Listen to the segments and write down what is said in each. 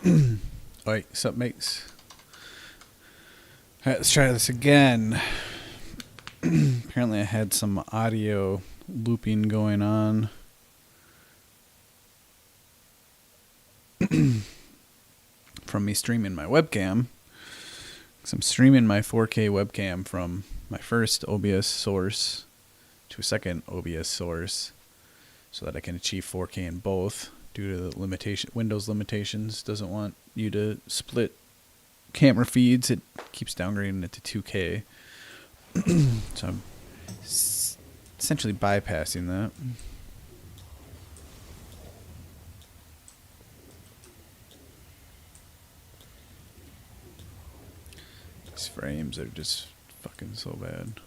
Alright, sup mates? Alright, let's try this again. Apparently I had some audio looping going on. From me streaming my webcam. So I'm streaming my 4K webcam from my first OBS source to a second OBS source so that I can achieve 4K in both due to the Windows limitations. Doesn't want you to split camera feeds. It keeps downgrading it to 2K. So I'm essentially bypassing that. These frames are just fucking so bad.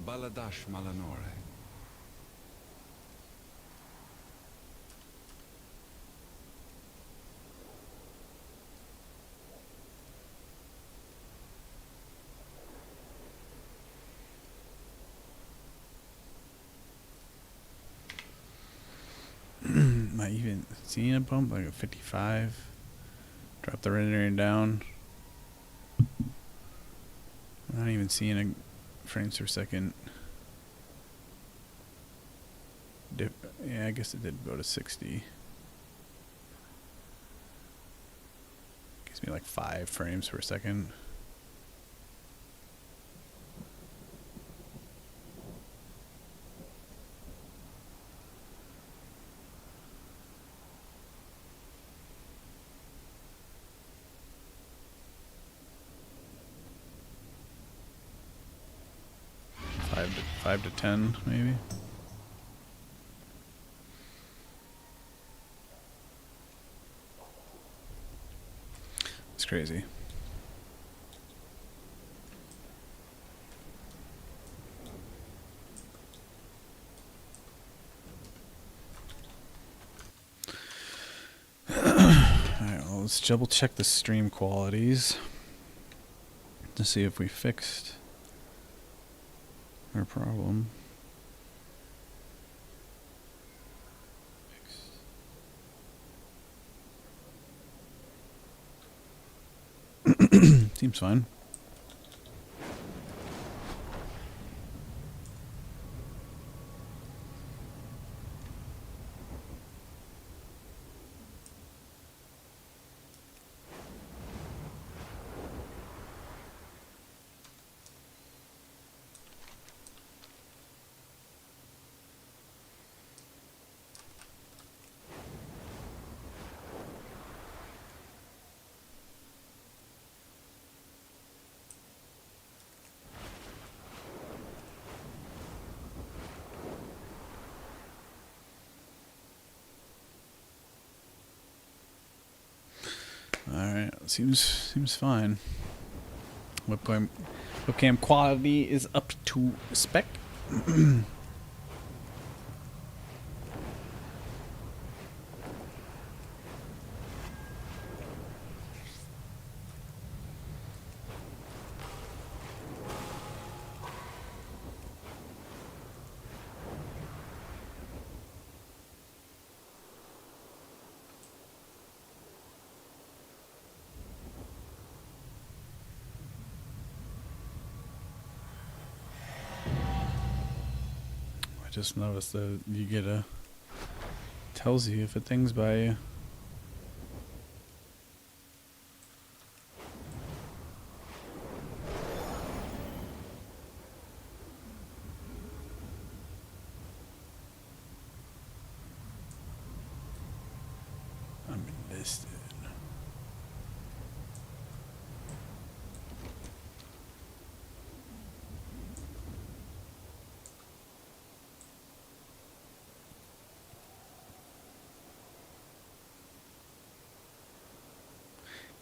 Baladash Malanore. Am I even seeing a bump? Like a 55? Drop the rendering down. I'm not even seeing a frames per second. Yeah, I guess it did go to 60. Gives me like 5 frames per second. Five to 10, maybe. It's crazy. Alright, well, let's double check the stream qualities to see if we fixed our problem. Seems fine. Alright, seems fine. Webcam quality is up to spec. just noticed that you get a tells you if a thing's by you. I'm enlisted.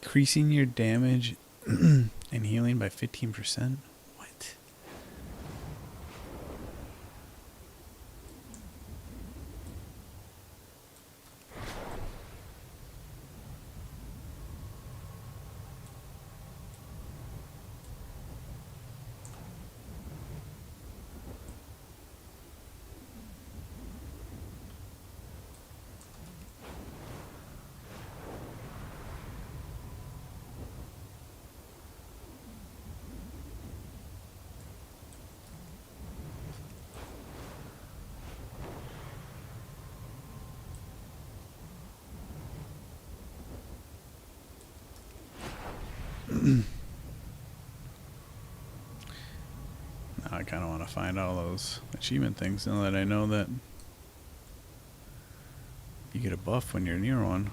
Increasing your damage and healing by 15%? What? Now I kind of want to find all those achievement things now that I know that you get a buff when you're near one.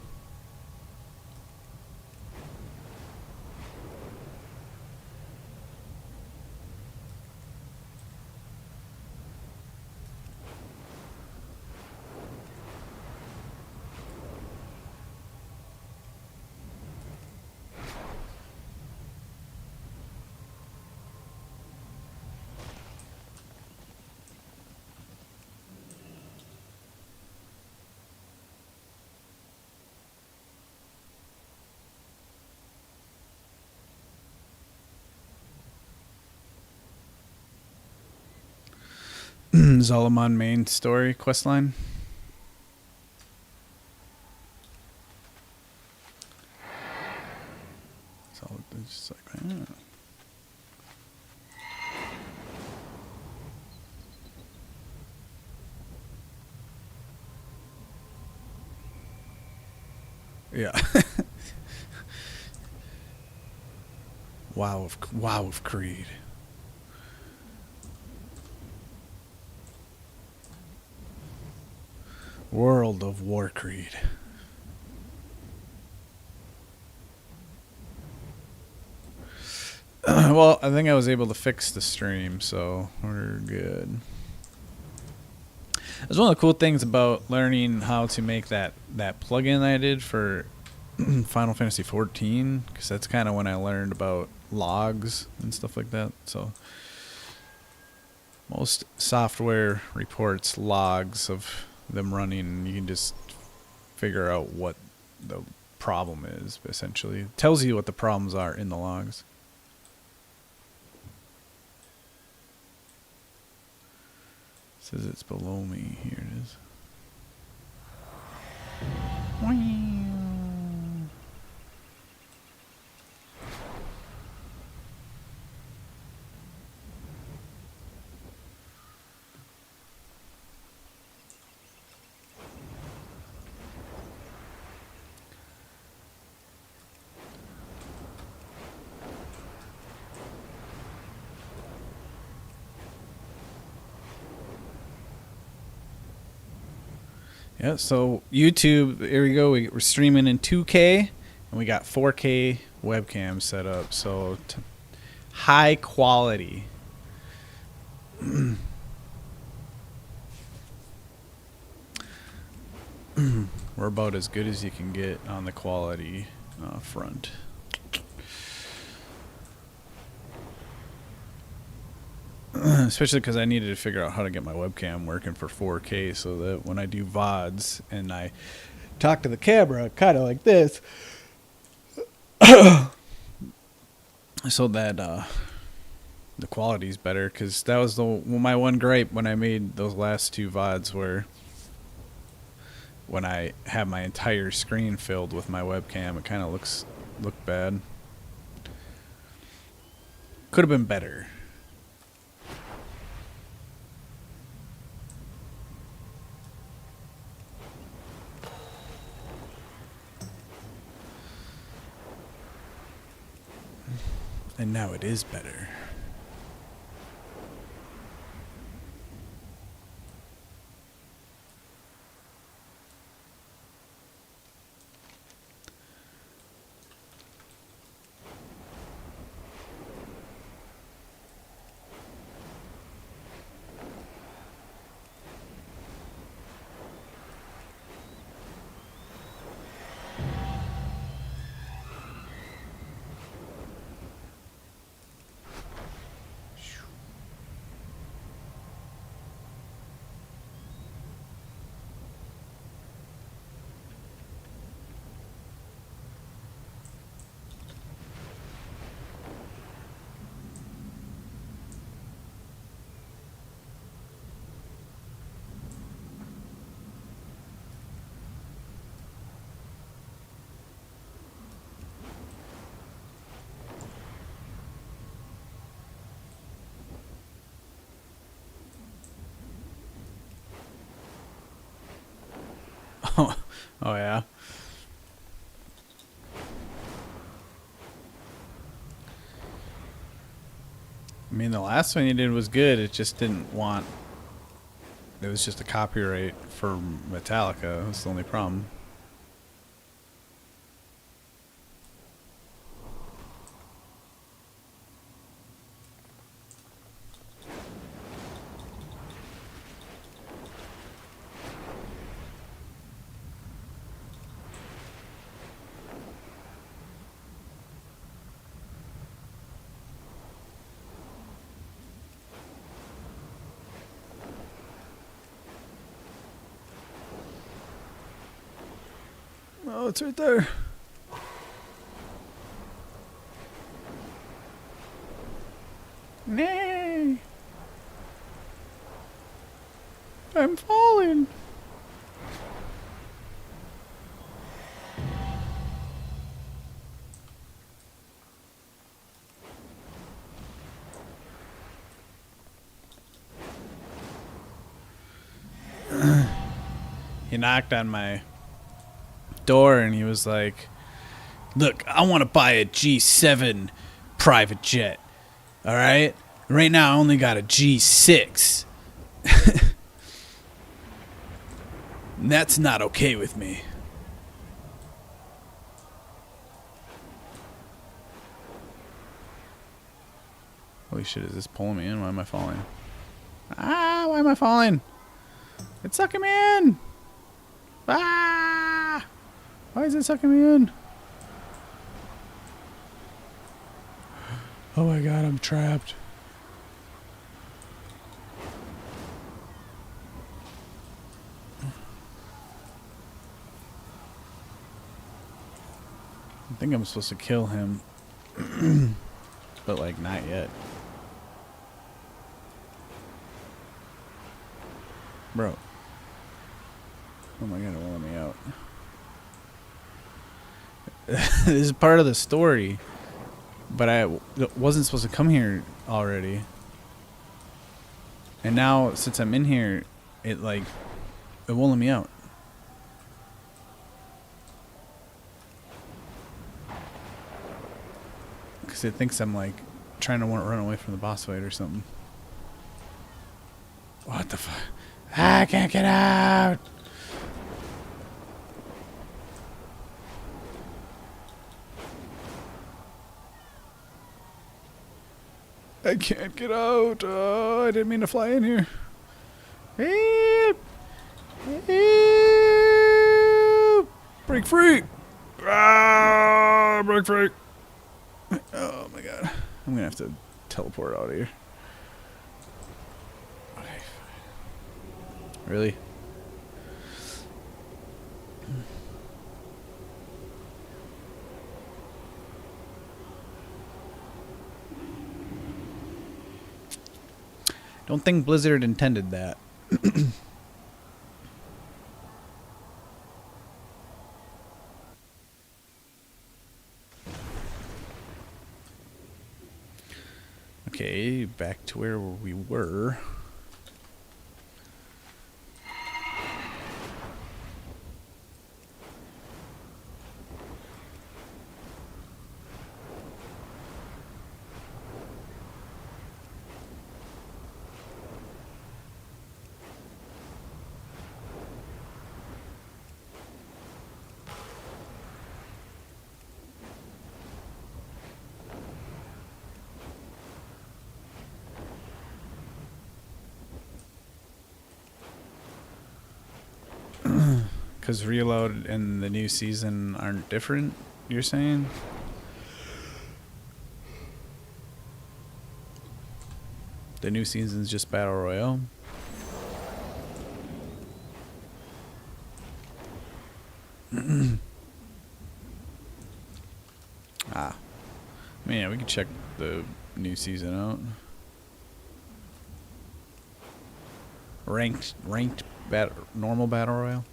Zul'Aman main story questline. So it's just like, yeah. Wow of Creed. World of War Creed. Well, I think I was able to fix the stream, so we're good. That's one of the cool things about learning how to make that plugin I did for Final Fantasy XIV, because that's kind of when I learned about logs and stuff like that. So most software reports logs of them running, and you can just figure out what the problem is, essentially. It tells you what the problems are in the logs. It says it's below me. Here it is. Yeah, so YouTube, here we go. We're streaming in 2K, and we got 4K webcam set up. So high quality. We're about as good as you can get on the quality front. Especially because I needed to figure out how to get my webcam working for 4K so that when I do VODs and I talk to the camera kind of like this, so that the quality's better. Because that was my one gripe when I made those last two VODs, where when I have my entire screen filled with my webcam, it kind of looked bad. Could have been better. And now it is better. Oh, yeah. I mean, the last one you did was good. It just didn't want. It was just a copyright for Metallica. That's the only problem. Oh, it's right there. Nay. I'm falling. He knocked on my door and he was like, "Look, I want to buy a G7 private jet. All right? Right now I only got a G6. And that's not okay with me." Holy shit, is this pulling me in? Why am I falling? Ah, why am I falling? It's sucking me in. Ah! Why is it sucking me in? Oh my god, I'm trapped. I think I'm supposed to kill him. But like, not yet. Bro. Oh my god, it won't let me out. This is part of the story. But I wasn't supposed to come here already. And now, since I'm in here, it won't let me out. Because it thinks I'm like trying to run away from the boss fight or something. What the fuck? I can't get out! I can't get out. Oh, I didn't mean to fly in here. Help! Help! Break free! Ah, break free! Oh my god. I'm gonna have to teleport out of here. Okay. Really? Don't think Blizzard intended that. Okay, back to where we were. Because Reload and the new season aren't different, you're saying? The new season's just Battle Royale? Ah. I mean, yeah, we can check the new season out. Ranked normal Battle Royale?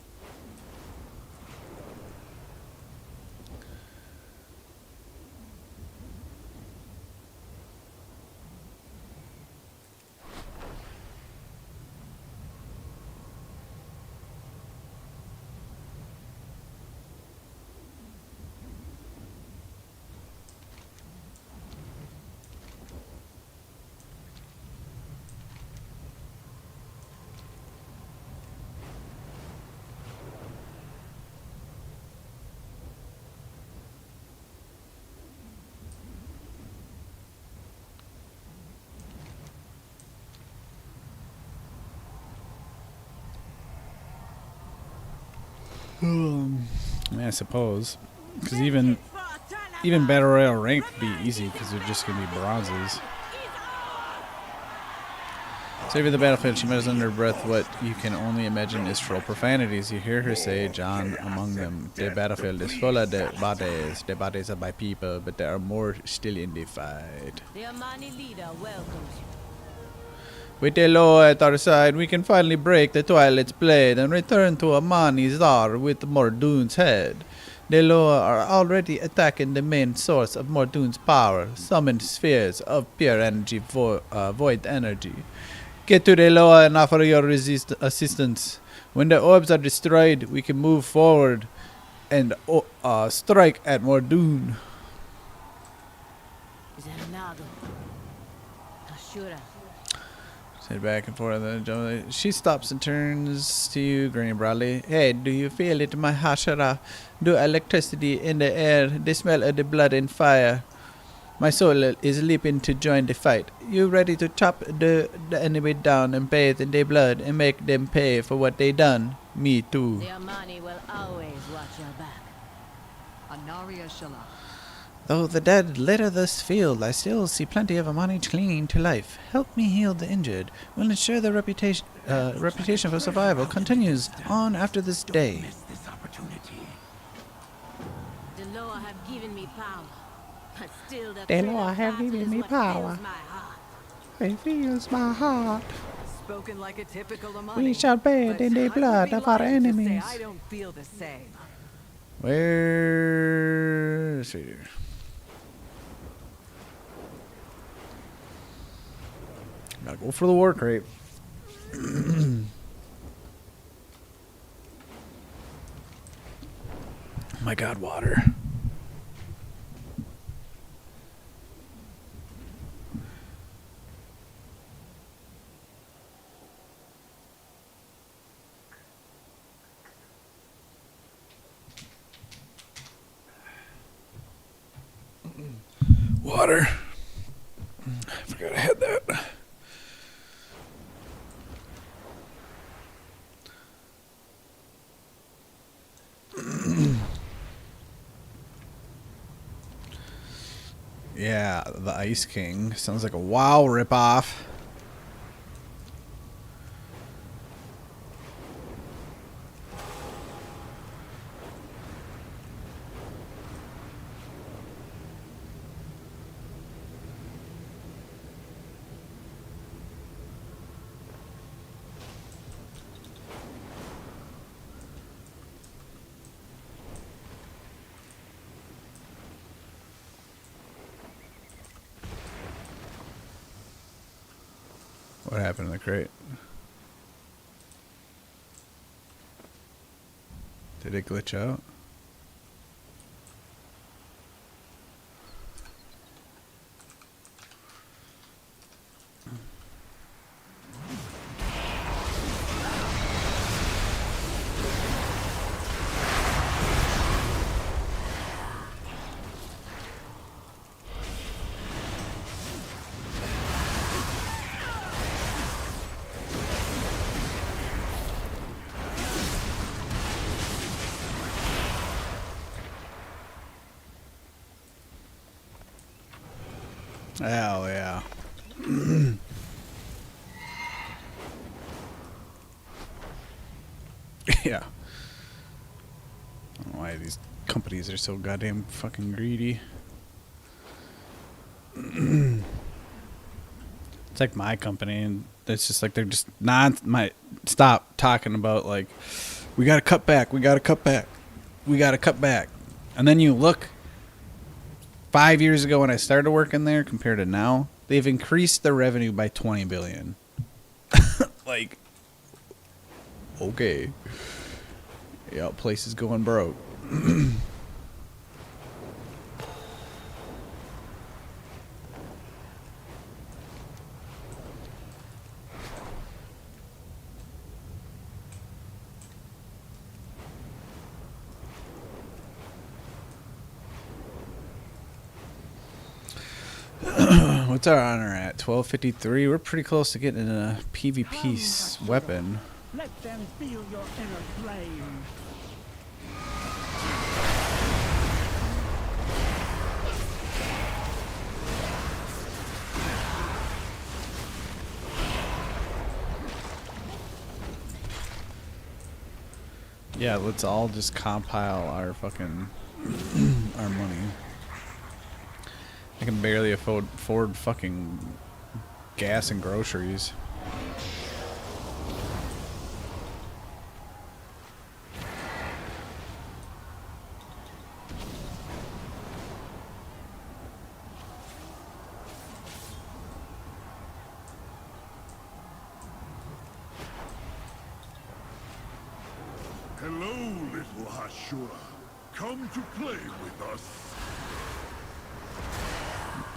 I mean, I suppose. Because even Battle Royale rank could be easy because they're just going to be bronzes. Saving the battlefield, she mutters under her breath what you can only imagine is troll profanities. You hear her say, John among them. The battlefield is full of dead bodies. The bodies are by people, but there are more still in the fight. The Amani leader welcomes you. With the law at our side, we can finally break the Twilight's blade and return to Amani Zar with Mordoon's head. The law are already attacking the main source of Mordoon's power, summoned spheres of pure energy, void energy. Get to the law and offer your assistance. When the orbs are destroyed, we can move forward and strike at Mordoon. Xanadu. Ashura. Sit back and forth. She stops and turns to you, grinning broadly. Hey, do you feel it, my Hashara? The electricity in the air, the smell of the blood and fire. My soul is leaping to join the fight. You ready to chop the enemy down and bathe in their blood and make them pay for what they done? Me too. The Amani will always watch your back. Anaria Shala. Though the dead litter this field, I still see plenty of Amani clinging to life. Help me heal the injured. We'll ensure the reputation for survival continues on after this day. The Loa have given me power. But still the The thrill Loa of have battle given is me what power. fills my heart. It fills my heart. Spoken like a typical Amani. We shall bathe in the blood of our enemies. I don't feel the same. Where's here? Gotta go for the war crate. Oh my god, water. Water. I forgot I had that. Yeah, the Ice King. Sounds like a WoW ripoff. What happened in the crate? Did it glitch out? Hell yeah. Yeah. I don't know why these companies are so goddamn fucking greedy. It's like my company, and it's just like they're just stop talking about like we gotta cut back, we gotta cut back, we gotta cut back, and then you look 5 years ago when I started working there compared to now, they've increased their revenue by 20 billion. Like, okay, yeah, place is going broke. What's our honor at? 1253. We're pretty close to getting a PvP weapon. Let them feel your inner flame. Yeah, let's all just compile our fucking our money. I can barely afford fucking gas and groceries. Hello, little Hashura. Come to play with us.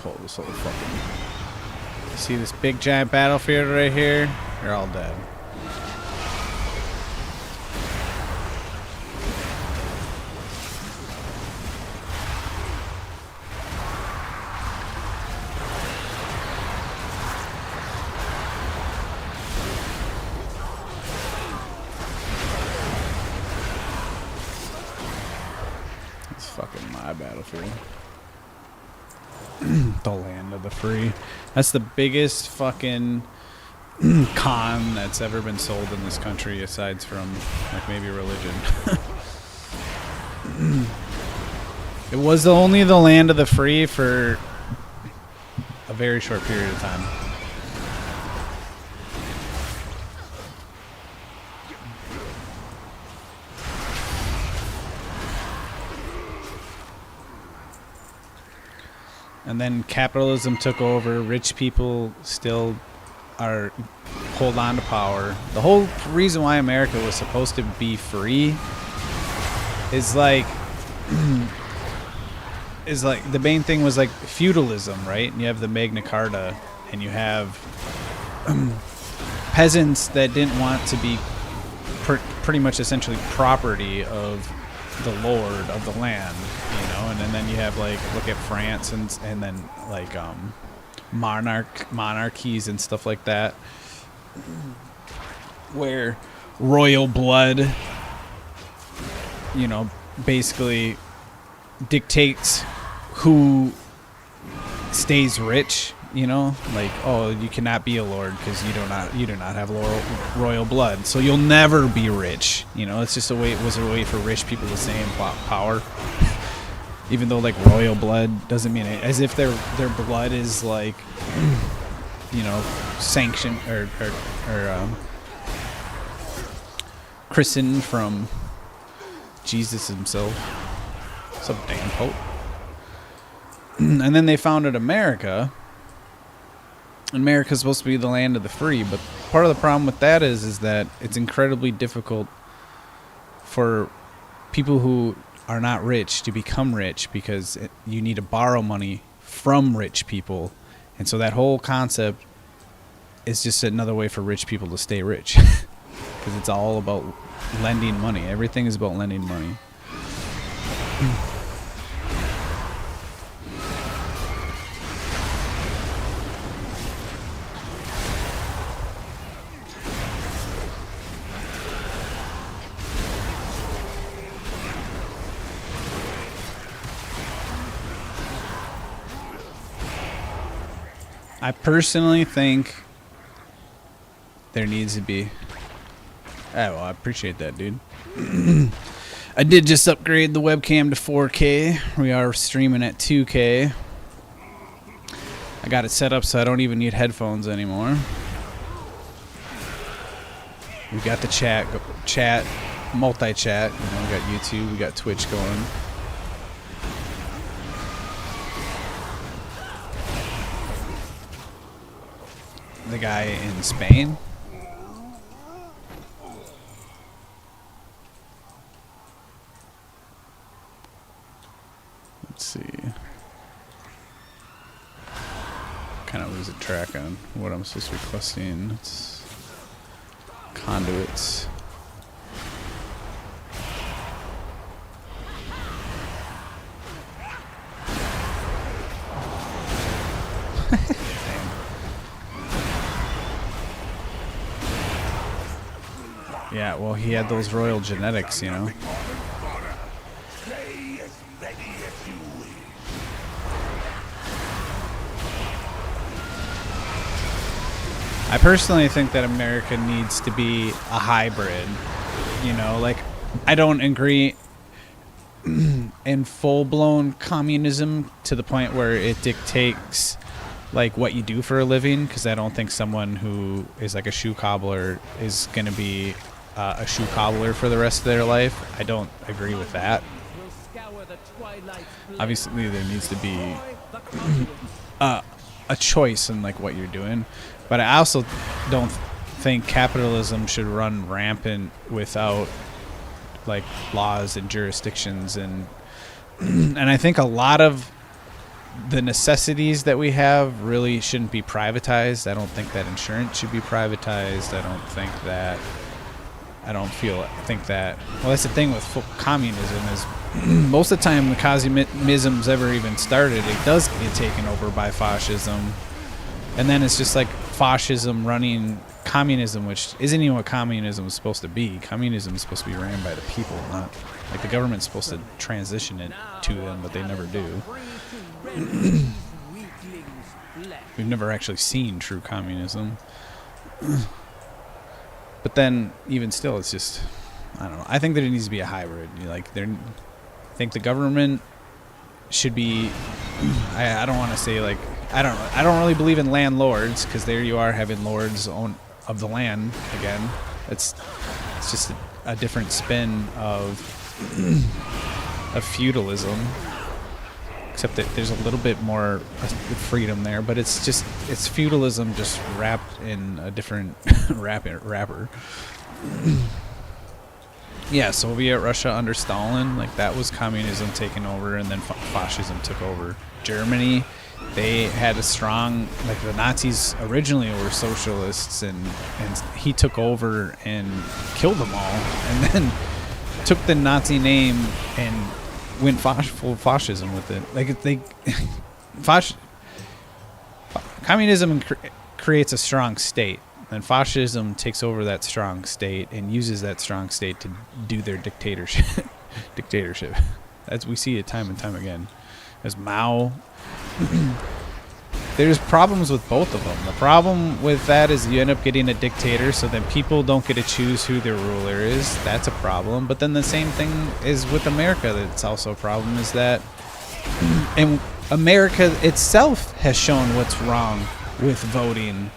Pull this whole fucking... See this big giant battlefield right here? You're all dead. It's fucking my battlefield. The land of the free. That's the biggest fucking con that's ever been sold in this country, aside from like maybe religion. It was only the land of the free for a very short period of time. And then capitalism took over. Rich people still hold on to power. The whole reason why America was supposed to be free is like the main thing was like feudalism, right? And you have the Magna Carta, and you have peasants that didn't want to be pretty much essentially property of the lord of the land, you know. And then you have like, look at France and then like monarchies and stuff like that, where royal blood, you know, basically dictates who stays rich, you know. Like, oh, you cannot be a lord because you do not have royal blood, so you'll never be rich, you know. It's just it was a way for rich people to stay in power. Even though like royal blood doesn't mean it, as if their blood is like, you know, sanctioned or christened from Jesus himself. Some damn pope. And then they founded America. America's supposed to be the land of the free, but part of the problem with that is that it's incredibly difficult for people who are not rich to become rich, because you need to borrow money from rich people. And so that whole concept is just another way for rich people to stay rich. Because it's all about lending money. Everything is about lending money. I personally think there needs to be. Oh, well, I appreciate that, dude. I did just upgrade the webcam to 4K. We are streaming at 2K. I got it set up so I don't even need headphones anymore. We got the chat, multi-chat. You know, we got YouTube, we got Twitch going. The guy in Spain. Let's see. Kind of lose a track on what I'm supposed to be questing. It's conduits. Yeah, well, he had those royal genetics, you know. I personally think that America needs to be a hybrid. You know, like, I don't agree in full-blown communism to the point where it dictates like what you do for a living, because I don't think someone who is like a shoe cobbler is going to be a shoe cobbler for the rest of their life. I don't agree with that. Obviously, there needs to be a choice in like what you're doing, but I also don't think capitalism should run rampant without like laws and jurisdictions, and I think a lot of the necessities that we have really shouldn't be privatized. I don't think that insurance should be privatized. I don't think that. Well, that's the thing with communism is most of the time the communism's ever even started, it does get taken over by fascism, and then it's just like fascism running communism, which isn't even what communism is supposed to be. Communism is supposed to be ran by the people, not like the government's supposed to transition it to them, but they never do. We've never actually seen true communism. But then, even still, it's just, I don't know. I think that it needs to be a hybrid. Like, I think the government should be. I don't want to say like I don't really believe in landlords, because there you are having lords of the land again. It's just a different spin of feudalism. Except that there's a little bit more freedom there, but it's feudalism just wrapped in a different wrapper. Yeah, Soviet Russia under Stalin, like that was communism taking over, and then fascism took over. Germany, they had a strong, like the Nazis originally were socialists, and he took over and killed them all, and then took the Nazi name and went full fascism with it. Like communism creates a strong state, and fascism takes over that strong state and uses that strong state to do their dictatorship. We see it time and time again. As Mao. There's problems with both of them. The problem with that is you end up getting a dictator, so then people don't get to choose who their ruler is. That's a problem. But then the same thing is with America. That's also a problem, is that and America itself has shown what's wrong with voting.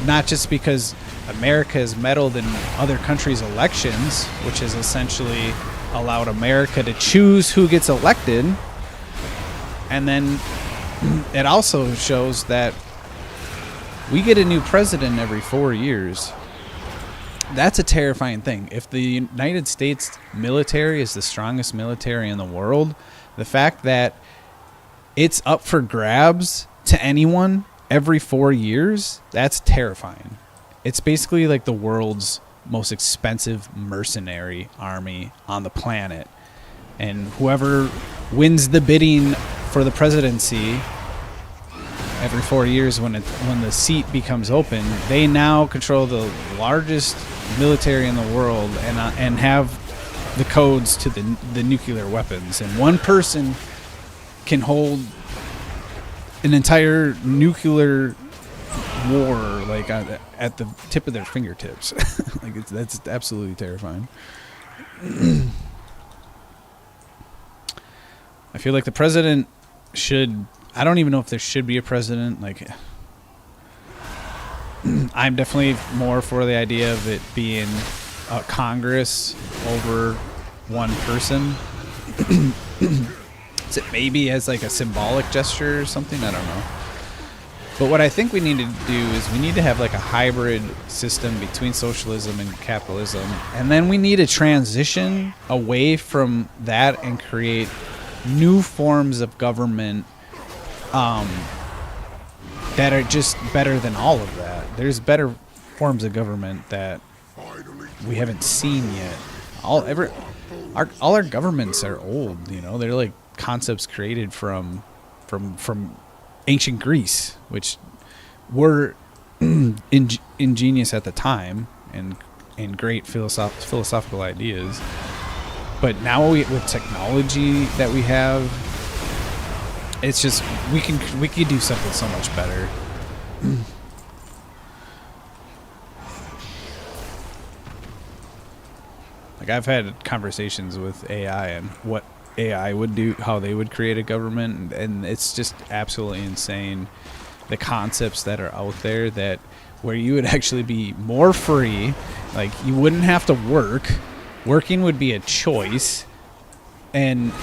Not just because America has meddled in other countries' elections, which has essentially allowed America to choose who gets elected, and then it also shows that we get a new president every 4 years. That's a terrifying thing. If the United States military is the strongest military in the world, the fact that it's up for grabs to anyone every 4 years, that's terrifying. It's basically like the world's most expensive mercenary army on the planet. And whoever wins the bidding for the presidency every 4 years, when the seat becomes open, they now control the largest military in the world and have the codes to the nuclear weapons. And one person can hold an entire nuclear war like at the tip of their fingertips. Like that's absolutely terrifying. I feel like the president should. I don't even know if there should be a president. Like, I'm definitely more for the idea of it being Congress over one person. Is it maybe as like a symbolic gesture or something? I don't know. But what I think we need to do is we need to have like a hybrid system between socialism and capitalism. And then we need to transition away from that and create new forms of government that are just better than all of that. There's better forms of government that we haven't seen yet. All our governments are old, you know. They're like concepts created from ancient Greece, which were ingenious at the time and great philosophical ideas. But now with technology that we have, it's just we could do something so much better. Like I've had conversations with AI and what AI would do, how they would create a government, and it's just absolutely insane. The concepts that are out there that where you would actually be more free, like you wouldn't have to work. Working would be a choice, and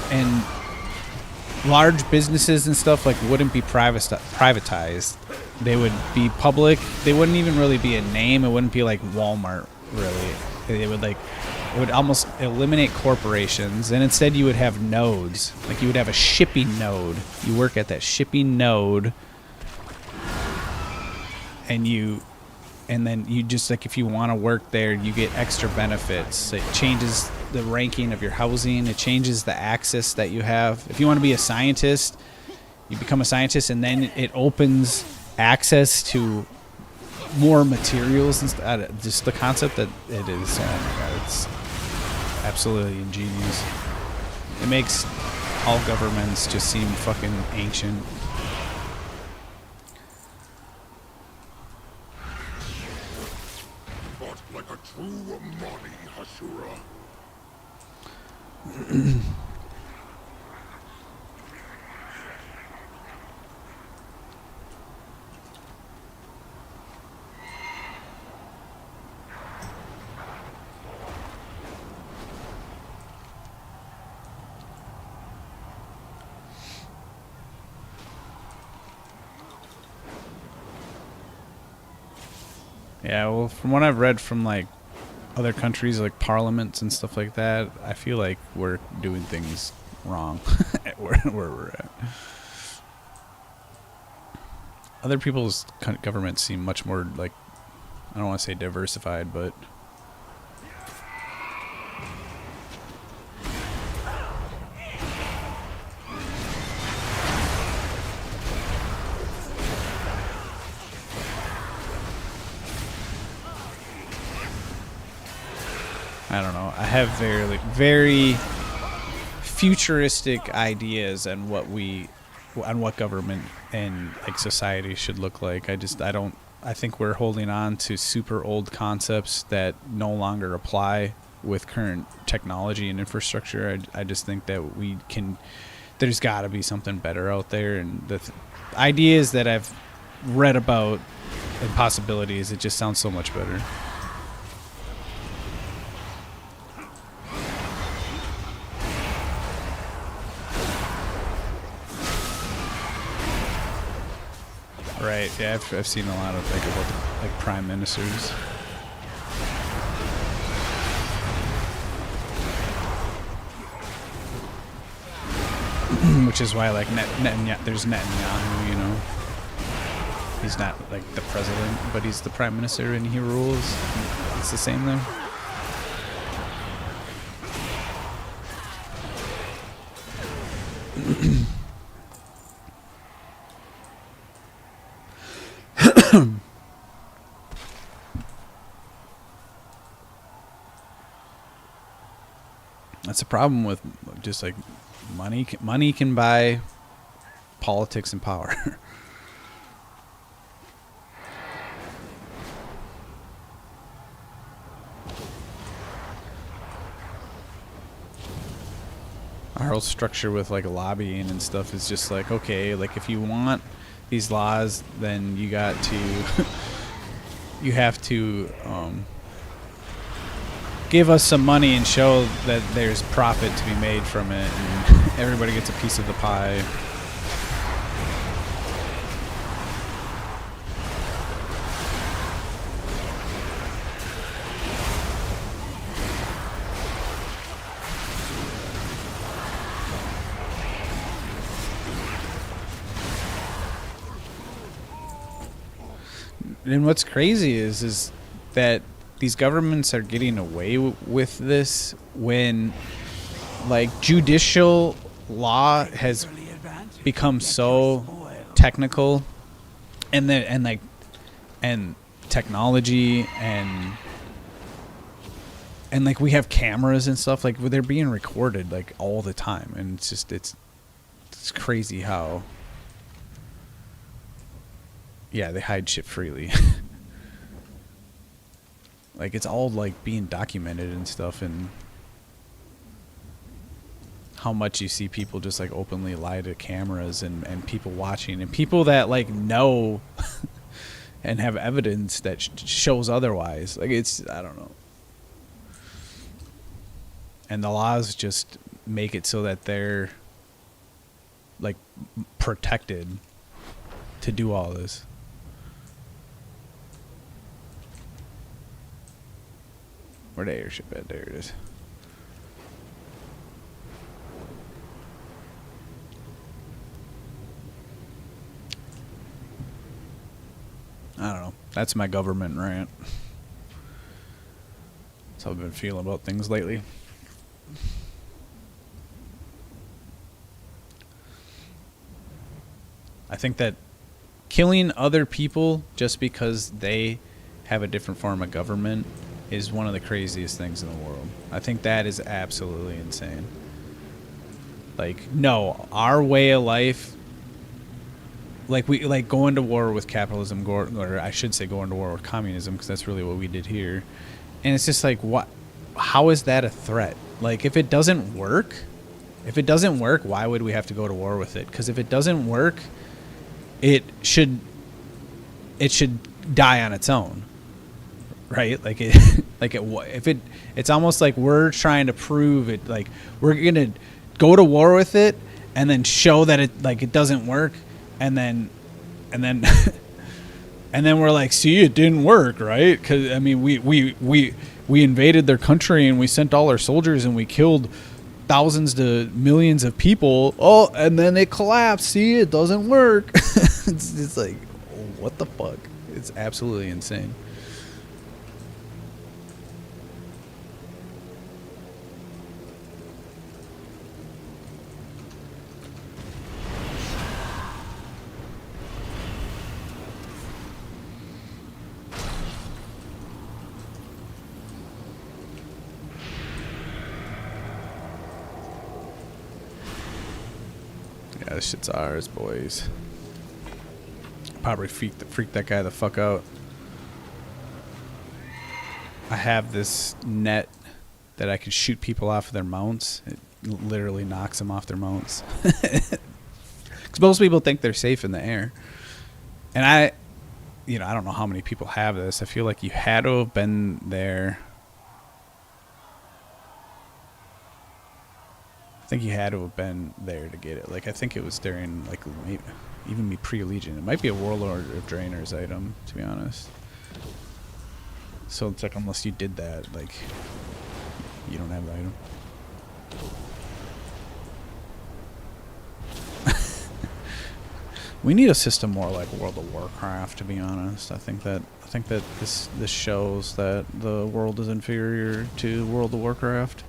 large businesses and stuff like wouldn't be privatized. They would be public. They wouldn't even really be a name. It wouldn't be like Walmart, really. It would almost eliminate corporations, and instead you would have nodes. Like you would have a shipping node. You work at that shipping node, and then you just like if you want to work there, you get extra benefits. It changes the ranking of your housing. It changes the access that you have. If you want to be a scientist, you become a scientist, and then it opens access to more materials and just the concept that it is. Oh my god, it's absolutely ingenious. It makes all governments just seem fucking ancient. Fought like a true Amani, Hashura. Yeah, well, from what I've read from like other countries, like parliaments and stuff like that, I feel like we're doing things wrong where we're at. Other people's governments seem much more like, I don't want to say diversified, but I don't know. I have very futuristic ideas on what government and like society should look like. I think we're holding on to super old concepts that no longer apply with current technology and infrastructure. I just think that there's got to be something better out there, and the ideas that I've read about and possibilities, it just sounds so much better. Right. Yeah, I've seen a lot of like about like prime ministers. Which is why like there's Netanyahu, you know. He's not like the president, but he's the prime minister and he rules. It's the same there. That's a problem with just like money. Money can buy politics and power. our whole structure with like lobbying and stuff is just like, okay, like if you want these laws, then you got to you have to give us some money and show that there's profit to be made from it, and everybody gets a piece of the pie. And what's crazy is that these governments are getting away with this when, like, judicial law has become so technical, and technology and like we have cameras and stuff, like they're being recorded like all the time, and it's just it's crazy how. Yeah, they hide shit freely. Like, it's all, like, being documented and stuff, and how much you see people just, like, openly lie to cameras and people watching, and people that, like, know and have evidence that shows otherwise. Like, it's, I don't know. And the laws just make it so that they're, like, protected to do all this. Where'd the airship at? There it is. I don't know. That's my government rant. That's how I've been feeling about things lately. I think that killing other people just because they have a different form of government is one of the craziest things in the world. I think that is absolutely insane. Like, no, our way of life, like we like going to war with capitalism, or I should say going to war with communism, because that's really what we did here. And it's just like, what? How is that a threat? Like, if it doesn't work, why would we have to go to war with it? Because if it doesn't work, it should die on its own. Right, like it's almost like we're trying to prove it. Like, we're gonna go to war with it and then show that it doesn't work, and then and then we're like, see, it didn't work, right? Because I mean, we invaded their country and we sent all our soldiers and we killed thousands to millions of people. Oh, and then it collapsed. See, it doesn't work. It's like, what the fuck? It's absolutely insane. Yeah, this shit's ours, boys. Probably freak that guy the fuck out. I have this net that I can shoot people off of their mounts. It literally knocks them off their mounts. Because most people think they're safe in the air. And I don't know how many people have this. I feel like you had to have been there. I think you had to have been there to get it. Like, I think it was during, like, maybe even me pre-Legion. It might be a Warlord of Draenors item, to be honest. So it's like, unless you did that, like, you don't have the item. We need a system more like World of Warcraft, to be honest. I think that this shows that the world is inferior to World of Warcraft.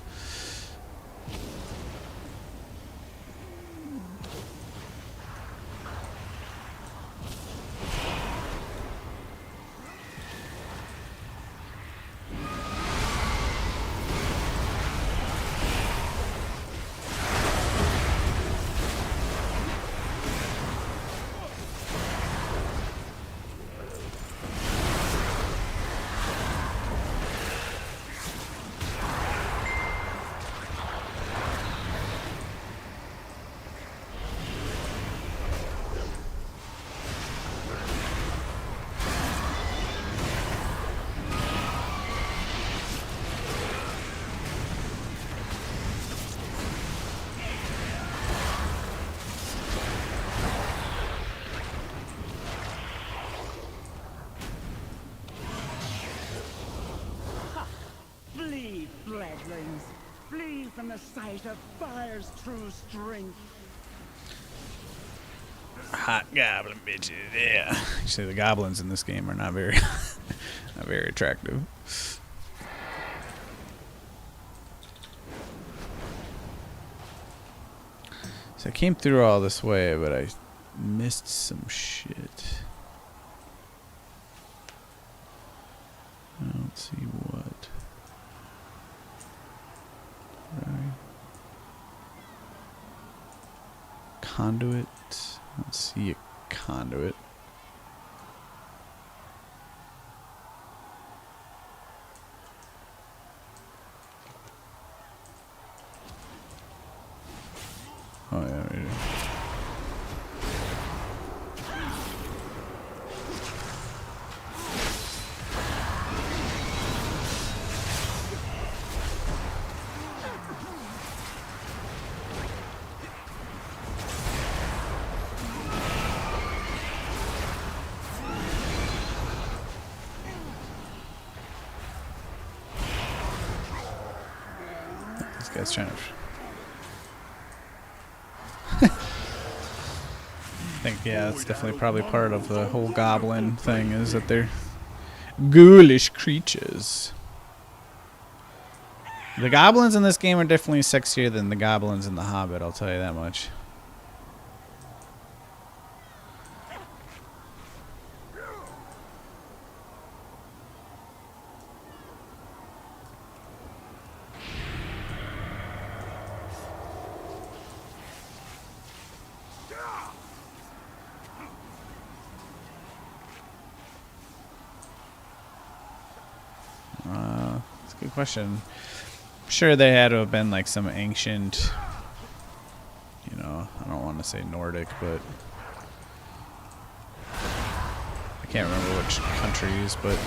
from the sight of fire's true strength. Hot goblin bitches, yeah. Actually, the goblins in this game are not very, not very attractive. So I came through all this way, but I missed some shit. I don't see what. Right. Conduit. I don't see a conduit. Oh yeah, right here. This guy's trying to. I think, yeah, it's definitely probably part of the whole goblin thing, is that they're ghoulish creatures. The goblins in this game are definitely sexier than the goblins in The Hobbit, I'll tell you that much. That's a good question. I'm sure they had to have been like some ancient, you know, I don't want to say Nordic, but I can't remember which countries, but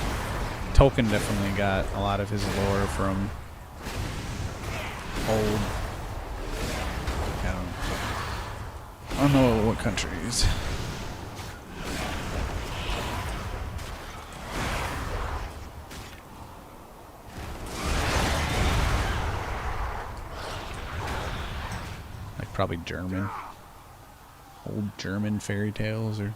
Tolkien definitely got a lot of his lore from old, I don't know what countries. Probably German. Old German fairy tales or...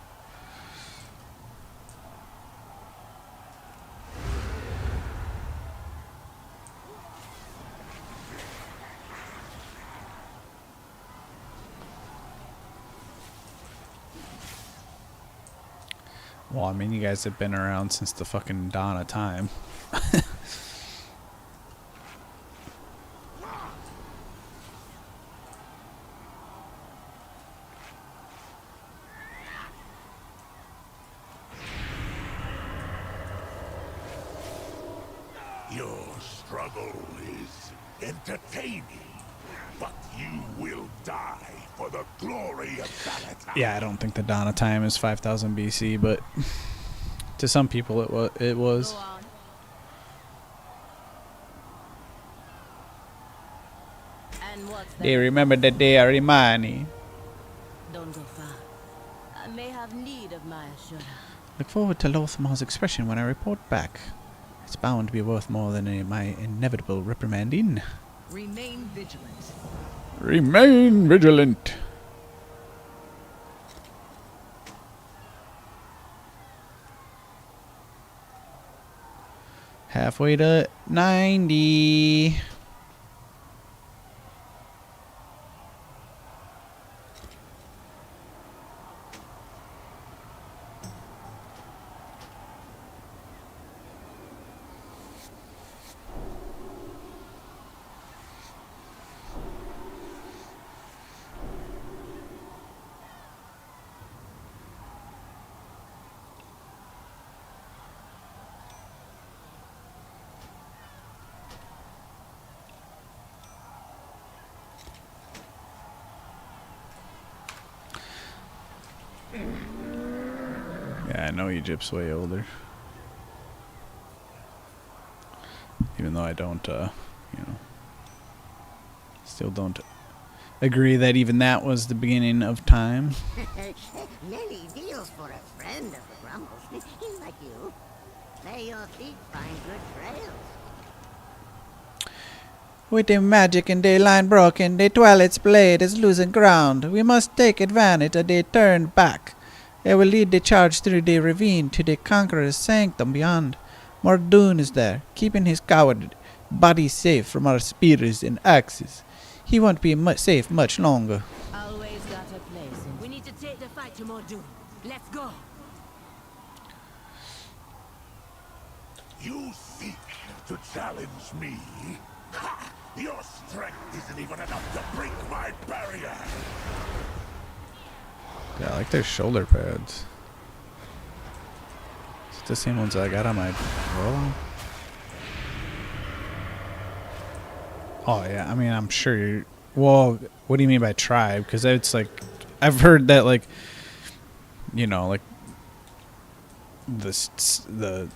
Well, I mean, you guys have been around since the fucking dawn of time. Your struggle is entertaining, but you will die for the glory of Valentine. Yeah, I don't think the dawn of time is 5000 BC, but to some people it was. Go on. And what's They that? remember the day of Rimani. Don't go far. I may have need of my Ashura. Look forward to Lothamar's expression when I report back. It's bound to be worth more than my inevitable reprimanding. Remain vigilant. Remain vigilant. Halfway to 90. Yeah, I know Egypt's way older. Even though I don't, you know, still don't agree that even that was the beginning of time. Many deals for a friend of the Grumbles, like you. May your feet find good trails. With the magic and the line broken, the Twilight's blade is losing ground. We must take advantage of the turn back. It will lead the charge through the ravine to the Conqueror's sanctum beyond. Mordoon is there, keeping his coward body safe from our spears and axes. He won't be safe much longer. Always got a place. We need to take the fight to Mordoon. Let's go. You seek to challenge me? Ha! Your strength isn't even enough to break my barrier! Yeah, I like their shoulder pads. Is it the same ones I got on my roll? Oh yeah, I mean I'm sure you're... Well, what do you mean by tribe? Because it's like... I've heard that like... You know, like... The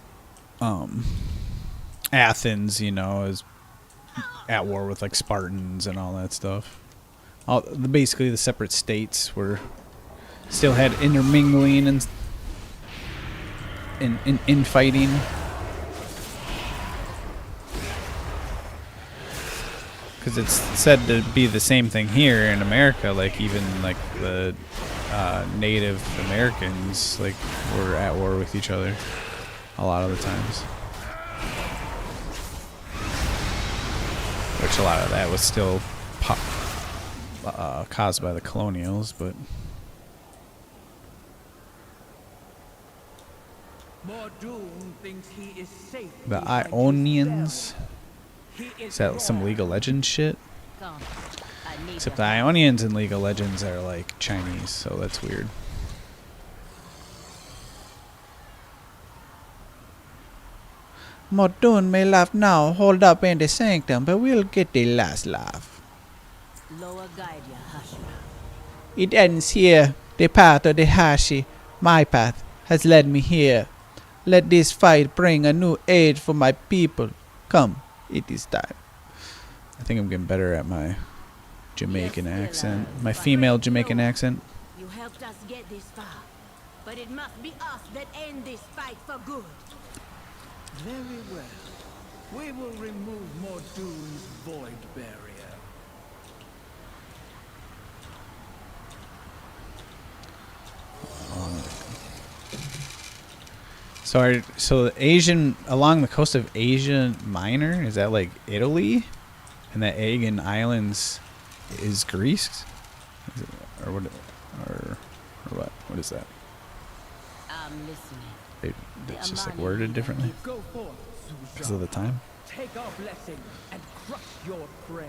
Athens, you know, is at war with like Spartans and all that stuff. Basically the separate states were... Still had intermingling and infighting. Because it's said to be the same thing here in America. Like even like the Native Americans like were at war with each other a lot of the times. Which a lot of that was still caused by the colonials, but. Mordoon thinks he is safe. The behind his Ionians. bell. He Is that some League of Legends shit? Come. I need Except the the help. Ionians in League of Legends are like Chinese, so that's weird. Mordoon may laugh now, hold up in the sanctum, but we'll get the last laugh. Lower guide ya, Hashira. It ends here. The path of the Hashi, my path, has led me here. Let this fight bring a new age for my people. Come, it is time. I think I'm getting better at my Jamaican accent. My female Jamaican accent. You helped us get this far. But it must be us that end this fight for good. Very well. We will remove Mordoon's void barrier. So the Asian, along the coast of Asia Minor, is that like Italy? And that Aegean Islands is Greece? Is it, or what? Or what? What is that? I'm listening. It's just like worded differently Go forth, because of the time. Take our blessing and crush your prey.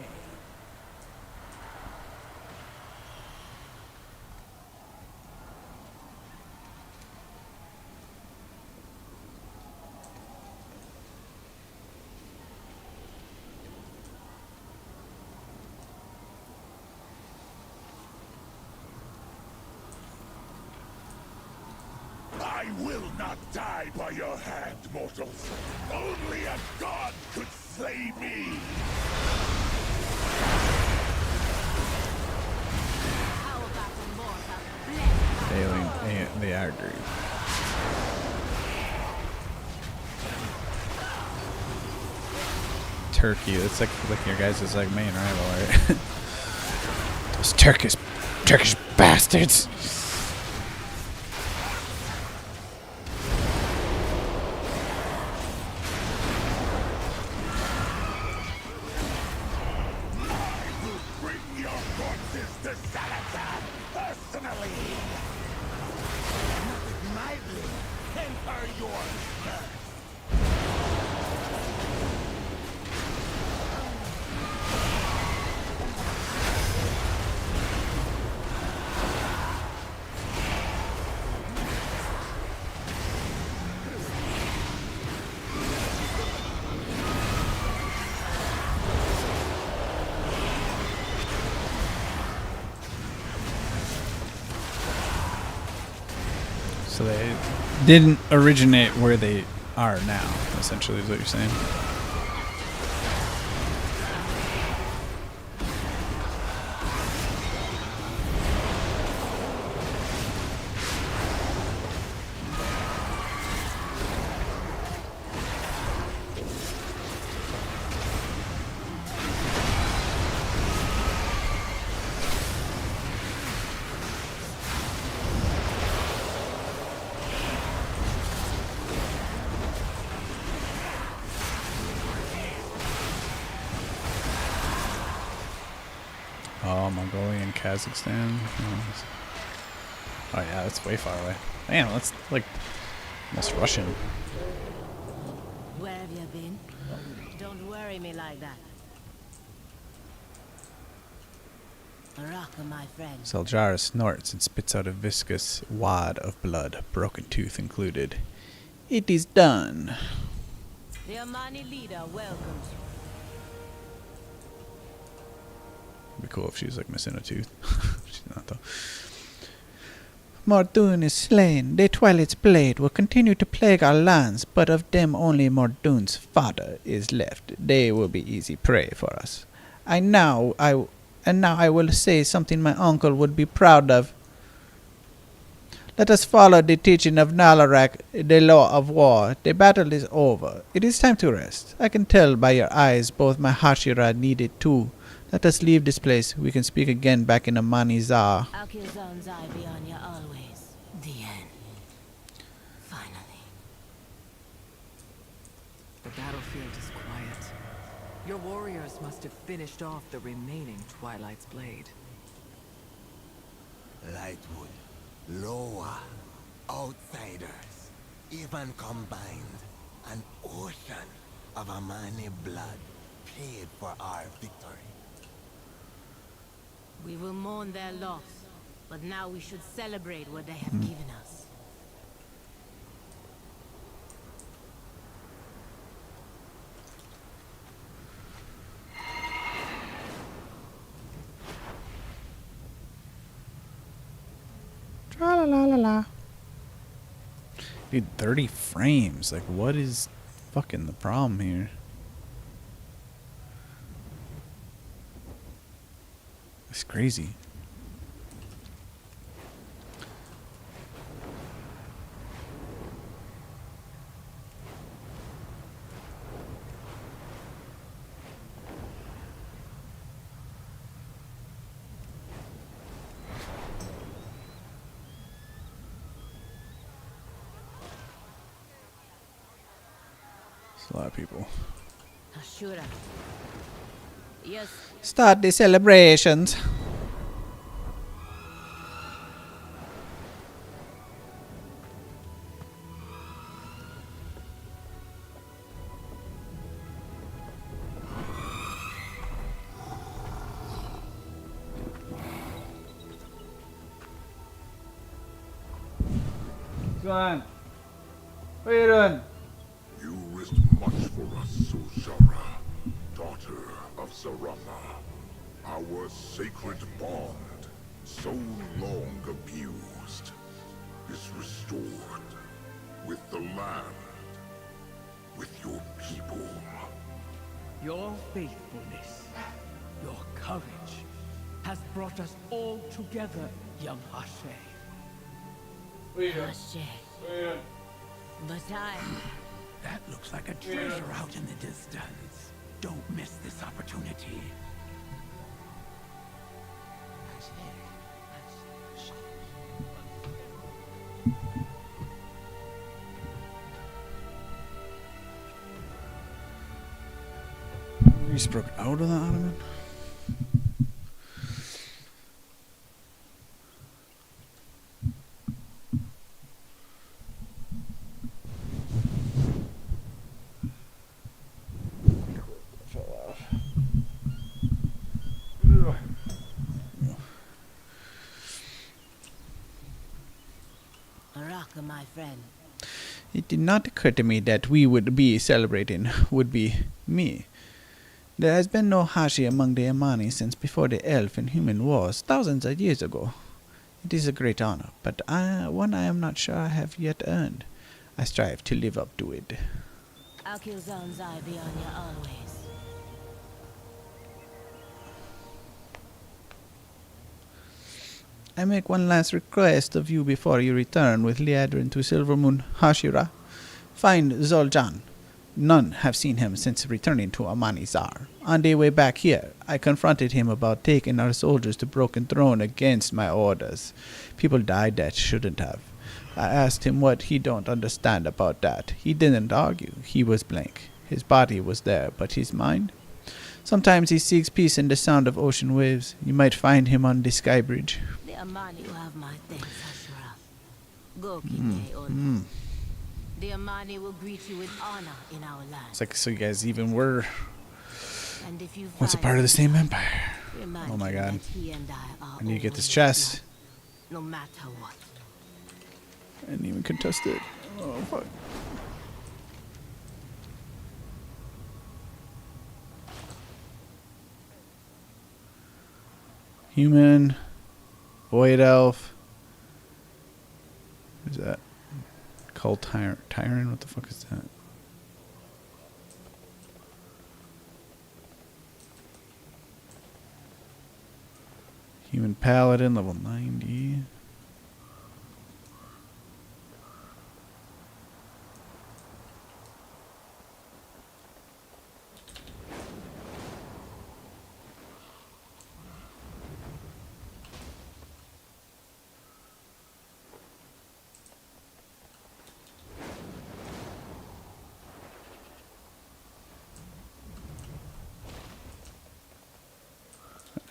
I will not die by your hand, mortals. Only a god could slay me. How about a mortal blessed? They are Greek. Turkey. That's like your guys' like main rival, right? Those Turkish bastards. Bring your corpses to Salazar personally. Mildly temper your thirst. So they didn't originate where they are now, essentially, is what you're saying. Oh, Mongolia and Kazakhstan. Oh yeah, that's way far away. Damn, that's like almost Russian. Where have you been? Don't worry me like that. Raka, my friend. Saljara snorts and spits out a viscous wad of blood, broken tooth included. It is done. The Amani leader welcomes you. It'd be cool if she was like missing a tooth. She's not though. Mordoon is slain. The Twilight's blade will continue to plague our lands, but of them only Mordoon's father is left. They will be easy prey for us. Now I will say something my uncle would be proud of. Let us follow the teaching of Nalarak, the law of war. The battle is over. It is time to rest. I can tell by your eyes both my Hashira need it too. Let us leave this place. We can speak again back in Amani Zar. Akilzon's eye be on you always. The end. Finally. The battlefield is quiet. Your warriors must have finished off the remaining Twilight's blade. Lightwood, Loa, outsiders, even combined, an ocean of Amani blood paid for our victory. We will mourn their loss, but now we should celebrate what they have given us. Tra la la la la. Dude, 30 frames. Like, what is fucking the problem here? It's crazy. It's a lot of people. Ashura. Yes, Start the celebrations. What's going on? What are you doing? You risked much for us, Zul'Shara, daughter of Zarama. Our sacred bond, so long abused, is restored with the land, with your people. Your faithfulness, your courage, has brought us all together, young Hashe. Hashe. But That looks like a treasure out in the distance. Don't miss this opportunity. You just broke out of the ottoman? Raka, my friend. It did not occur to me that we would be celebrating would be me. There has been no Hashi among the Amani since before the elf and human wars, thousands of years ago. It is a great honor, but one I am not sure I have yet earned. I strive to live up to it. Akilzon's eye be on you always. I make one last request of you before you return with Liadrin to Silvermoon Hashira. Find Zul'Aman. None have seen him since returning to Amani Zar. On their way back here, I confronted him about taking our soldiers to Broken Throne against my orders. People died that shouldn't have. I asked him what he don't understand about that. He didn't argue. He was blank. His body was there, but his mind? Sometimes he seeks peace in the sound of ocean waves. You might find him on the sky bridge. The Amani will have my thanks, Ashura. Go, Kinye, Ono. The Amani will greet you with honor in our land. It's like, so you guys even were And if you once a find part of the same him, empire. remind Oh my him God. that he and I are I need to get this always chest. blood, no matter what. I didn't even contest it. Oh, fuck. Human. Void elf. Who's that? Called Tyrant? What the fuck is that? Human Paladin, level 90.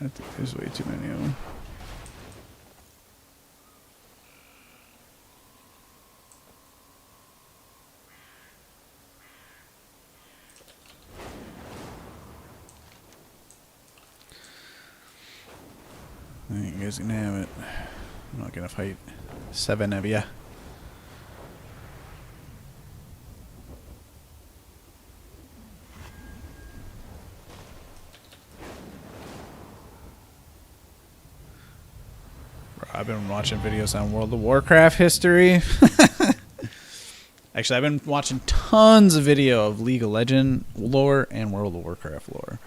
I think there's way too many of them. I think you guys can have it. I'm not gonna fight 7 of ya. I've been watching videos on World of Warcraft history. Actually, I've been watching tons of video of League of Legends lore and World of Warcraft lore.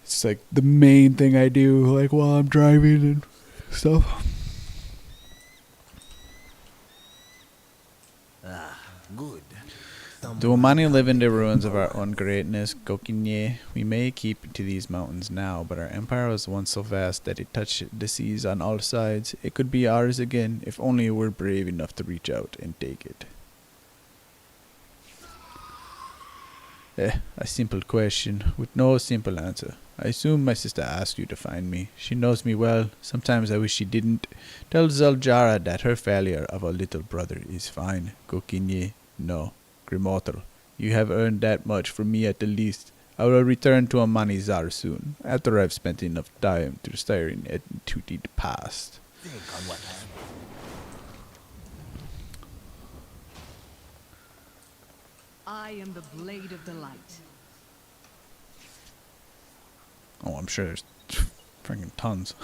It's like the main thing I do, like while I'm driving and stuff. Good. Do Amani live in the ruins of our own greatness, Gokinye? We may keep to these mountains now, but our empire was once so vast that it touched the seas on all sides. It could be ours again, if only we're brave enough to reach out and take it. A simple question, with no simple answer. I assume my sister asked you to find me. She knows me well. Sometimes I wish she didn't. Tell Zul'Jara that her failure of a little brother is fine. Gokinye, no. Grimotr, you have earned that much from me at the least. I will return to Amanizar soon, after I've spent enough time to staring into the past. Think on what happened. I am the blade of the light. Oh, I'm sure there's freaking tons.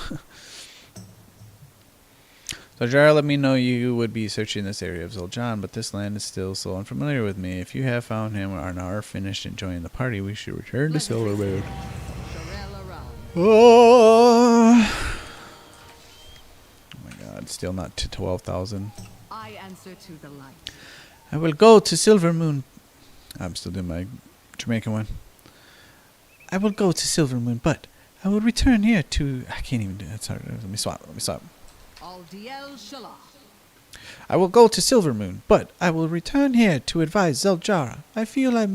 So Jara let me know you would be searching this area of Zul'Jan, but this land is still so unfamiliar with me. If you have found him and are finished enjoying the party, we should return to Silverwood. Oh my god, still not to 12,000. I answer to the light. I will go to Silvermoon. I'm still doing my Jamaican one. I will go to Silvermoon, but I will return here to... I can't even do it. It's hard. Let me swap. I will go to Silvermoon, but I will return here to advise Zul'Jara. I feel I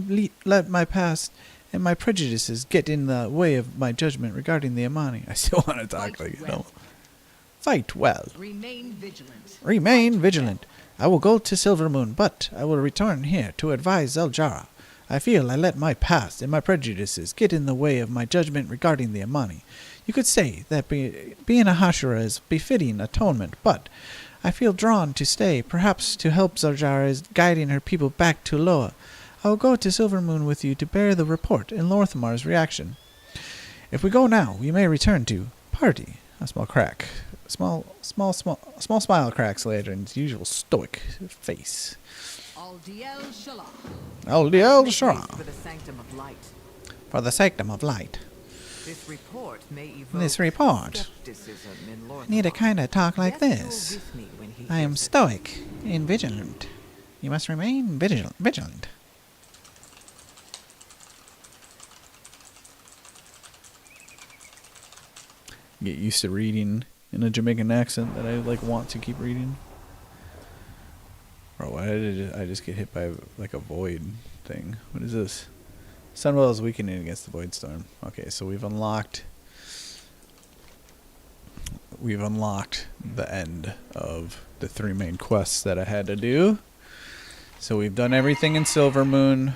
let my past and my prejudices get in the way of my judgment regarding the Amani. I still want to talk like you know. Fight well. Remain vigilant. Remain vigilant. I will go to Silvermoon, but I will return here to advise Zul'Jara. I feel I let my past and my prejudices get in the way of my judgment regarding the Amani. You could say that being a Hashira is befitting atonement, but I feel drawn to stay, perhaps to help Zul'Jara is guiding her people back to Loa. I will go to Silvermoon with you to bear the report and Lorthamar's reaction. If we go now, we may return to party. A small crack. Small smile cracks Ladrin's usual stoic face. Aldiel Shalah. For the sanctum of light. For the sanctum of light. This report may evoke This report. skepticism in Lord Need to kind of talk like Death this. go with me when he I am hears it. stoic and vigilant. You must remain vigilant. Get used to reading in a Jamaican accent that I want to keep reading. Bro, why did I just get hit by like a void thing? What is this? Sunwell is weakening against the Void Storm. Okay, so we've unlocked the end of the 3 main quests that I had to do. So we've done everything in Silvermoon.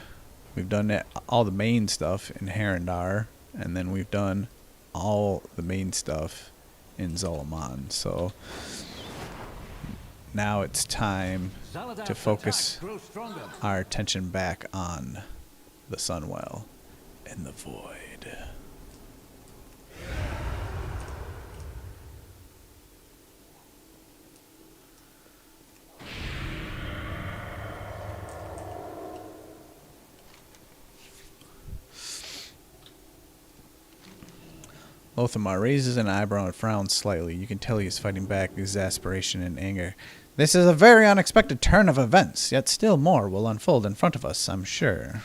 We've done all the main stuff in Herondar, and then we've done all the main stuff in Zul'Aman. So now it's time to focus our attention back on the Sunwell and the Void. Lothamar raises an eyebrow and frowns slightly. You can tell he is fighting back exasperation and anger. This is a very unexpected turn of events, yet still more will unfold in front of us, I'm sure.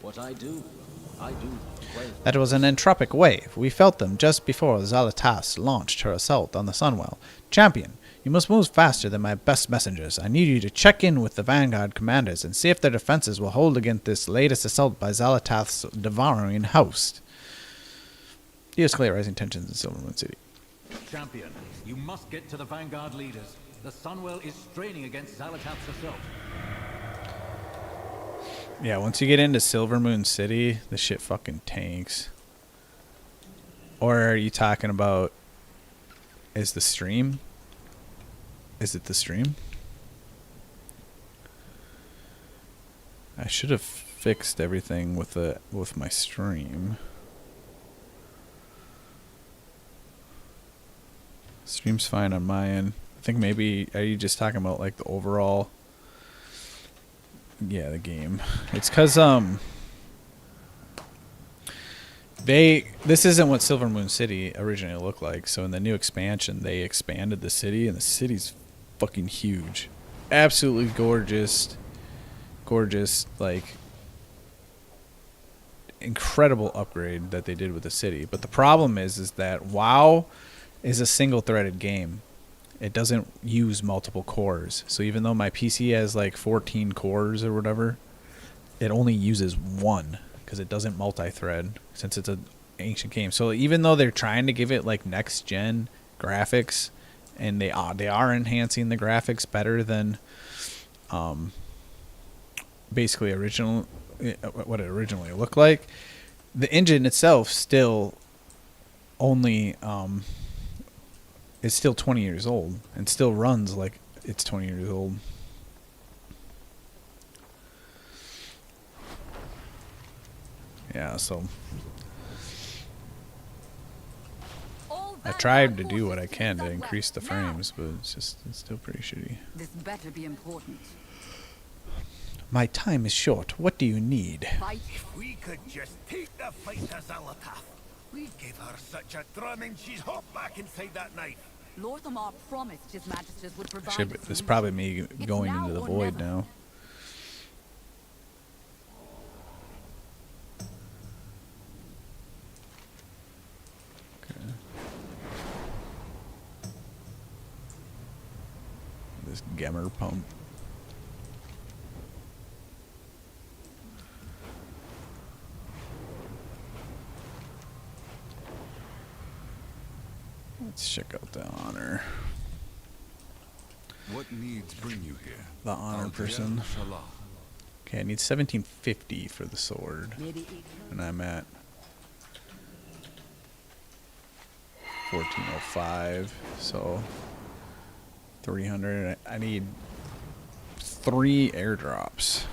What I do. Well, That was an entropic wave. We felt them just before Zalatas launched her assault on the Sunwell. Champion, you must move faster than my best messengers. I need you to check in with the Vanguard commanders and see if their defenses will hold against this latest assault by Zalatas' devouring host. De-escalate rising tensions in Silvermoon City. Champion, you must get to the Vanguard leaders. The Sunwell is straining against Zalatat's assault. Yeah, once you get into Silvermoon City, the shit fucking tanks. Or are you talking about... Is the stream? Is it the stream? I should have fixed everything with my stream. Stream's fine on my end. I think maybe, are you just talking about like the overall? Yeah, the game. It's cause this isn't what Silvermoon City originally looked like. So in the new expansion, they expanded the city, and the city's fucking huge, absolutely gorgeous, like incredible upgrade that they did with the city. But the problem is that WoW is a single-threaded game. It doesn't use multiple cores. So even though my PC has like 14 cores or whatever, it only uses one because it doesn't multi-thread since it's an ancient game. So even though they're trying to give it like next-gen graphics, and they are enhancing the graphics better than basically what it originally looked like, the engine itself still only is still 20 years old and still runs like it's 20 years old. Yeah, so I tried to do what I can to increase the frames, but it's still pretty shitty. This better be important. My time is short. What do you need? If we could just take the fight to Zalatath, we'd give her such a drumming she'd hop back inside that knife. Lorthamar promised his majesties would provide. This is probably me going into the void now. Okay. This Gemmer pump. Let's check out the honor. What needs bring you here? The honor Al-Diyar person. Shalah. Okay, I need 1750 for the sword. And I'm at 1405. So 300. I need 3 airdrops.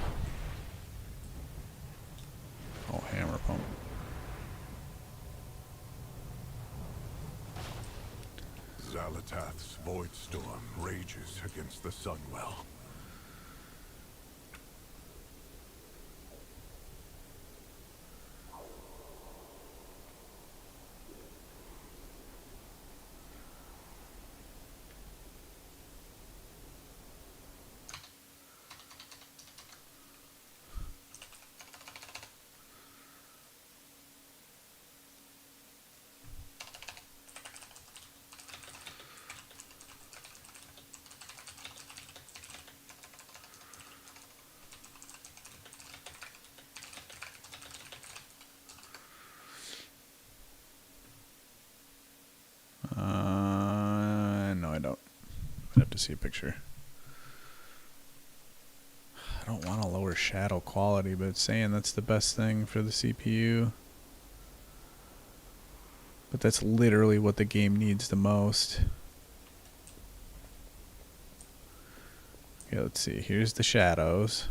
Oh, hammer pump. Zalatath's void storm rages against the Sunwell. I'd have to see a picture. I don't want to lower shadow quality, but it's saying that's the best thing for the CPU. But that's literally what the game needs the most. Okay, let's see. Here's the shadows.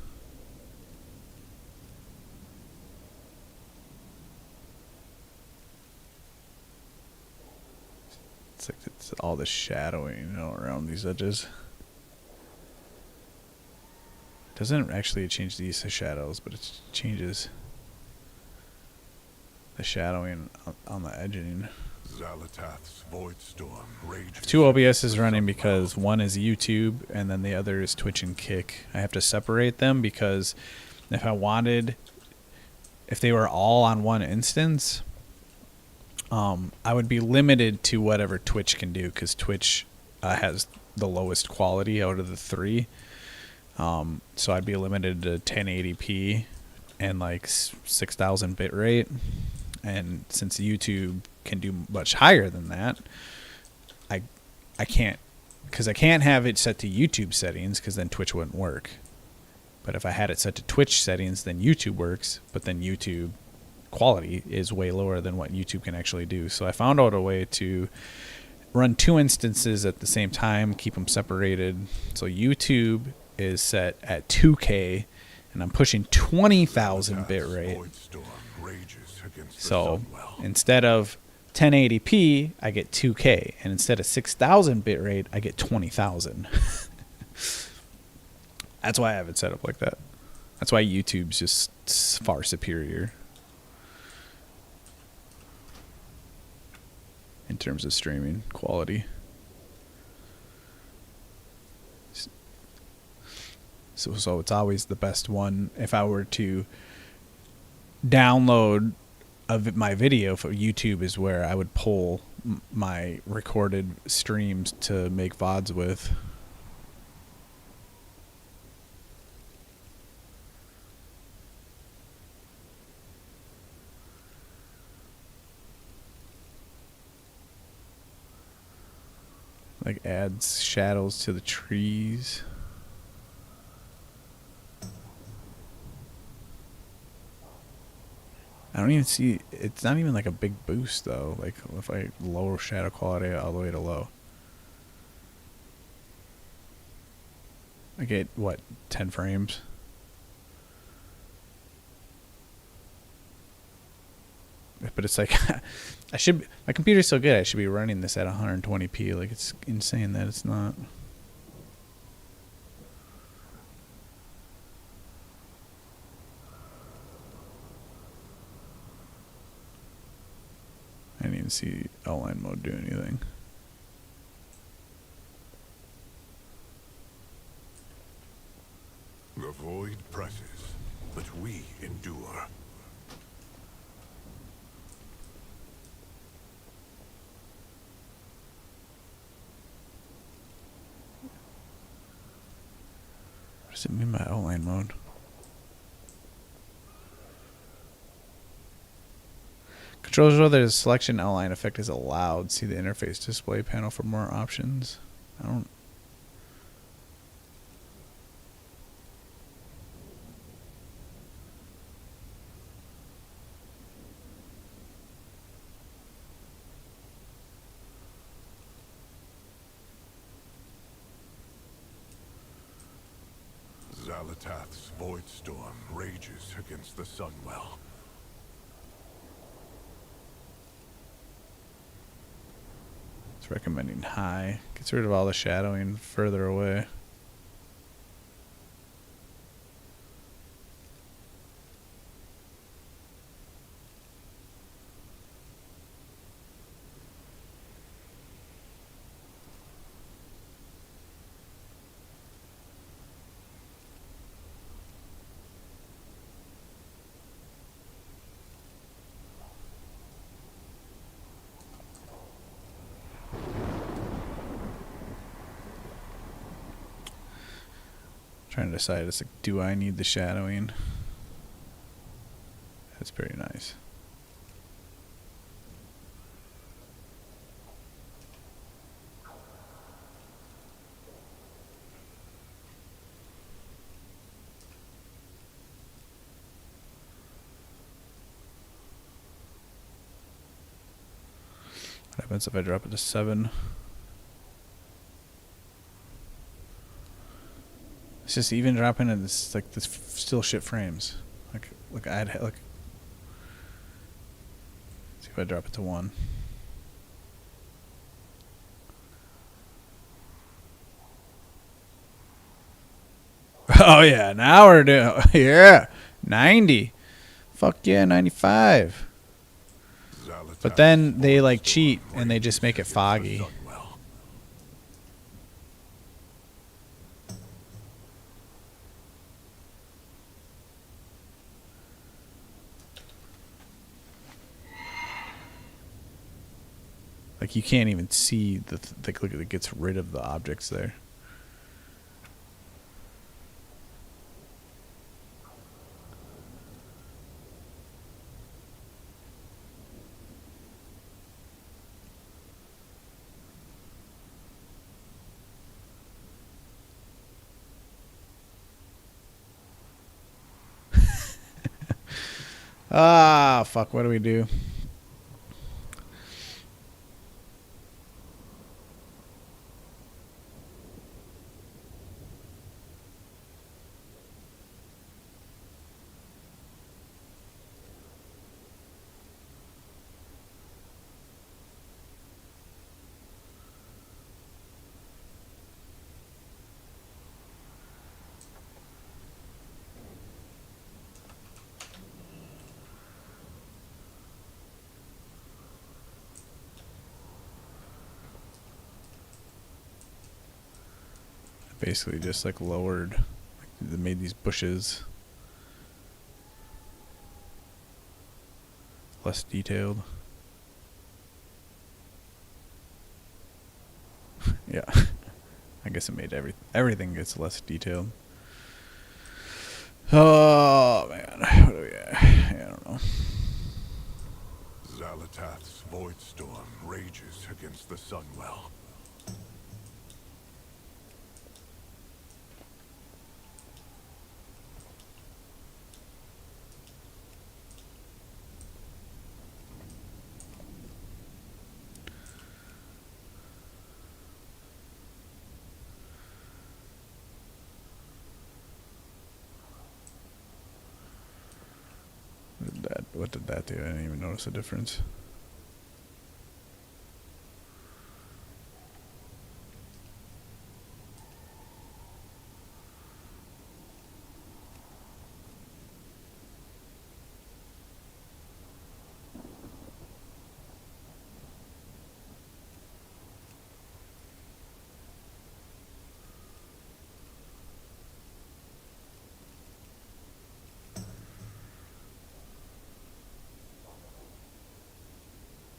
It's like it's all the shadowing, you know, around these edges. Doesn't actually change these shadows, but it changes the shadowing on the edging. Zalatath's void storm rages. I have two OBSs running because one is YouTube and then the other is Twitch and Kick. I have to separate them because if they were all on one instance, I would be limited to whatever Twitch can do because Twitch has the lowest quality out of the three. So I'd be limited to 1080p and like 6,000 bit rate. And since YouTube can do much higher than that, I can't, because I can't have it set to YouTube settings because then Twitch wouldn't work. But if I had it set to Twitch settings, then YouTube works, but then YouTube quality is way lower than what YouTube can actually do. So I found out a way to run two instances at the same time, keep them separated. So YouTube is set at 2K and I'm pushing 20,000 bit rate. So instead of 1080p, I get 2K, and instead of 6,000 bit rate, I get 20,000. That's why I have it set up like that. That's why YouTube's just far superior in terms of streaming quality. So it's always the best one. If I were to download my video for YouTube, is where I would pull my recorded streams to make VODs with. Like adds shadows to the trees. I don't even see, it's not even like a big boost though. Like if I lower shadow quality all the way to low. I get what, 10 frames? But it's like, my computer's so good I should be running this at 120p. Like it's insane that it's not. I didn't even see outline mode do anything. The void presses, but we endure. What does it mean by outline mode? Controls whether the selection outline effect is allowed. See the interface display panel for more options. I don't. Zalatath's void storm rages against the Sunwell. It's recommending high. Gets rid of all the shadowing further away. Trying to decide, it's like, do I need the shadowing? That's pretty nice. What happens if I drop it to 7? It's just even dropping it. It's like this still shit frames. Like I'd like. See if I drop it to 1. Oh yeah, now we're doing yeah 90. Fuck yeah, 95. But then they like cheat and they just make it foggy. Like you can't even see the like look, it gets rid of the objects there. Ah, fuck, what do we do? Basically just like lowered, like they made these bushes less detailed. Yeah, I guess it made everything gets less detailed. Oh man, what do we got? Yeah, I don't know. Zalatath's void storm rages against the Sunwell. What did that do? I didn't even notice a difference.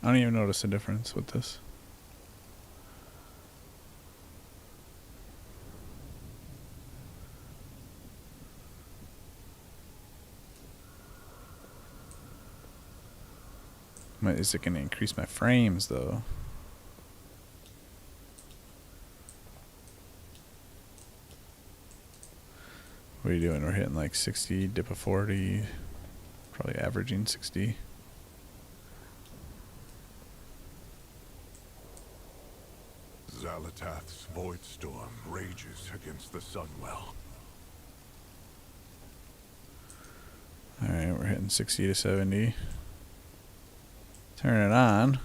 I don't even notice a difference with this. Is it going to increase my frames though? What are you doing? We're hitting like 60, dip of 40, probably averaging 60. Zalatath's void storm rages against the Sunwell. Alright, we're hitting 60 to 70. Turn it on.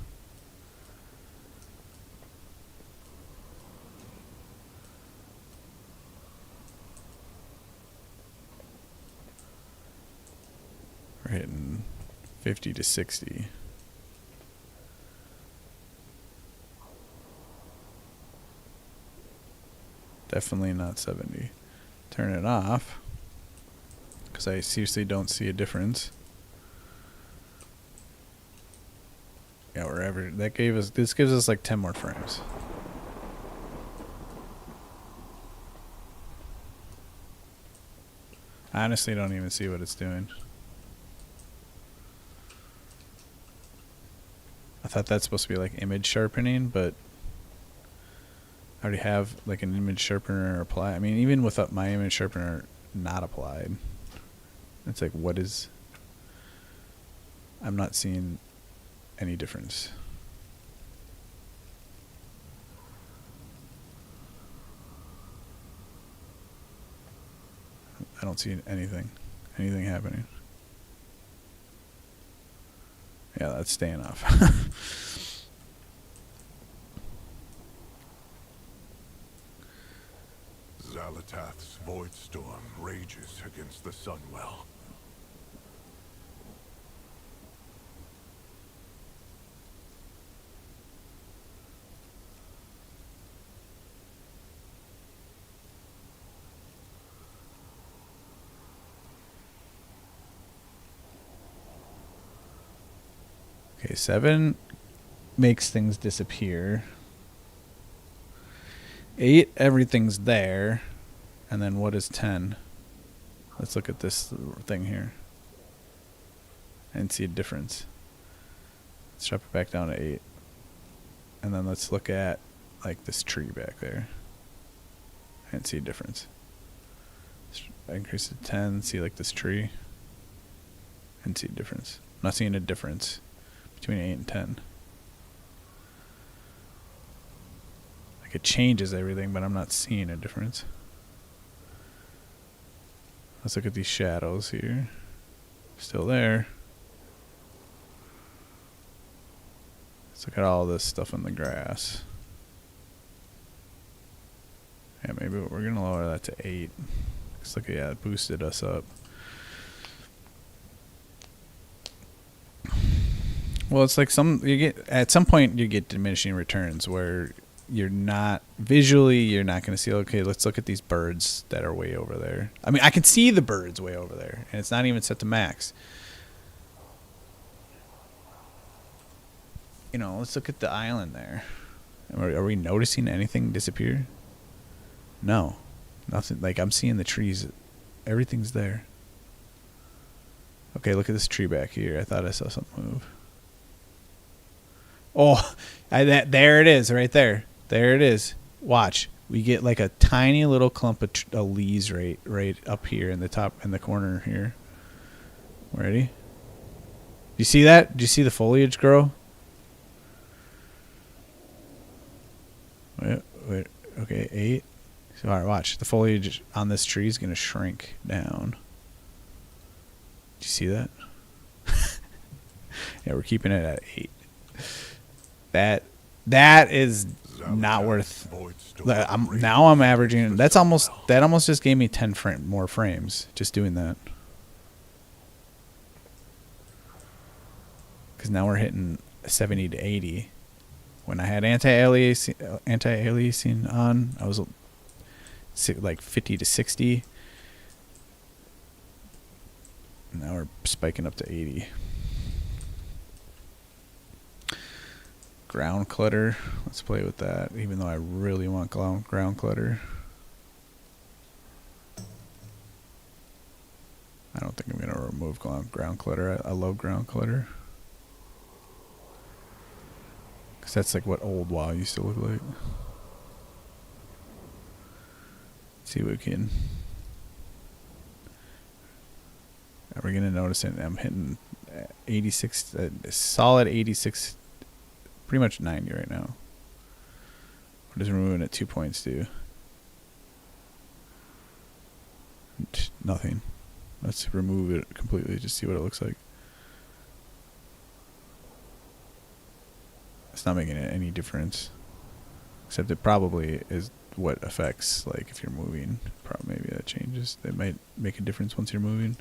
We're hitting 50 to 60. Definitely not 70. Turn it off, because I seriously don't see a difference. Yeah, wherever that gave us, this gives us like 10 more frames. I honestly don't even see what it's doing. I thought that's supposed to be like image sharpening, but I already have like an image sharpener applied. I mean, even with my image sharpener not applied, it's like, what is... I'm not seeing any difference. I don't see anything happening. Yeah, that's staying off. Xalatath's void storm rages against the Sunwell. Okay, 7 makes things disappear. 8, everything's there. And then what is 10? Let's look at this thing here and see a difference. Let's drop it back down to 8. And then let's look at like this tree back there and see a difference. Increase it to 10, see like this tree and see a difference. I'm not seeing a difference between 8 and 10. Like it changes everything, but I'm not seeing a difference. Let's look at these shadows here. Still there. Let's look at all this stuff in the grass. Yeah, maybe we're gonna lower that to 8. Let's look at, yeah, it boosted us up. Well, it's like at some point you get diminishing returns where you're not visually, not going to see, okay, let's look at these birds that are way over there. I mean, I can see the birds way over there and it's not even set to max. You know, let's look at the island there. Are we noticing anything disappear? No, nothing. Like I'm seeing the trees, everything's there. Okay, look at this tree back here. I thought I saw something move. Oh, there it is, right there. There it is. Watch. We get like a tiny little clump of leaves right up here in the top, in the corner here. Ready? You see that? Do you see the foliage grow? Wait. Okay, 8. So, all right, watch. The foliage on this tree is going to shrink down. Do you see that? Yeah, we're keeping it at 8. That is not worth. Now I'm averaging. That almost just gave me 10 more frames just doing that. Because now we're hitting 70 to 80. When I had anti-aliasing on, I was like 50 to 60. Now we're spiking up to 80. Ground clutter. Let's play with that, even though I really want ground clutter. I don't think I'm going to remove ground clutter. I love ground clutter. Because that's like what old WoW used to look like. Let's see what we can. We're going to notice it. I'm hitting 86, solid 86. Pretty much 90 right now. What is removing at 2 points do? Nothing. Let's remove it completely, just see what it looks like. It's not making any difference. Except it probably is what affects, like if you're moving. Probably maybe that changes. That might make a difference once you're moving.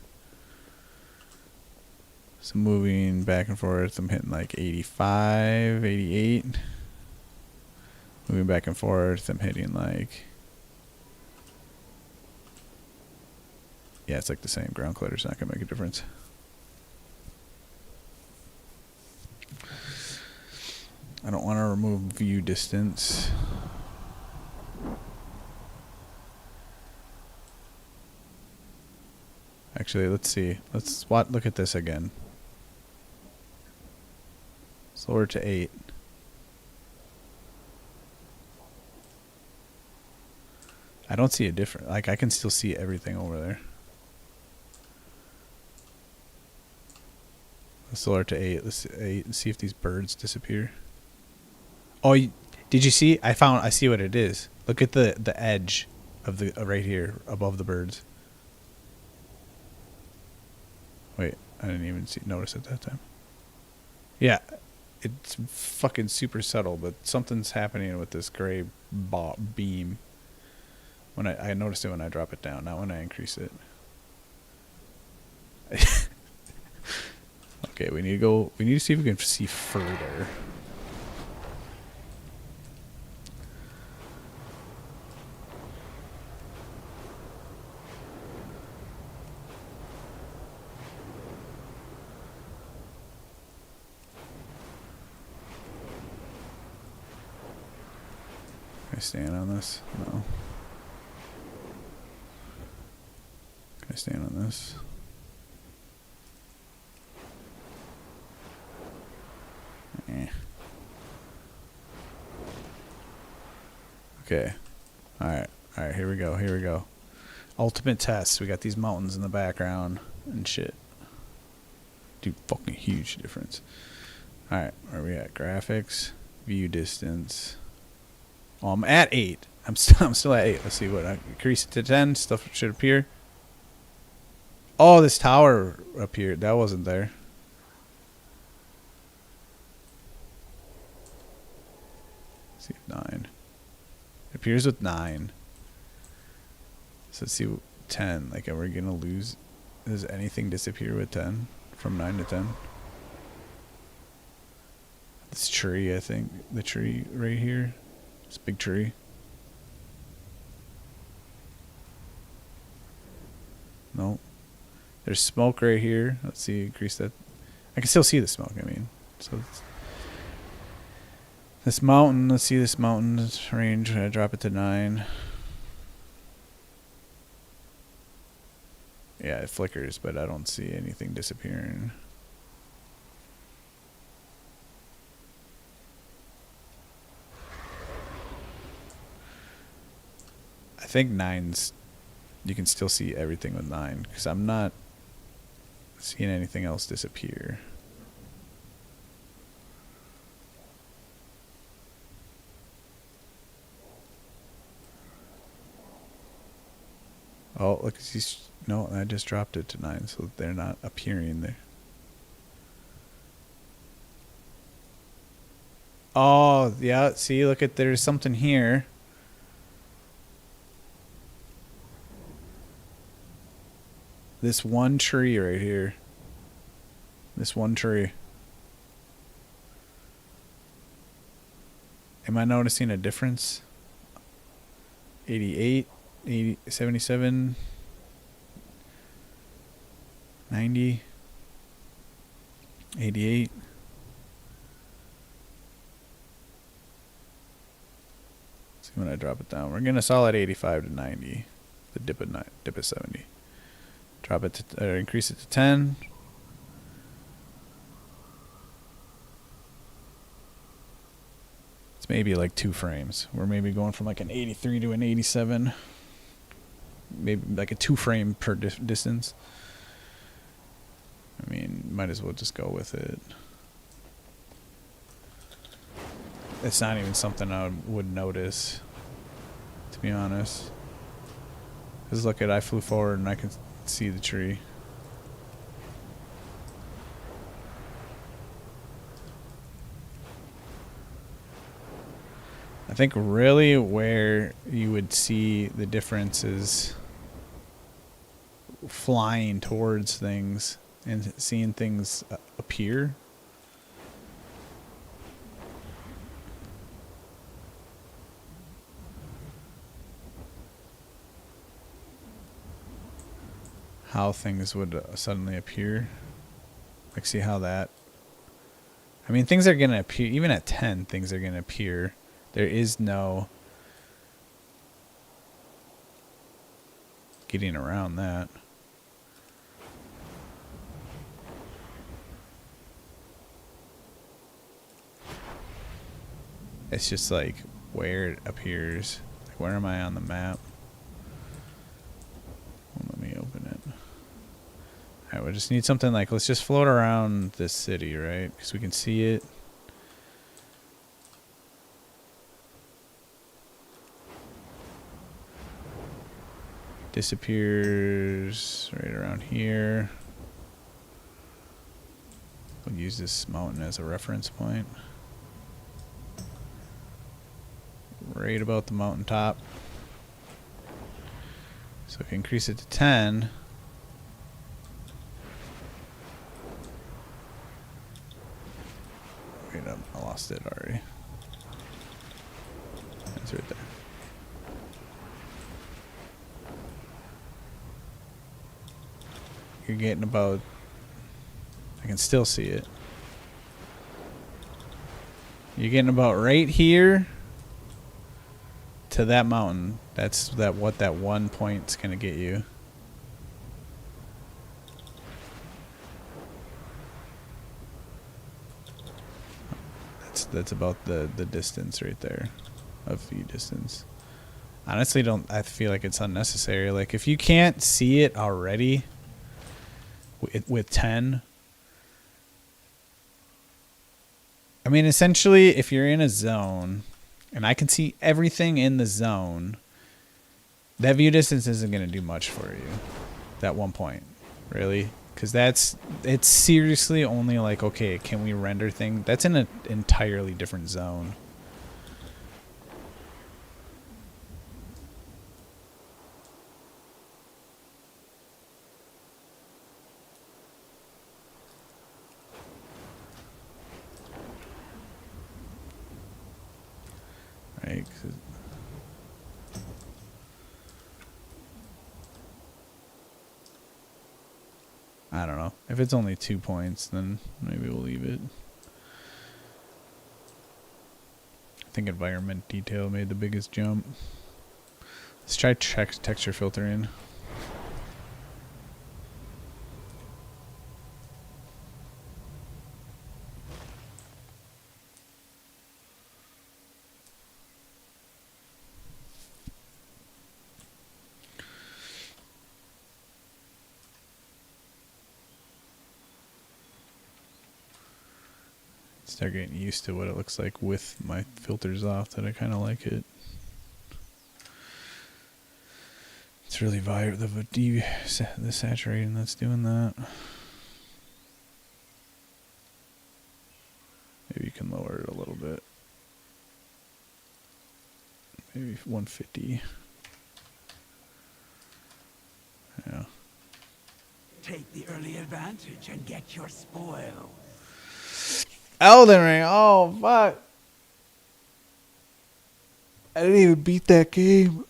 So moving back and forth, I'm hitting like 85, 88. Moving back and forth, I'm hitting like... Yeah, it's like the same. Ground clutter's not going to make a difference. I don't want to remove view distance. Actually, let's see. Let's look at this again. Lower to 8. I don't see a difference. Like I can still see everything over there. Let's lower to 8. Let's see 8 and see if these birds disappear. Oh, did you see? I see what it is. Look at the edge of the right here above the birds. Wait, I didn't even notice it that time. Yeah, it's fucking super subtle, but something's happening with this gray beam. When I noticed it when I drop it down, not when I increase it. Okay, we need to go. We need to see if we can see further. Can I stand on this? No. Can I stand on this? Okay. Alright, here we go, here we go. Ultimate test. We got these mountains in the background and shit. Dude, fucking huge difference. Alright, where are we at? Graphics, view distance. Oh, I'm at 8. I'm still at 8. Let's see what I increase it to 10. Stuff should appear. Oh, this tower appeared. That wasn't there. Let's see, 9. It appears with 9. So let's see, 10. Like, are we gonna lose? Does anything disappear with 10? From 9 to 10? This tree, I think. The tree right here. This big tree. No. There's smoke right here. Let's see, increase that. I can still see the smoke, I mean. So this mountain, let's see this mountain's range. I drop it to 9. Yeah, it flickers, but I don't see anything disappearing. I think 9's, you can still see everything with 9, because I'm not seeing anything else disappear. Oh, look, no, I just dropped it to 9, so they're not appearing there. Oh, yeah, see, look at, there's something here. This one tree right here. This one tree. Am I noticing a difference? 88, 80, 77, 90, 88. See when I drop it down. We're gonna solid 85 to 90. The dip at 70. Drop it to, increase it to 10. It's maybe like 2 frames. We're maybe going from like an 83 to an 87. Maybe like a 2 frame per distance. I mean, might as well just go with it. It's not even something I would notice, to be honest. Because look at, I flew forward and I can see the tree. I think really where you would see the difference is flying towards things and seeing things appear. How things would suddenly appear. Like, see how that... I mean, things are going to appear. Even at 10, things are going to appear. There is no getting around that. It's just like where it appears. Like, where am I on the map? Let me open it. Alright, we just need something like, let's just float around this city, right? Because we can see it. Disappears right around here. We'll use this mountain as a reference point. Right about the mountaintop. So we can increase it to 10. Wait up, I lost it already. It's right there. You're getting about, I can still see it. You're getting about right here to that mountain. That's what that 1 point's gonna get you. That's about the distance right there, of view distance. Honestly, I feel like it's unnecessary. Like if you can't see it already with 10, I mean, essentially, if you're in a zone and I can see everything in the zone, that view distance isn't going to do much for you. That 1 point, really. Because it's seriously only like, okay, can we render things? That's in an entirely different zone. Right? 'Cause I don't know. If it's only 2 points, then maybe we'll leave it. I think environment detail made the biggest jump. Let's try texture filtering. Start getting used to what it looks like with my filters off, that I kind of like it. It's really the saturating that's doing that. Maybe you can lower it a little bit. Maybe 150. Yeah. Take the early advantage and get your spoil. Elden Ring. Oh, fuck. I didn't even beat that game.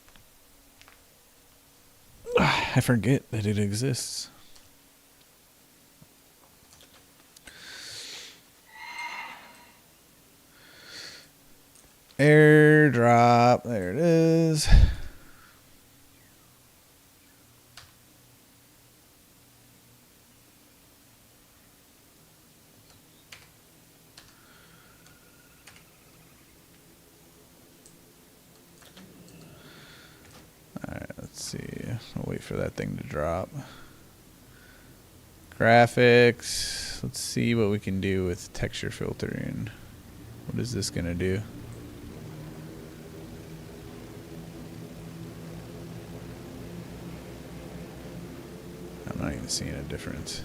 I forget that it exists. Airdrop. There it is. Alright, let's see. I'll wait for that thing to drop. Graphics. Let's see what we can do with texture filtering. What is this gonna do? I'm not even seeing a difference.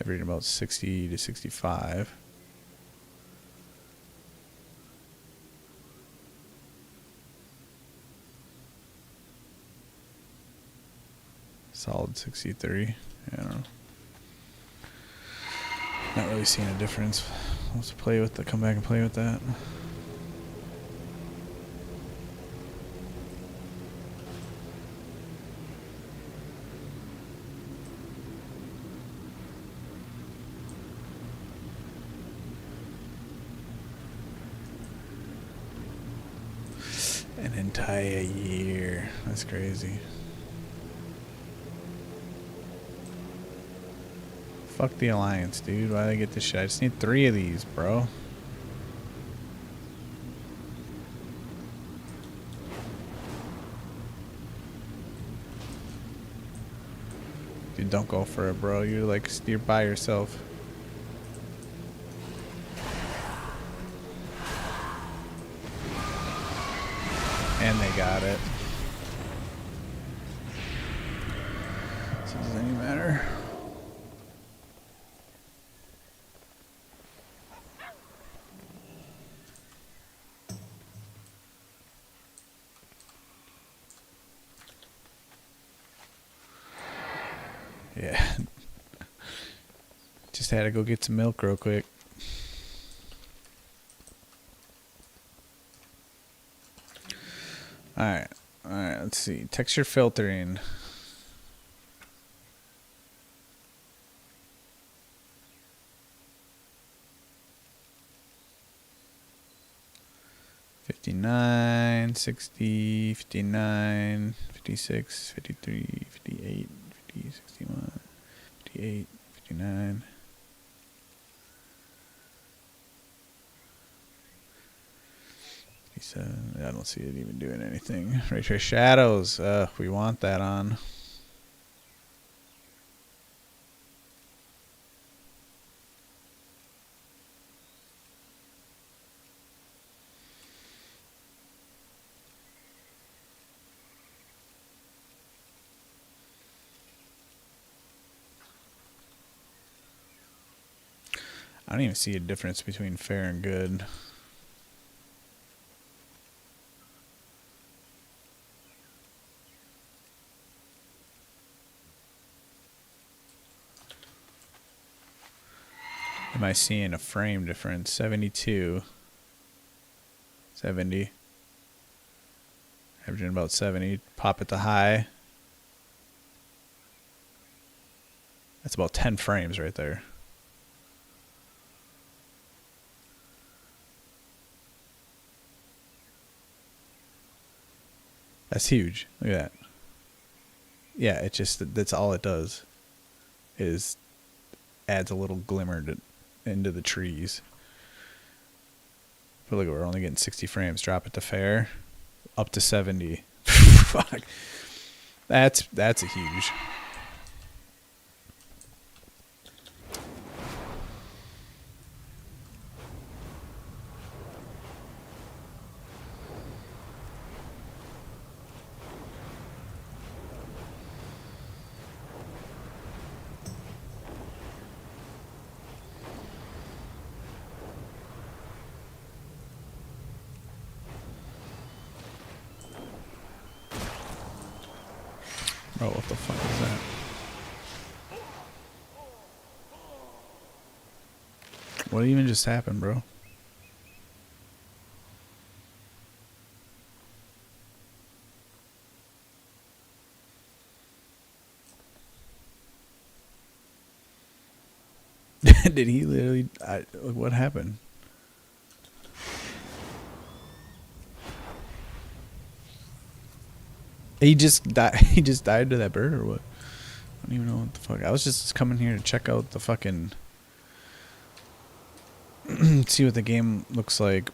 Averaging about 60 to 65. Solid 63. I don't know. Not really seeing a difference. Let's play with the, come back and play with that. An entire year. That's crazy. Fuck the Alliance, dude. Why did I get this shit? I just need 3 of these, bro. Dude, don't go for it, bro. You're by yourself. And they got it. So does any matter? Yeah. Just had to go get some milk real quick. Alright, let's see. Texture filtering. $59, $60, $59, $56, $53, $58, $50, $61, $58, $59. I don't see it even doing anything. Ray trace shadows. We want that on. I don't even see a difference between fair and good. Am I seeing a frame difference? 72. 70. Averaging about 70. Pop it to high. That's about 10 frames right there. That's huge. Look at that. Yeah, it just, that's all it does. Is adds a little glimmer into the trees. But look, we're only getting 60 frames. Drop it to fair. Up to 70. Fuck. That's a huge. Bro, what the fuck is that? What even just happened, bro? Did he literally... what happened? He just died. He just died to that bird or what? I don't even know what the fuck. I was just coming here to check out the fucking... see what the game looks like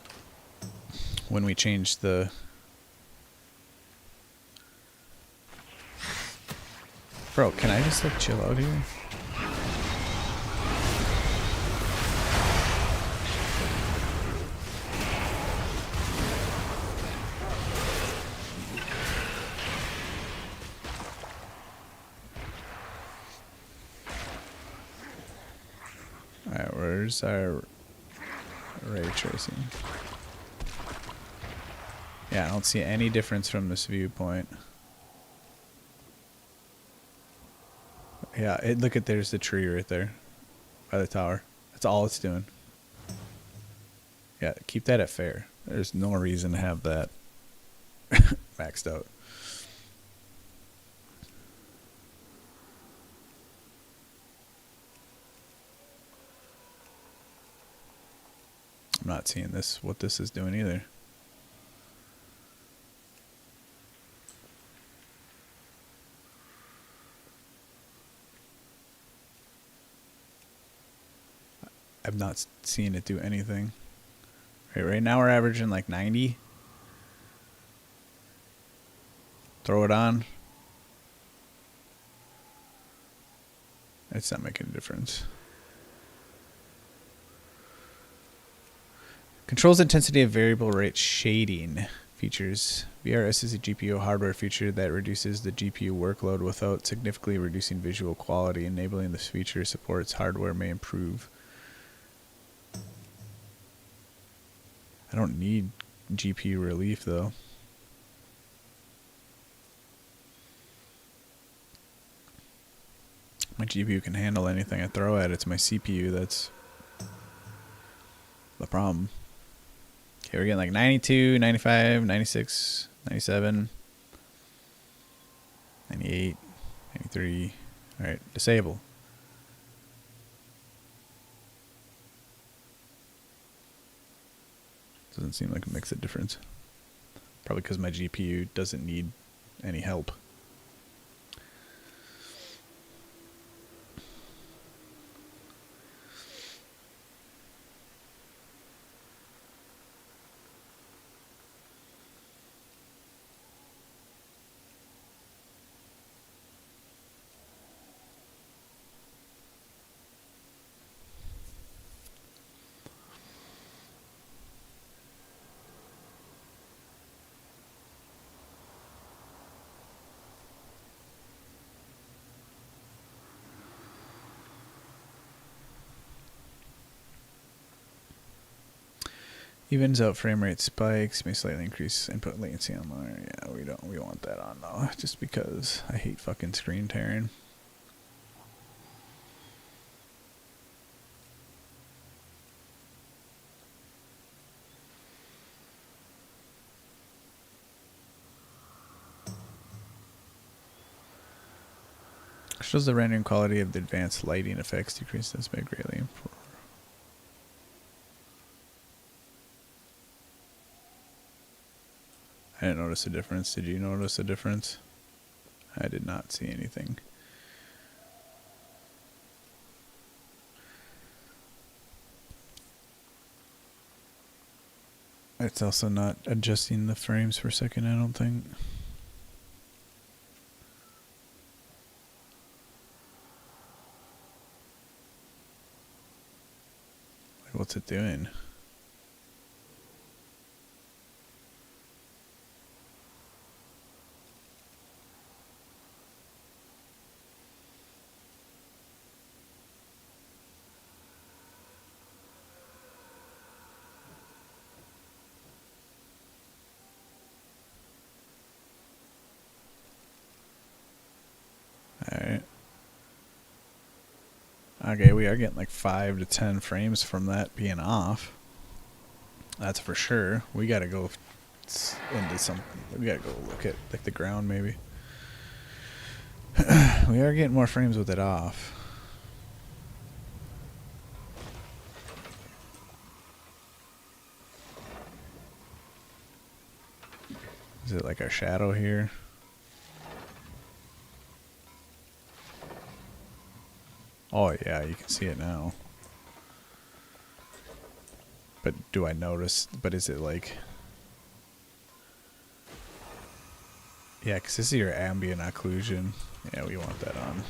when we change the... Bro, can I just like chill out here? Alright, where's our ray tracing? Yeah, I don't see any difference from this viewpoint. Yeah, look at, there's the tree right there by the tower. That's all it's doing. Yeah, keep that at fair. There's no reason to have that maxed out. I'm not seeing what this is doing either. I'm not seeing it do anything. Right now we're averaging like 90. Throw it on. It's not making a difference. Controls intensity of variable rate shading. Features. VRS is a GPU hardware feature that reduces the GPU workload without significantly reducing visual quality. Enabling this feature supports hardware may improve. I don't need GPU relief though. My GPU can handle anything I throw at it. It's my CPU that's the problem. Okay, we're getting like 92, 95, 96, 97, 98, 93. Alright, disable. Doesn't seem like it makes a difference. Probably because my GPU doesn't need any help. Evens out frame rate spikes, may slightly increase input latency on lower. Yeah, we want that on though, just because I hate fucking screen tearing. Shows the rendering quality of the advanced lighting effects decrease this may greatly improve. I didn't notice a difference. Did you notice a difference? I did not see anything. It's also not adjusting the frames per second, I don't think. What's it doing? Alright. Okay, we are getting like 5 to 10 frames from that being off. That's for sure. We gotta go into some. We gotta go look at like the ground maybe. We are getting more frames with it off. Is it like our shadow here? Oh yeah, you can see it now. But do I notice? But is it like... Yeah, because this is your ambient occlusion. Yeah, we want that on.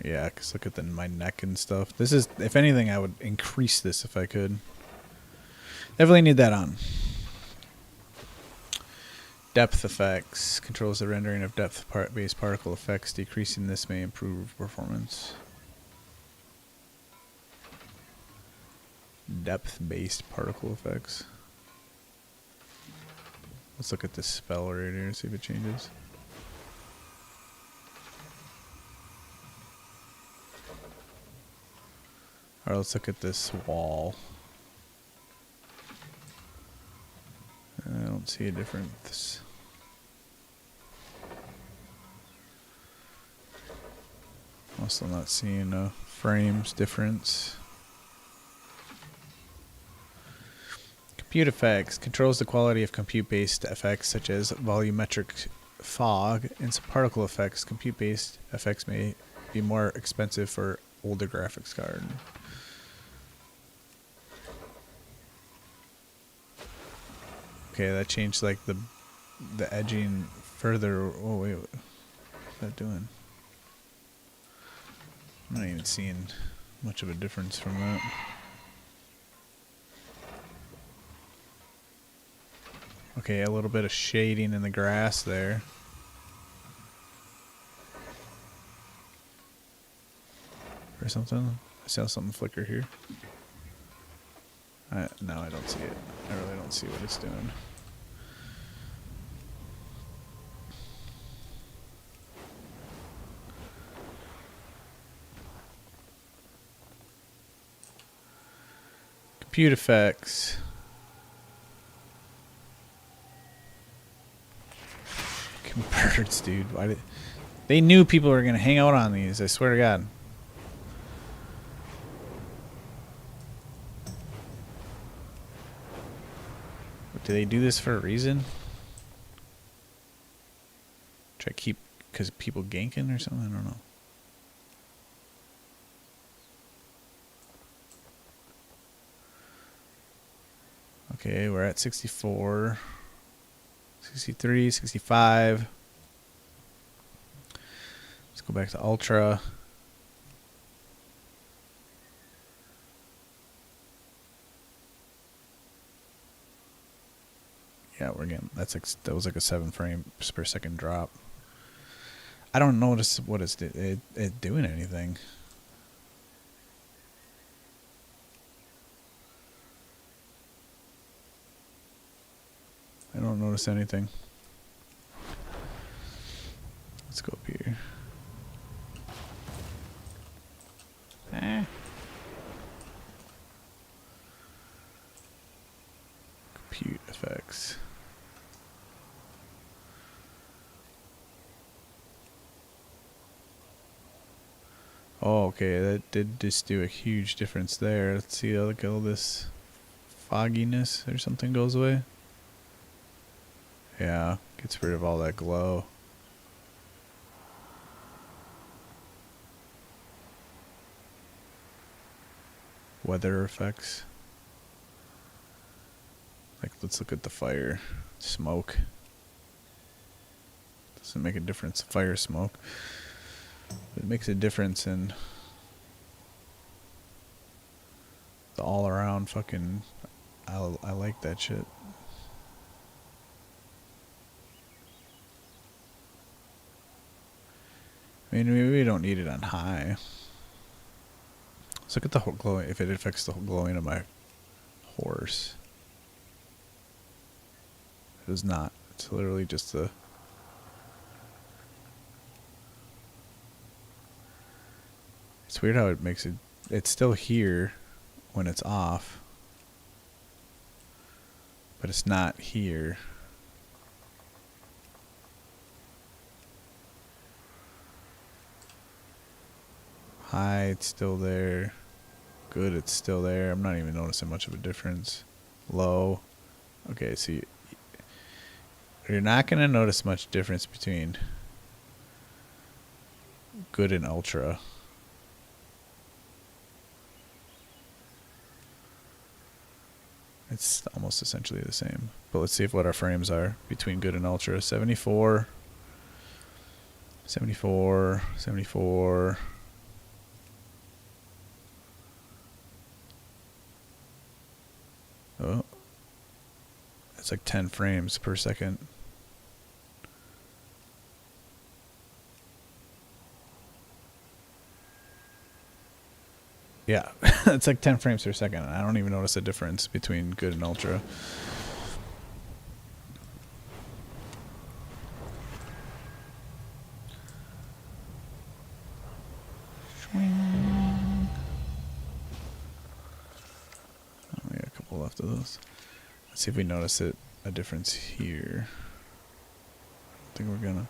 Yeah, because look at my neck and stuff. This is, if anything, I would increase this if I could. Definitely need that on. Depth effects controls the rendering of depth-based particle effects. Decreasing this may improve performance. Depth-based particle effects. Let's look at this spell right here, see if it changes. Alright, let's look at this wall. I don't see a difference. Also not seeing a frames difference. Compute effects controls the quality of compute-based effects such as volumetric fog and some particle effects. Compute-based effects may be more expensive for older graphics card. Okay, that changed like the edging further. Oh wait, what's that doing? I'm not even seeing much of a difference from that. Okay, a little bit of shading in the grass there. Or something. I saw something flicker here. No, I don't see it. I really don't see what it's doing. Compute effects. Birds, dude. Why did they knew people were gonna hang out on these? I swear to God. Do they do this for a reason? Try to keep because people ganking or something? I don't know. Okay, we're at 64, 63, 65. Let's go back to Ultra. Yeah, we're getting that was like a 7 frames per second drop. I don't notice what it's doing anything. I don't notice anything. Let's go up here. Compute effects. Oh, okay, that did just do a huge difference there. Let's see, look at all this fogginess or something goes away. Yeah, gets rid of all that glow. Weather effects. Like, let's look at the fire. Smoke. Doesn't make a difference, fire smoke. It makes a difference in the all around fucking, I like that shit. I mean, maybe we don't need it on high. Let's look at the whole glowing, if it affects the whole glowing of my horse. It does not. It's literally just the... It's weird how it makes it... It's still here when it's off. But it's not here. High, it's still there. Good, it's still there. I'm not even noticing much of a difference. Low. Okay, so you're not going to notice much difference between good and ultra. It's almost essentially the same. But let's see what our frames are between good and ultra. 74, 74, 74. Oh, it's like 10 frames per second. Yeah, it's like 10 frames per second. I don't even notice a difference between good and ultra. We got a couple left of those. Let's see if we notice a difference here. I think we're gonna.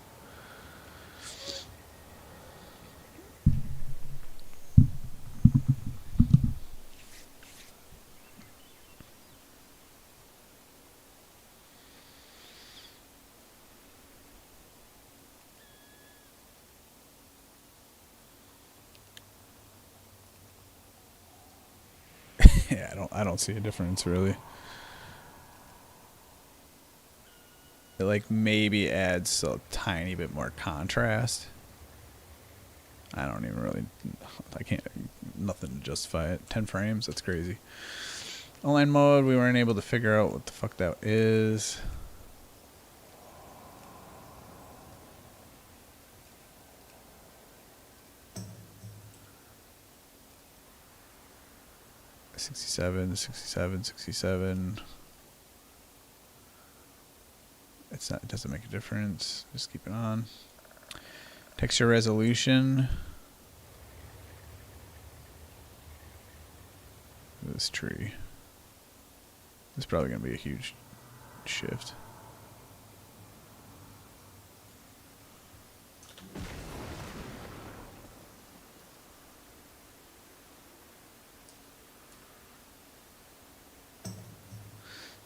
Yeah, I don't see a difference really. It like maybe adds a tiny bit more contrast. I don't even really, I can't, nothing to justify it. 10 frames, that's crazy. Online mode, we weren't able to figure out what the fuck that is. $67, $67, $67. It's not, it doesn't make a difference. Just keep it on. Texture resolution. This tree. This is probably going to be a huge shift.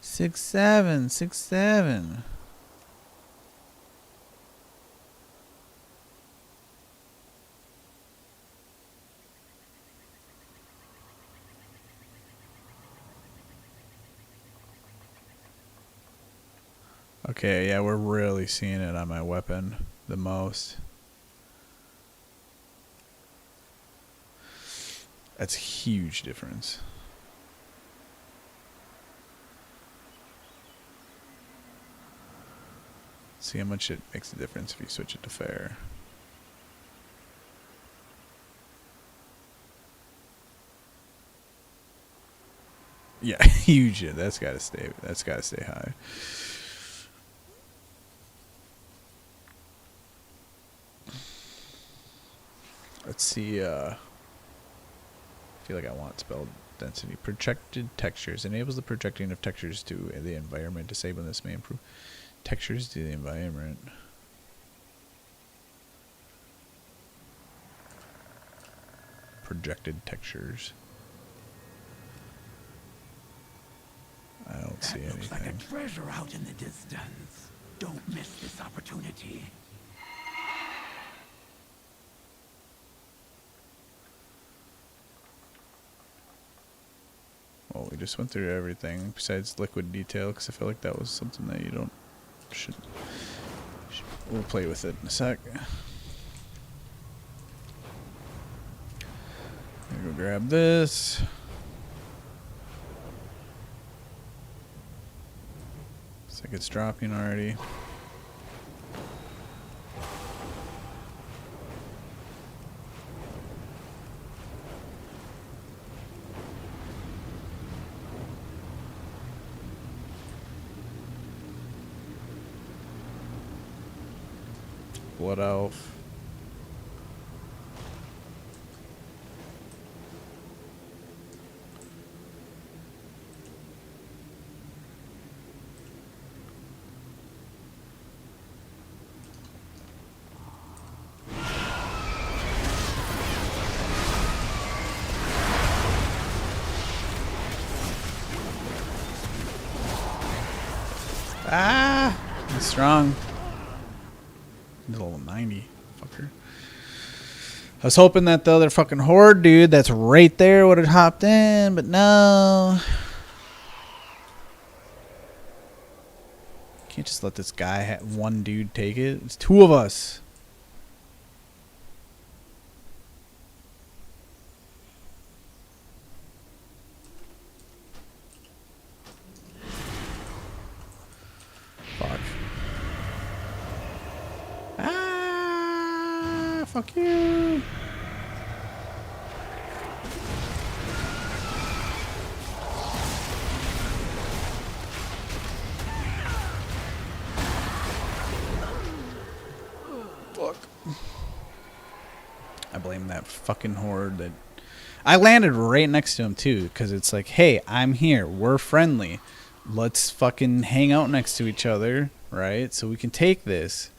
Six, seven, 6, 7. Okay, yeah, we're really seeing it on my weapon the most. That's a huge difference. See how much it makes a difference if you switch it to fair. Yeah, huge. That's gotta stay. That's gotta stay high. Let's see. I feel like I want spell density. Projected textures enables the projecting of textures to the environment. Disabling this may improve textures to the environment. Projected textures. I don't see anything. Looks like a treasure out in the distance. Don't miss this opportunity. Well, we just went through everything besides liquid detail because I feel like that was something that you don't should. We'll play with it in a sec. I'm gonna go grab this. Looks like it's dropping already. Blood elf. Ah! He's strong. He's level 90. Fucker. I was hoping that the other fucking horde dude that's right there would have hopped in, but no. Can't just let this guy, one dude, take it. It's two of us. Fuck. Ah, fuck you. Fuck. I blame that fucking horde that... I landed right next to him too, because it's like, hey, I'm here. We're friendly. Let's fucking hang out next to each other, right? So we can take this.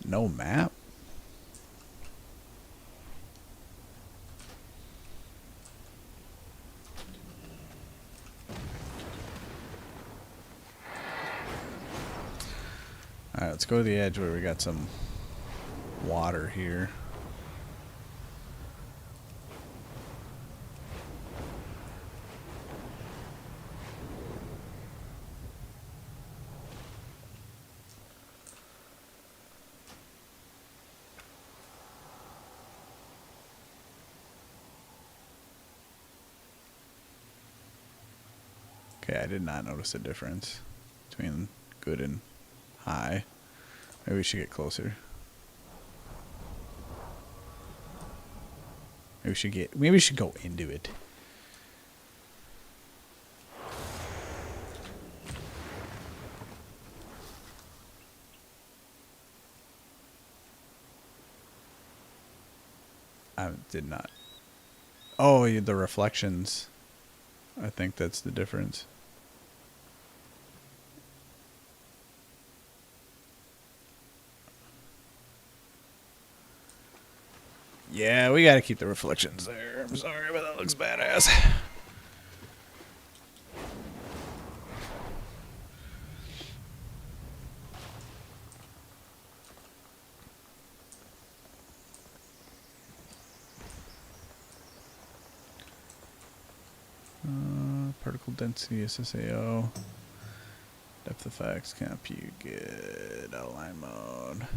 No map? Alright, let's go to the edge where we got some water here. Okay, I did not notice a difference between good and high. Maybe we should get closer. Maybe we should go into it. I did not. Oh, the reflections. I think that's the difference. Yeah, we gotta keep the reflections there. I'm sorry, but that looks badass. Particle density, SSAO. Depth effects, compute, good. Outline mode.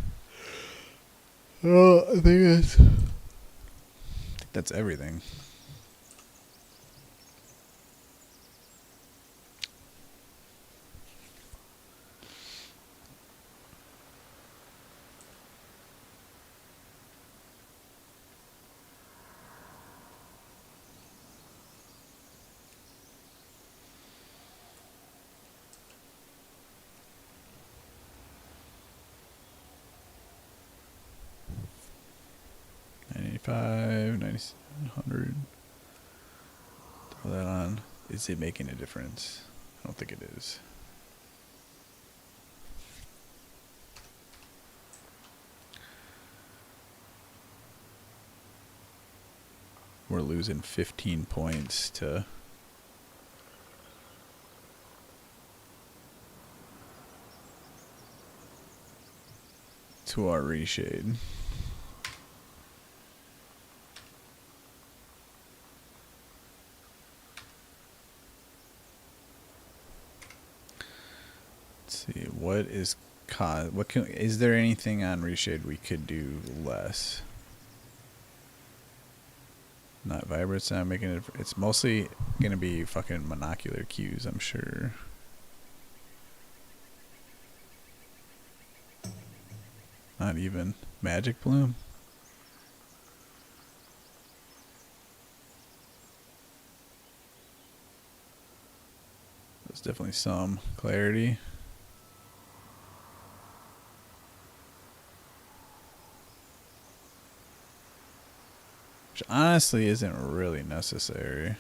Oh, I think that's everything. $95, $9,700. Throw that on. Is it making a difference? I don't think it is. We're losing 15 points to our reshade. Let's see, what is is there anything on reshade we could do less? Not vibrance, not making it. It's mostly gonna be fucking monocular cues, I'm sure. Not even magic bloom. There's definitely some clarity. Which honestly isn't really necessary.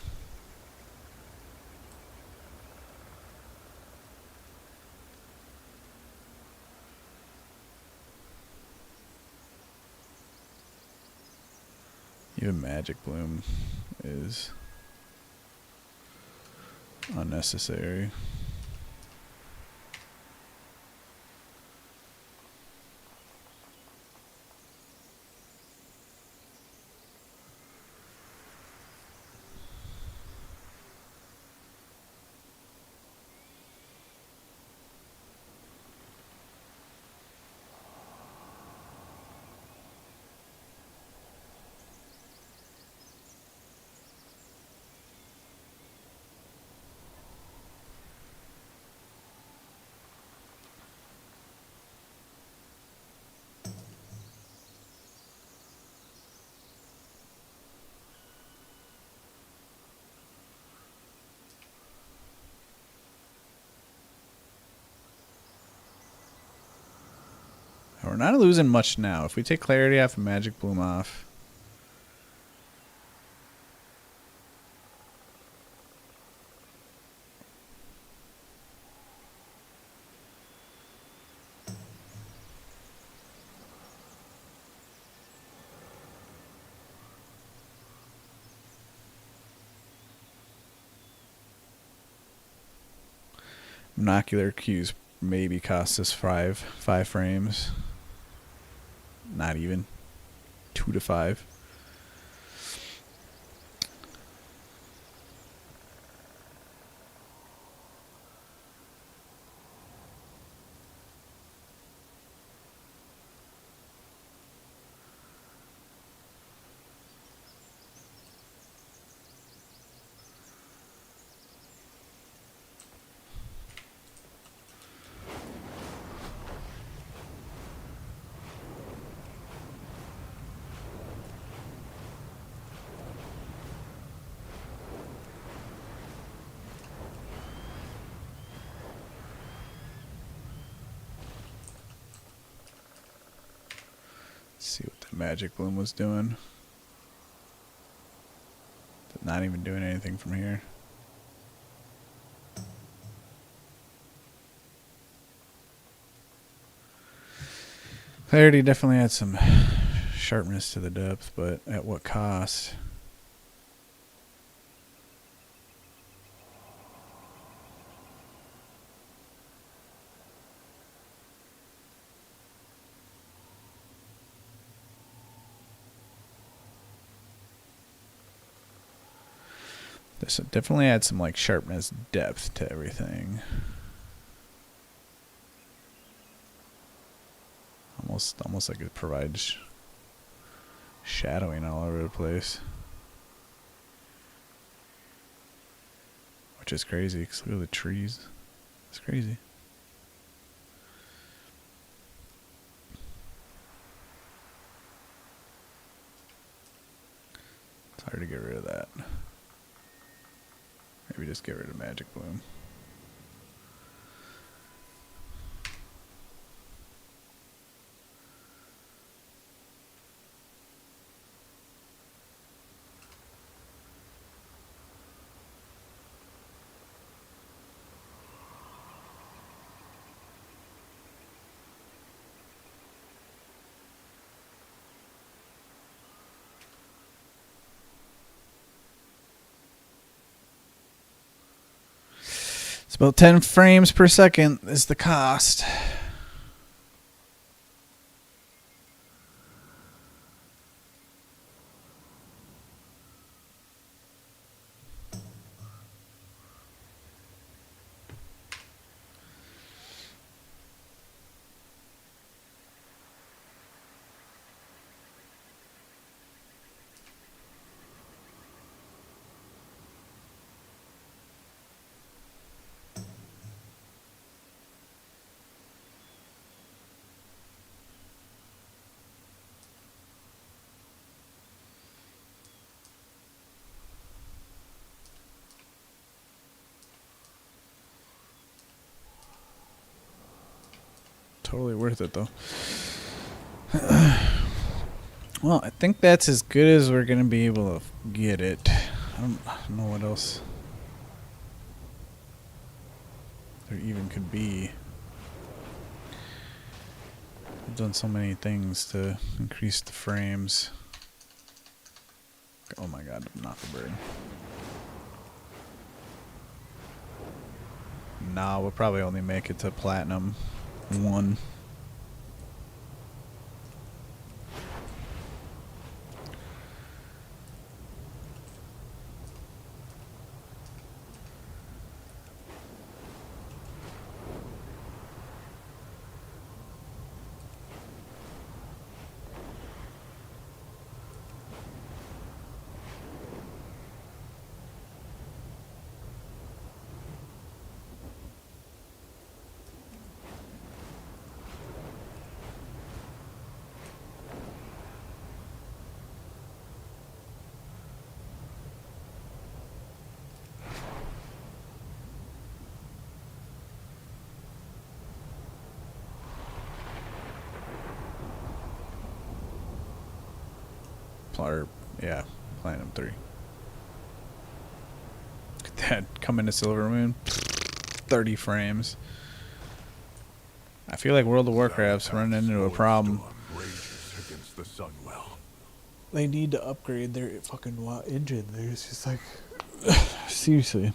Even magic bloom is unnecessary. We're not losing much now. If we take clarity off and magic bloom off. Monocular cues maybe cost us five frames. Not even 2 to 5. Magic Bloom was doing. Not even doing anything from here. Clarity definitely had some sharpness to the depth, but at what cost? This definitely adds some like sharpness, depth to everything. Almost like it provides shadowing all over the place, which is crazy. 'Cause look at the trees. It's crazy. It's hard to get rid of that. Maybe just get rid of Magic Bloom. It's about 10 frames per second is the cost. Totally worth it, though. Well, I think that's as good as we're going to be able to get it. I don't know what else there even could be. I've done so many things to increase the frames. Oh my god, not the bird. Nah, we'll probably only make it to Platinum 1. Or, yeah, Platinum 3. Look at that, coming to Silver Moon, 30 frames. I feel like World of Warcraft's running into a problem. They need to upgrade their fucking engine. It's just like, seriously.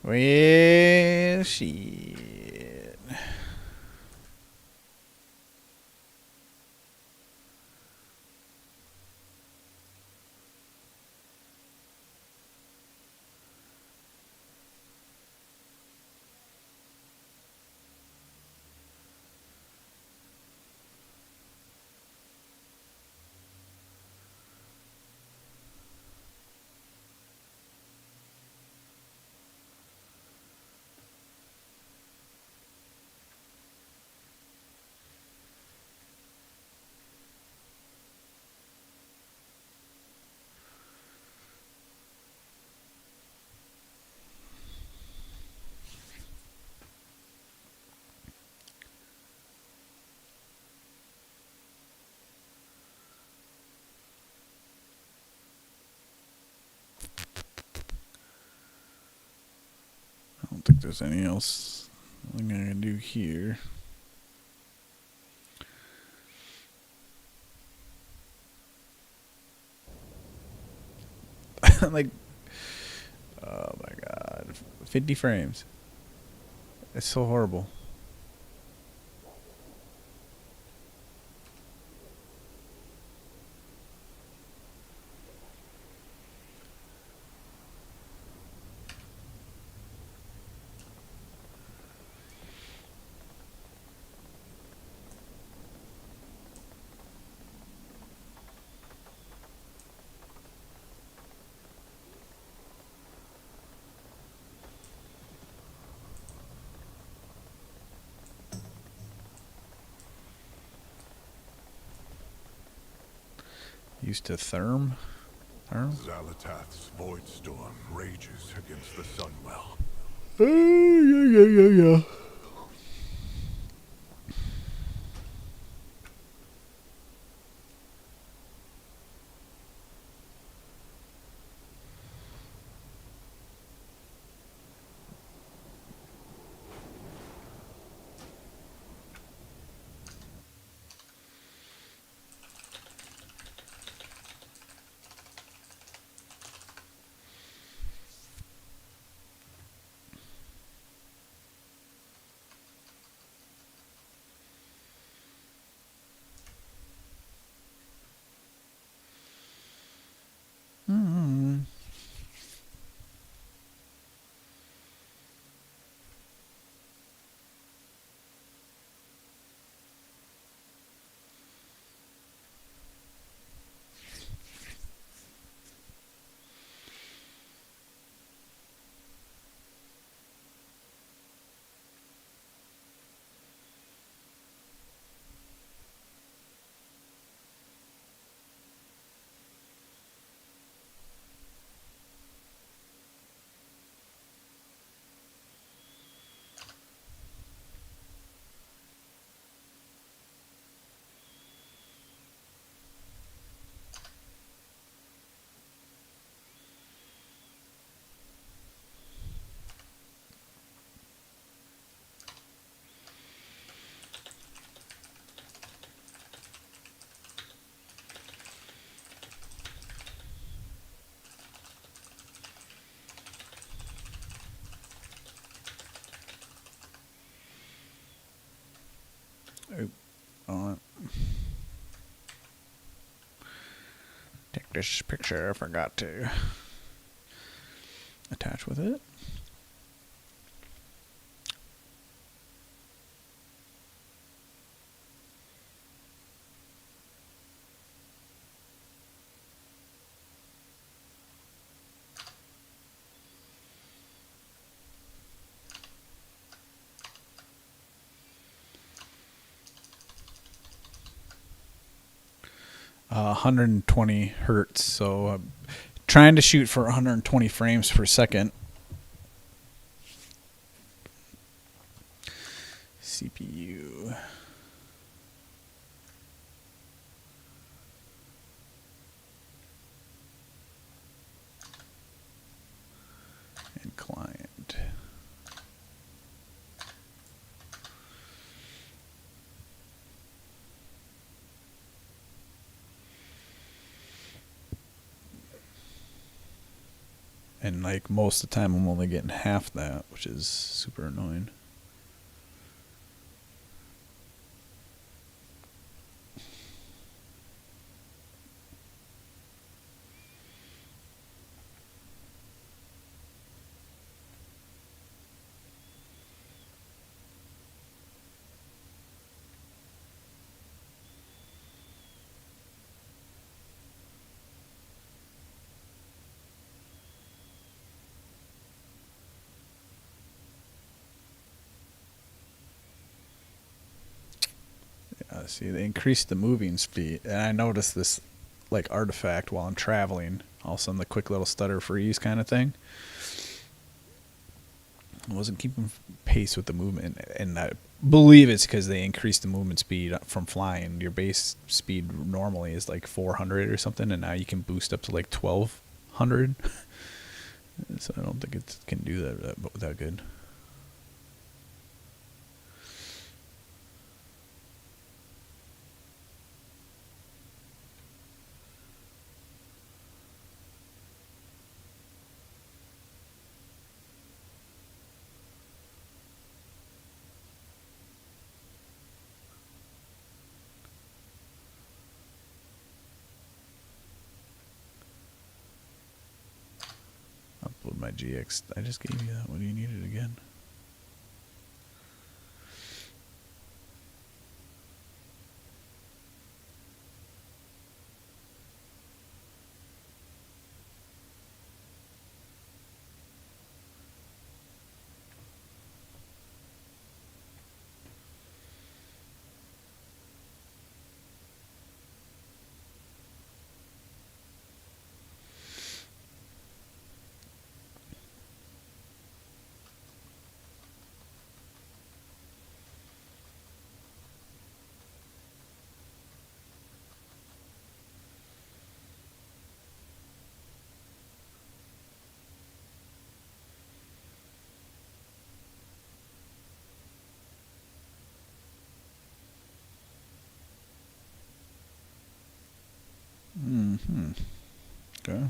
Well, shit. think there's anything else I can do here. Like, oh my god, 50 frames. It's so horrible. Used to Therm? Zalatath's void storm rages against the Sunwell. Yeah. Take this picture. I forgot to attach with it. Uh, 120 hertz, so I'm trying to shoot for 120 frames per second. CPU. And client. And like most of the time I'm only getting half that, which is super annoying. See, they increased the moving speed, and I noticed this like artifact while I'm traveling. All of a sudden, the quick little stutter freeze kind of thing. I wasn't keeping pace with the movement, and I believe it's because they increased the movement speed from flying. Your base speed normally is like 400 or something, and now you can boost up to like 1200. So I don't think it can do that good. my GX. I just gave you that. What do you need it again? Okay.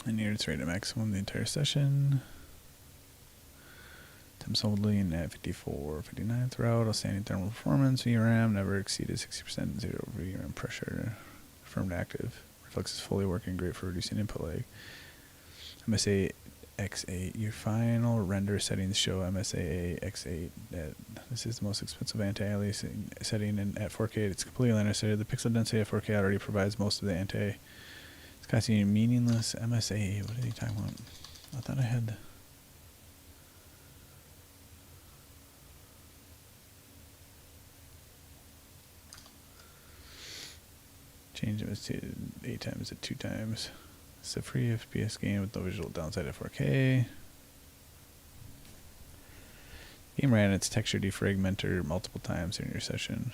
And here it's rated maximum the entire session. Temps holding at 54, 59 throughout. Outstanding thermal performance. VRAM never exceeded 60%. Zero VRAM pressure. Affirmed active. Reflex is fully working. Great for reducing input lag. MSA X8. Your final render settings show MSA X8. This is the most expensive anti-aliasing setting at 4K. It's completely unnecessary. The pixel density at 4K already provides most of the anti. It's causing meaningless MSA. What are they talking about? I thought I had. Change it to 8 times to 2 times. It's a free FPS game with no visual downside at 4K. Game ran its texture defragmenter multiple times during your session.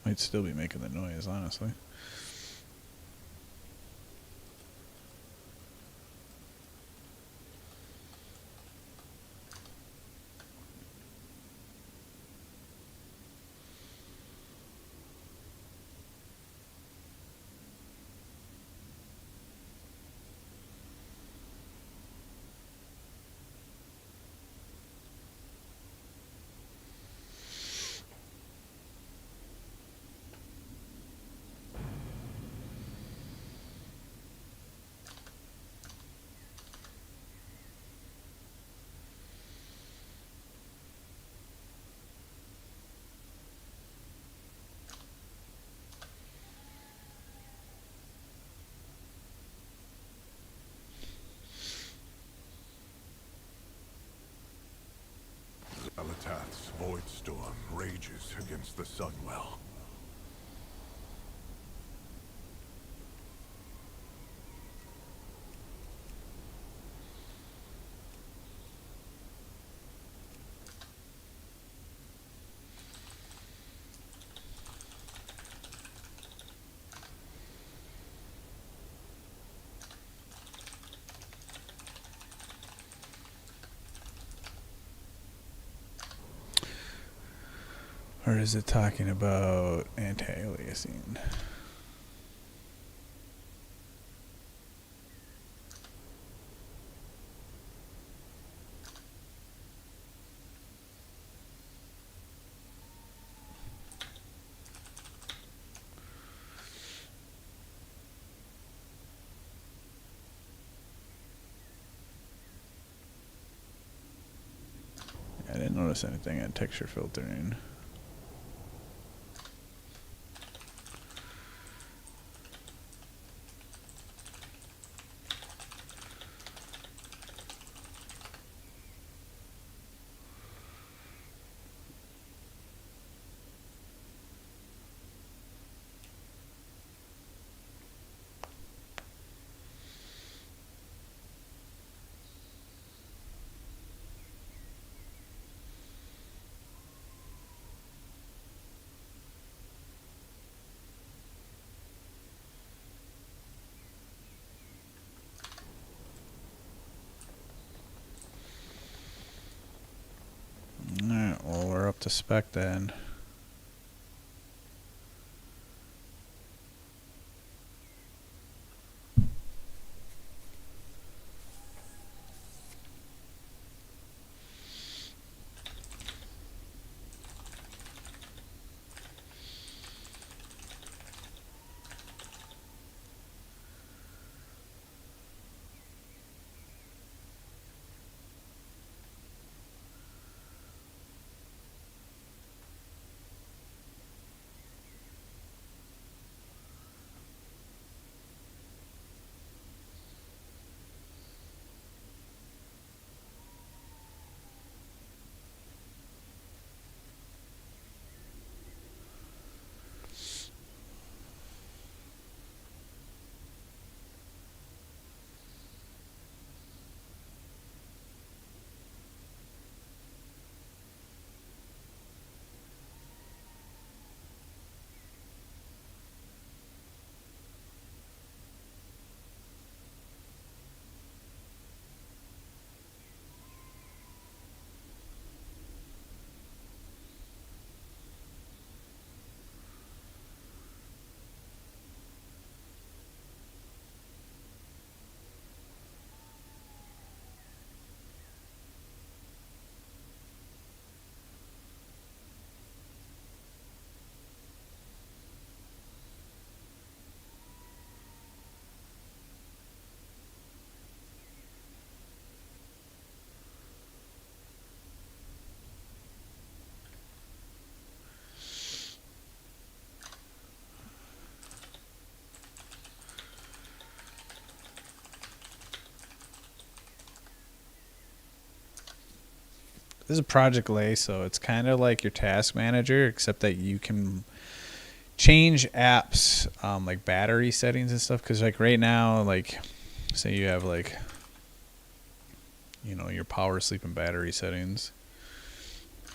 Might still be making the noise, honestly. Alatath's void storm rages against the Sunwell. Or is it talking about anti-aliasing? I didn't notice anything on texture filtering. Alright, well, we're up to spec then. This is Project Lay, so it's kind of like your task manager, except that you can change apps, like battery settings and stuff. Because like right now, like say you have like, you know, your power, sleep, and battery settings.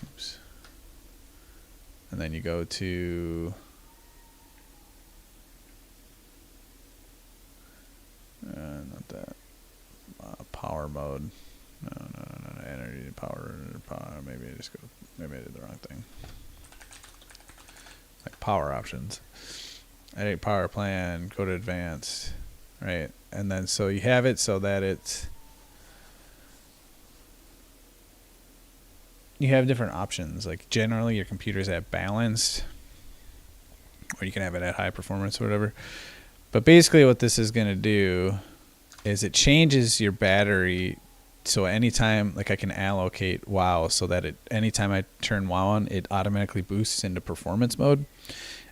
Oops. And then you go to power mode. No. Energy, power. Maybe I did the wrong thing. Like power options. Edit power plan, go to advanced, right? And then so you have it so that it's, you have different options. Like generally your computer's at balanced, or you can have it at high performance or whatever. But basically what this is going to do is it changes your battery. So anytime, like I can allocate WoW so that anytime I turn WoW on, it automatically boosts into performance mode.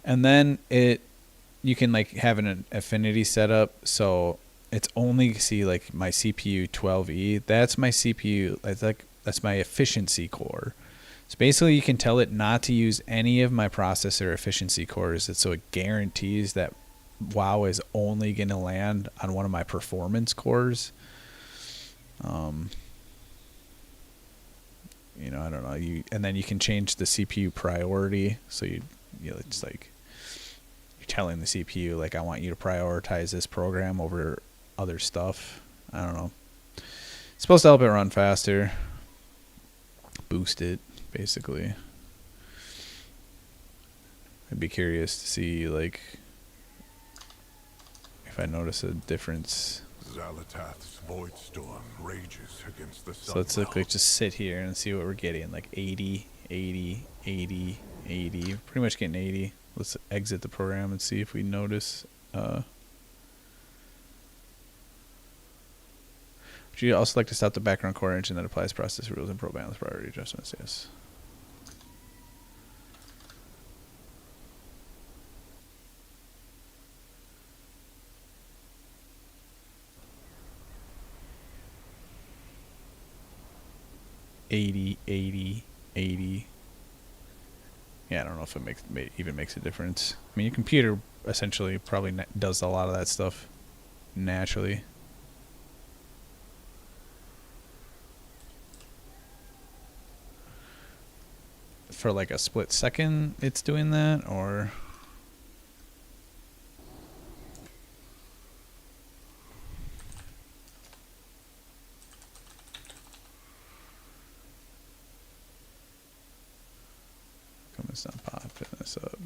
And then you can like have an affinity setup. So it's only like my CPU 12E. That's my CPU. That's my efficiency core. So basically you can tell it not to use any of my processor efficiency cores. So it guarantees that WoW is only going to land on one of my performance cores. I don't know. And then you can change the CPU priority. So it's like you're telling the CPU like I want you to prioritize this program over other stuff. I don't know. It's supposed to help it run faster. Boost it, basically. I'd be curious to see like if I notice a difference. Zalatath's void storm rages against the sun. So let's like just sit here and see what we're getting. Like 80, 80, 80, 80. Pretty much getting 80. Let's exit the program and see if we notice. Would you also like to stop the background core engine that applies process rules and balance priority adjustments? Yes. $80, $80, $80. Yeah, I don't know if it even makes a difference. I mean, your computer essentially probably does a lot of that stuff naturally. For like a split second, it's doing that, or come it's not popping this up.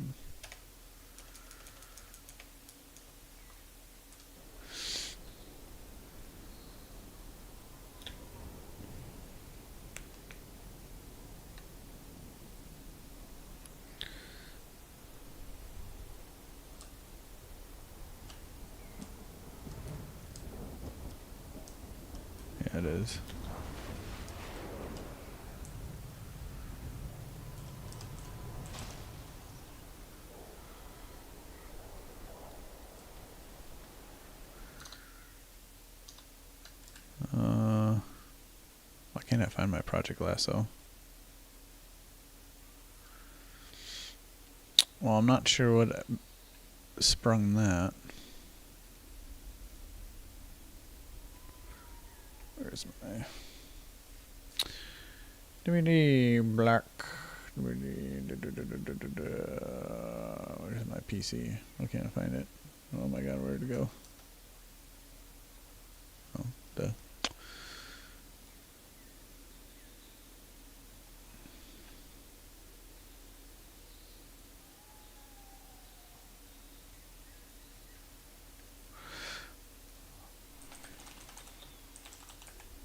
Yeah, it is. Why can't I find my Project Lasso? Well, I'm not sure what sprung that. Where's my DVD black? DVD. Where's my PC? Why can't I find it? Oh my god, where'd it go? Oh, duh.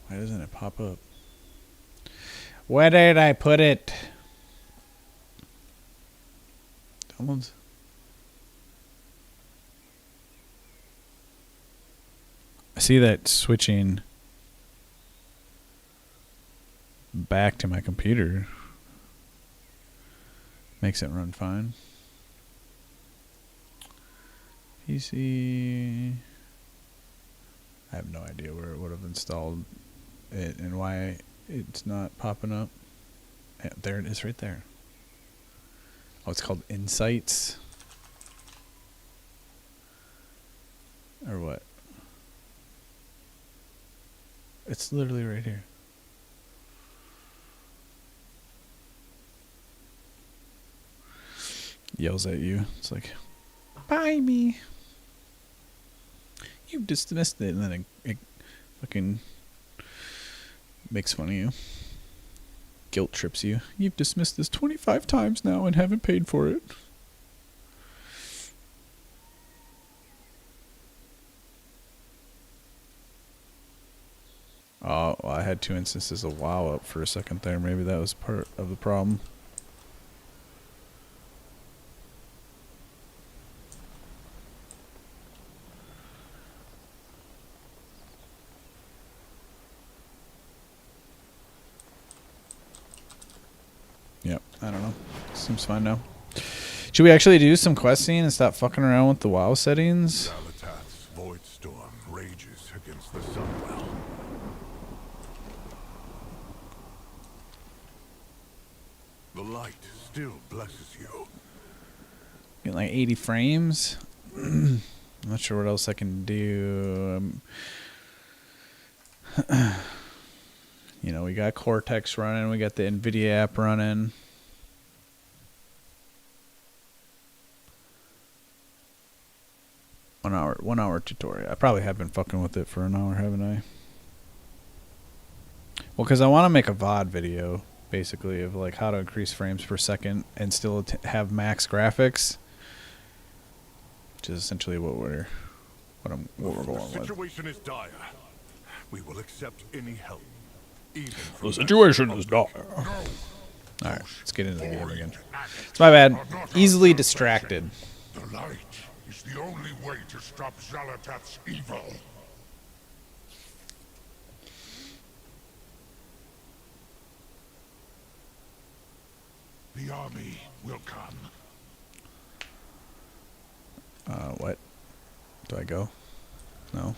Why doesn't it pop up? Where did I put it? Downloads? I see that switching back to my computer makes it run fine. PC. I have no idea where it would have installed it and why it's not popping up. Yeah, there it is right there. Oh, it's called Insights. Or what? It's literally right here. Yells at you. It's like, buy me. You dismissed it, and then it fucking makes fun of you. Guilt trips you. You've dismissed this 25 times now and haven't paid for it. Oh, well, I had 2 instances of WoW up for a second there. Maybe that was part of the problem. Yep, I don't know. Seems fine now. Should we actually do some questing and stop fucking around with the WoW settings? Zalatath's void storm rages against the Sunwell. The light still blesses you. Get like 80 frames. I'm not sure what else I can do. You know, we got Cortex running. We got the NVIDIA app running. One hour tutorial. I probably have been fucking with it for an hour, haven't I? Well, because I want to make a VOD video, basically, of like how to increase frames per second and still have max graphics, which is essentially what we're going with. The situation is dire. We will accept any help. The situation is dire. Alright, let's get into the game again. It's my bad. Easily distracted. The light is the only way to stop Zalatath's evil. The army will come. What? Do I go? No.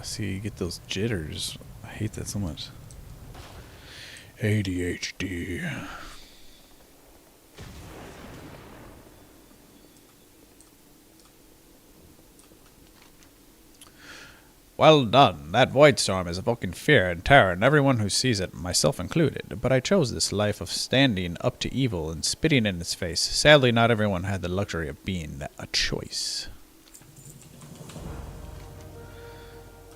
See, you get those jitters. I hate that so much. ADHD. Well done. That void storm is evoking fear and terror in everyone who sees it, myself included. But I chose this life of standing up to evil and spitting in its face. Sadly, not everyone had the luxury of being a choice.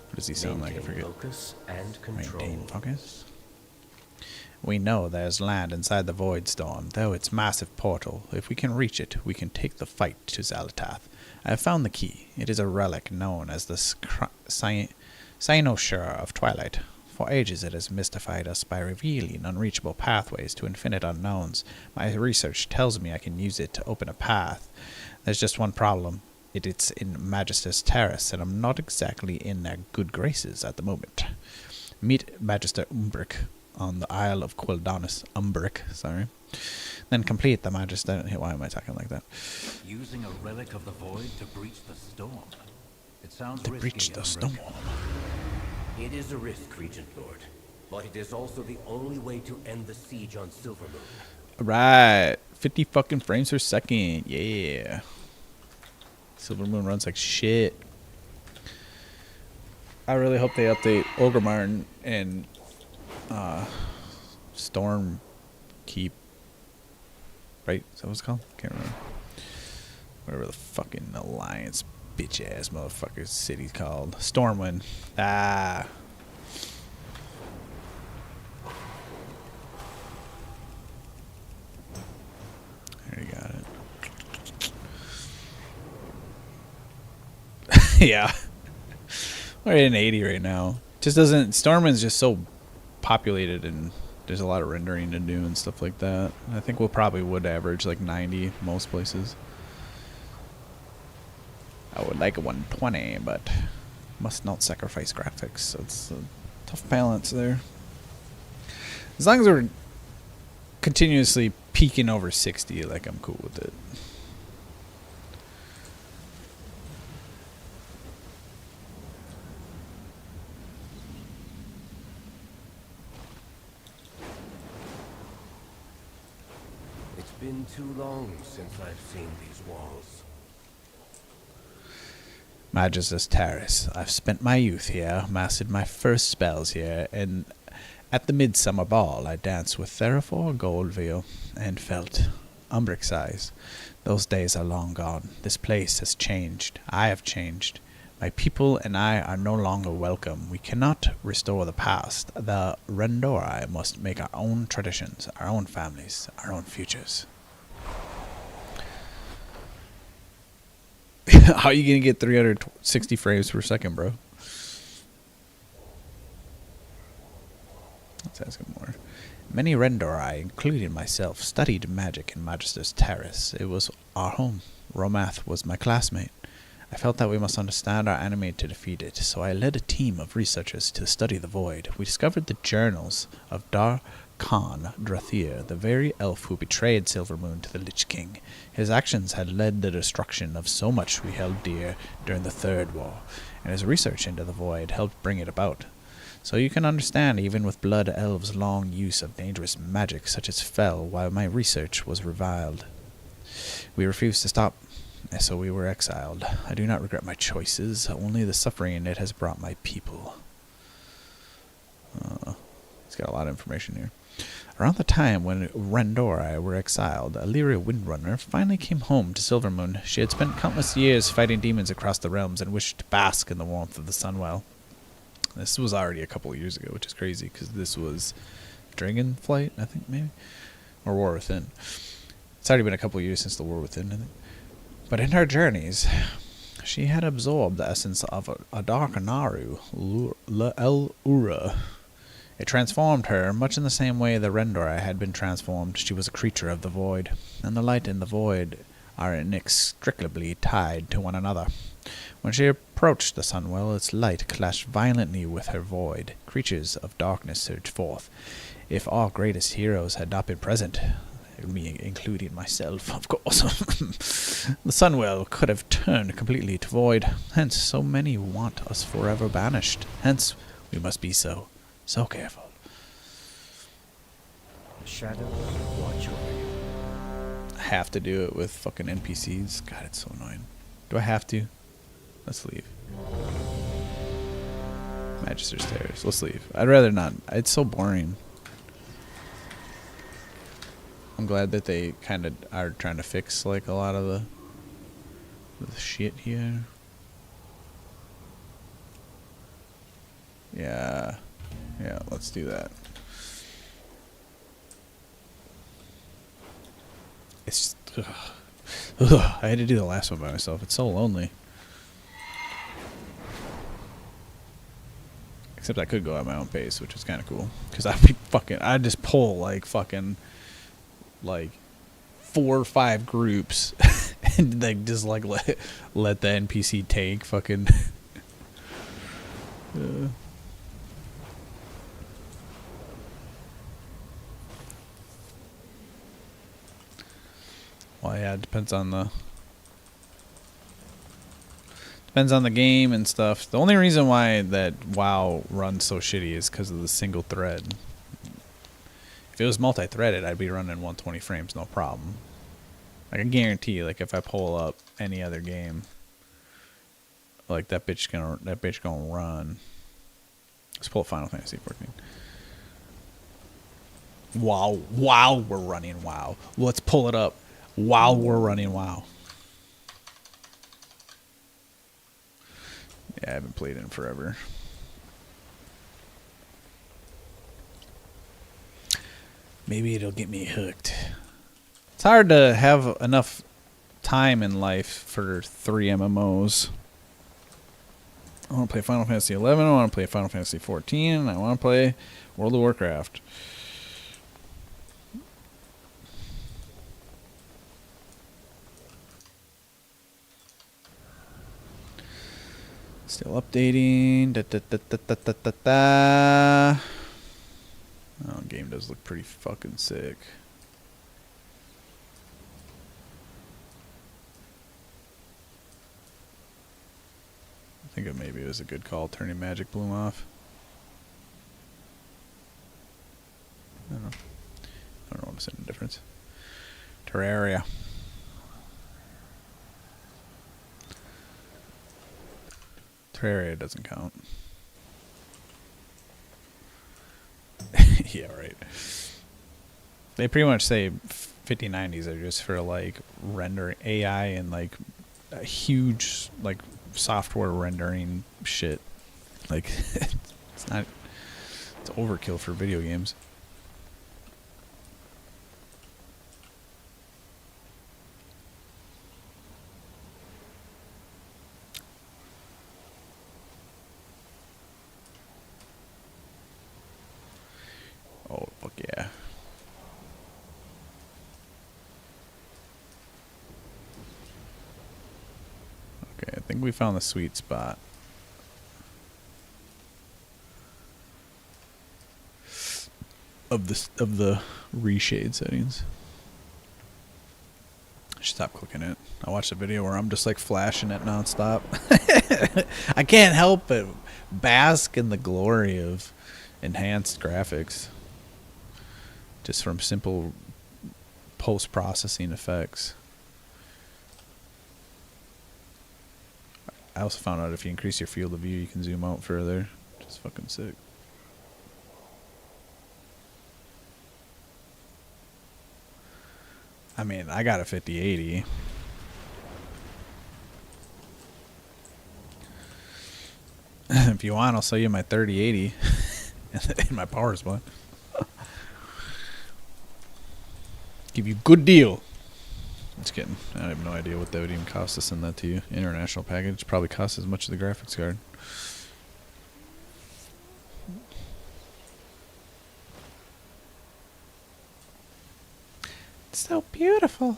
What does he sound like? I forget. Focus and control. Maintain focus. We know there's land inside the void storm, though its massive portal. If we can reach it, we can take the fight to Zalatath. I have found the key. It is a relic known as the Cynosure of Twilight. For ages it has mystified us by revealing unreachable pathways to infinite unknowns. My research tells me I can use it to open a path. There's just one problem. It's in Magister's Terrace, and I'm not exactly in their good graces at the moment. Meet Magister Umbric on the Isle of Quel'Danis. Sorry. Then complete the Magister... Why am I talking like that? Using a relic of the void to breach the storm. It sounds To risky, breach the Umbric. storm. It is a risk, Regent Lord, but it is also the only way to end the siege on Silvermoon. Alright. 50 fucking frames per second. Yeah. Silvermoon runs like shit. I really hope they update Orgrimmar and Storm Keep. Right? Is that what it's called? Can't remember. Whatever the fucking Alliance bitch ass motherfucker city's called. Stormwind. Ah. There you got it. Yeah. We're at an 80 right now. Just doesn't... Stormwind's just so populated and there's a lot of rendering to do and stuff like that. I think we'll probably would average like 90 most places. I would like a 120, but must not sacrifice graphics. So it's a tough balance there. As long as we're continuously peaking over 60, like I'm cool with it. It's been too long since I've seen these walls. Magister's Terrace. I've spent my youth here, mastered my first spells here, and at the Midsummer Ball I danced with Theraphor Goldveil and felt Umbric's eyes. Those days are long gone. This place has changed. I have changed. My people and I are no longer welcome. We cannot restore the past. The Rendori must make our own traditions, our own families, our own futures. How are you going to get 360 frames per second, bro? Let's ask him more. Many Rendori, including myself, studied magic in Magister's Terrace. It was our home. Romath was my classmate. I felt that we must understand our enemy to defeat it, so I led a team of researchers to study the void. We discovered the journals of Dar Khan Drathir, the very elf who betrayed Silvermoon to the Lich King. His actions had led the destruction of so much we held dear during the Third War, and his research into the void helped bring it about. So you can understand, even with Blood Elves' long use of dangerous magic such as Fel, while my research was reviled. We refused to stop, so we were exiled. I do not regret my choices, only the suffering it has brought my people. It's got a lot of information here. Around the time when Rendori were exiled, Illyria Windrunner finally came home to Silvermoon. She had spent countless years fighting demons across the realms and wished to bask in the warmth of the Sunwell. This was already a couple of years ago, which is crazy, because this was Dragonflight, I think, maybe? Or War Within. It's already been a couple of years since the War Within, I think. But in her journeys, she had absorbed the essence of a dark Naru, El Ura. It transformed her, much in the same way the Rendori had been transformed. She was a creature of the void, and the light and the void are inextricably tied to one another. When she approached the Sunwell, its light clashed violently with her void. Creatures of darkness surged forth. If our greatest heroes had not been present, me including myself, of course, the Sunwell could have turned completely to void. Hence, so many want us forever banished. Hence, we must be so careful. The shadow will watch over you. I have to do it with fucking NPCs. God, it's so annoying. Do I have to? Let's leave. Magister's Terrace. Let's leave. I'd rather not. It's so boring. I'm glad that they kind of are trying to fix like a lot of the shit here. Yeah, let's do that. It's just, I had to do the last one by myself. It's so lonely. Except I could go at my own pace, which is kind of cool. Because I'd just pull like fucking like 4 or 5 groups and like just like let the NPC take fucking well, yeah, it depends on the game and stuff. The only reason why that WoW runs so shitty is because of the single thread. If it was multi-threaded, I'd be running 120 frames, no problem. Like, I guarantee, like, if I pull up any other game, like, that bitch gonna run. Let's pull up Final Fantasy 14. While we're running WoW. Let's pull it up while we're running WoW. Yeah, I haven't played it in forever. Maybe it'll get me hooked. It's hard to have enough time in life for 3 MMOs. I want to play Final Fantasy 11, I want to play Final Fantasy 14, and I want to play World of Warcraft. Still updating. Oh, game does look pretty fucking sick. I think maybe it was a good call turning Magic Bloom off. I don't know. I don't want to see the difference. Terraria. Terraria doesn't count. Yeah, right. They pretty much say 5090s are just for like rendering AI and like a huge like software rendering shit. Like, it's not. It's overkill for video games. Oh, fuck yeah. Okay, I think we found the sweet spot. Of the reshade settings. I should stop clicking it. I watched a video where I'm just like flashing it nonstop. I can't help but bask in the glory of enhanced graphics. Just from simple post-processing effects. I also found out if you increase your field of view, you can zoom out further. Just fucking sick. I mean, I got a 5080. If you want, I'll sell you my 3080 and my power supply. Give you a good deal. Just kidding. I have no idea what that would even cost to send that to you. International package probably costs as much as the graphics card. It's so beautiful.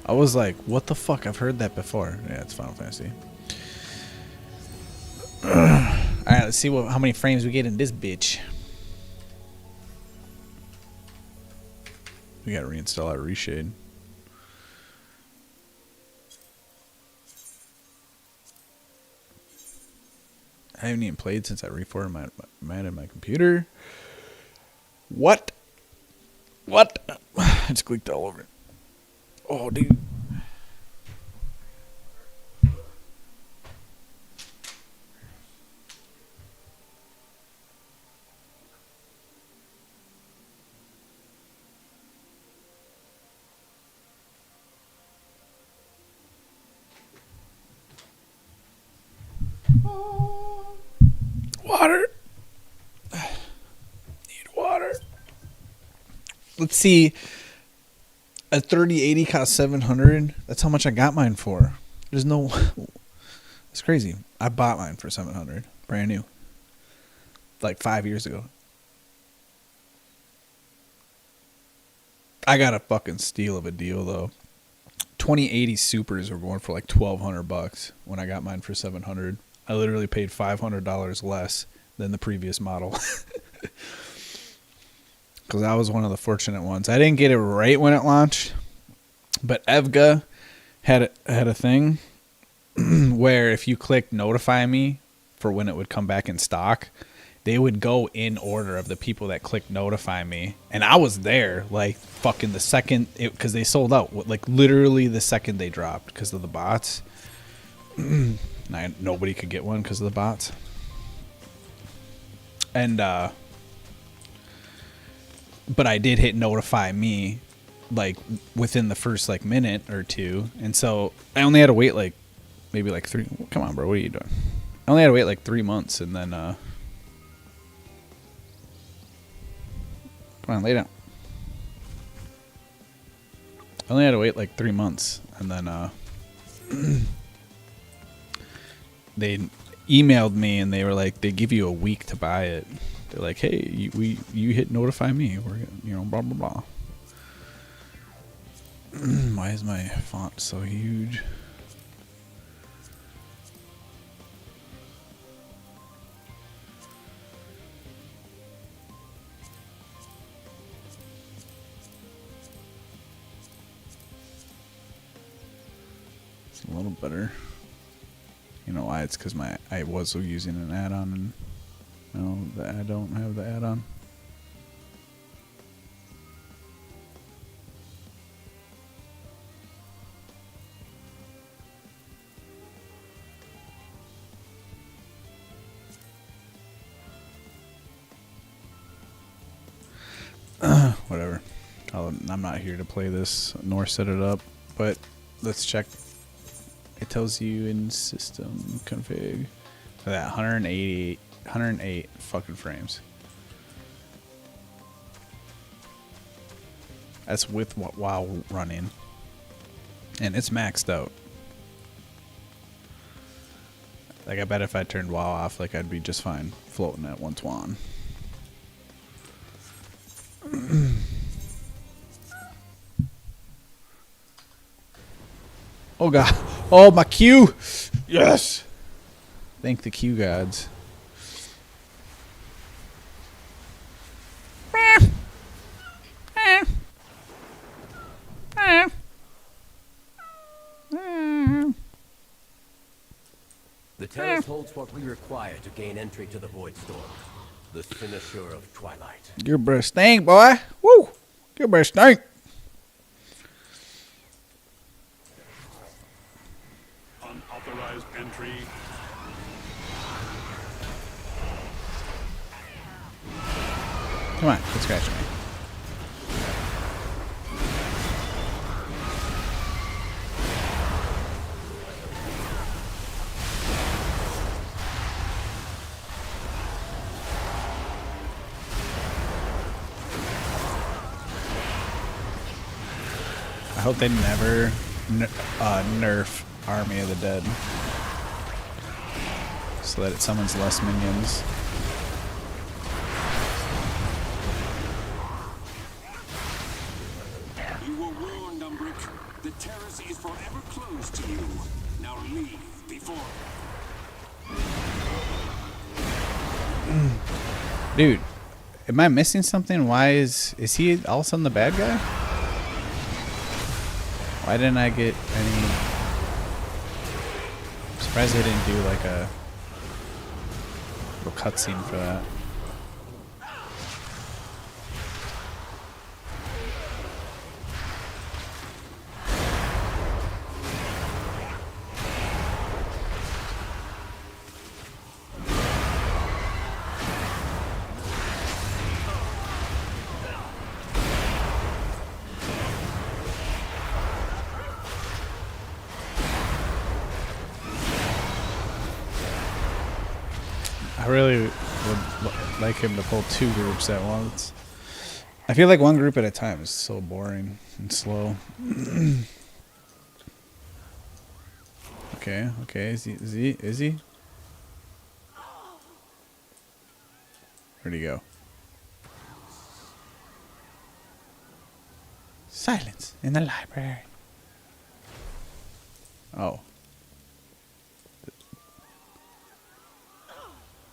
I was like, what the fuck? I've heard that before. Yeah, it's Final Fantasy. Alright, let's see how many frames we get in this bitch. We gotta reinstall our reshade. I haven't even played since I reformatted my computer. What? What? I just clicked all over it. Oh, dude. Water. Need water. Let's see. A 3080 cost $700. That's how much I got mine for. There's no. It's crazy. I bought mine for $700, brand new. Like 5 years ago. I got a fucking steal of a deal though. 2080 Supers were going for like $1,200 when I got mine for $700. I literally paid $500 less than the previous model. Because I was one of the fortunate ones. I didn't get it right when it launched, but Evga had a thing where if you clicked notify me for when it would come back in stock, they would go in order of the people that clicked notify me. And I was there like fucking the second, because they sold out, like literally the second they dropped because of the bots. Nobody could get one because of the bots. And but I did hit notify me like within the first like minute or two, and so I only had to wait like maybe like 3. Come on, bro, what are you doing? I only had to wait like 3 months, and then come on, lay down. I only had to wait like 3 months, and then they emailed me and they were like, they give you a week to buy it. They're like, hey, you hit notify me. We're gonna, blah blah blah. Why is my font so huge? It's a little better. You know why? It's because I was using an add-on, and no, I don't have the add-on. Whatever. I'm not here to play this nor set it up, but let's check. It tells you in system config for that 108 fucking frames. That's with WoW running, and it's maxed out. Like, I bet if I turned WoW off, like, I'd be just fine floating at 120. Oh god. Oh, my Q. Yes. Thank the Q gods. The terrace holds what we require to gain entry to the Void Storm, the cynosure of Twilight. Your breath stink, boy. Woo. Your breath stink. Unauthorized entry. Come on, quit scratching me. I hope they never nerf Army of the Dead so that it summons less minions. You were warned, Umbric. The terrace is forever closed to you. Now leave before. Dude, am I missing something? Why is he all of a sudden the bad guy? Why didn't I get any... I'm surprised they didn't do like a little cutscene for that. I really would like him to pull two groups at once. I feel like one group at a time is so boring and slow. Okay, is he? Where'd he go? Silence in the library. Oh.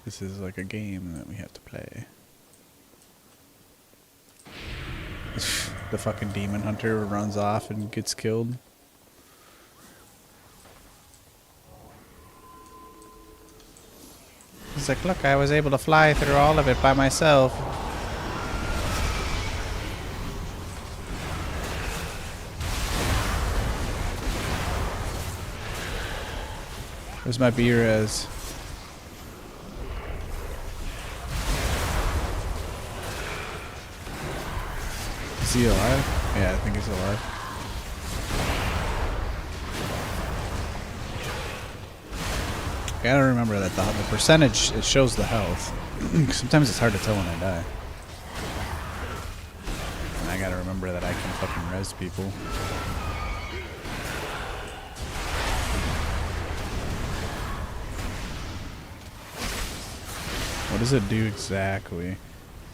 This is like a game that we have to play. The fucking demon hunter runs off and gets killed. He's like, look, I was able to fly through all of it by myself. Where's my B-res? Is he alive? Yeah, I think he's alive. Gotta remember that the percentage, it shows the health. Sometimes it's hard to tell when I die. And I gotta remember that I can fucking res people. What does it do exactly?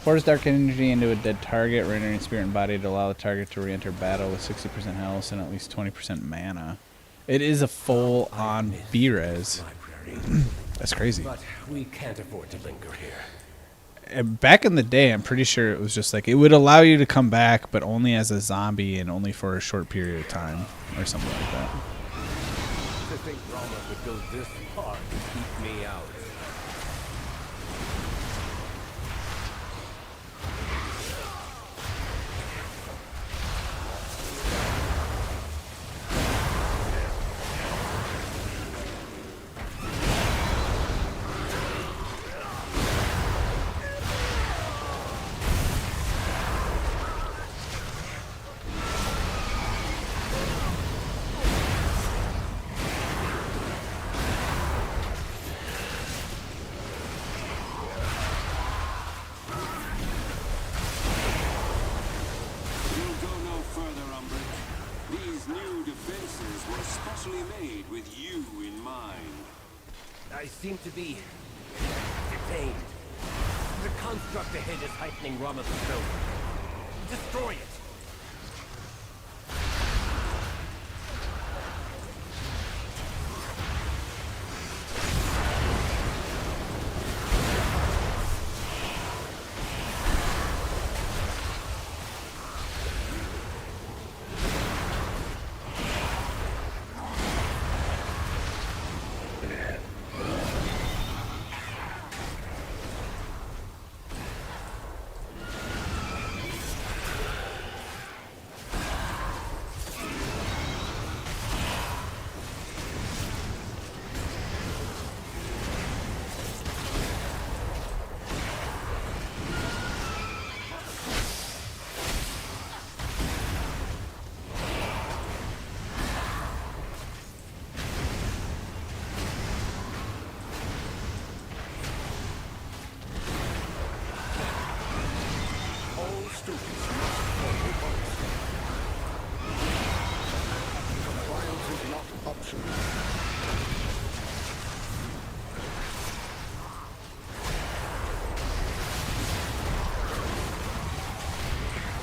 Pours dark energy into a dead target, rendering spirit and body to allow the target to re-enter battle with 60% health and at least 20% mana. It is a full-on B-res. That's crazy. But we can't afford to linger here. Back in the day, I'm pretty sure it was just like, it would allow you to come back, but only as a zombie and only for a short period of time, or something like that. To think Rama would go this far to keep me out. mind. I seem to be detained. The construct ahead is heightening Rama's stone. Destroy it!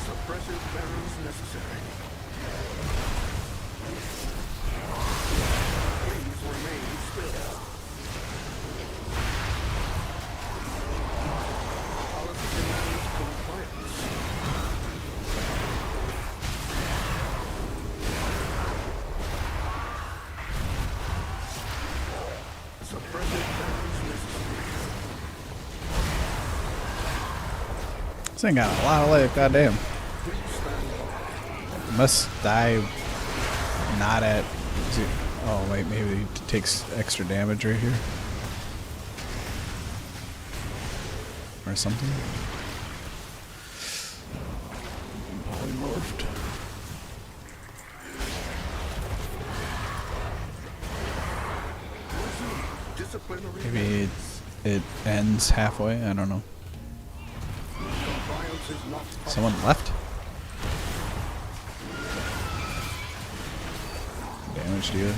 Suppressive barrels necessary. Please remain still. Policy demands compliance. Suppressive barrels necessary. This thing got a lot of life, goddamn. Must die not at zero. Oh wait, maybe it takes extra damage right here. Or something. Polymorphed. Maybe it ends halfway, I don't know. Someone left? Damage dealer.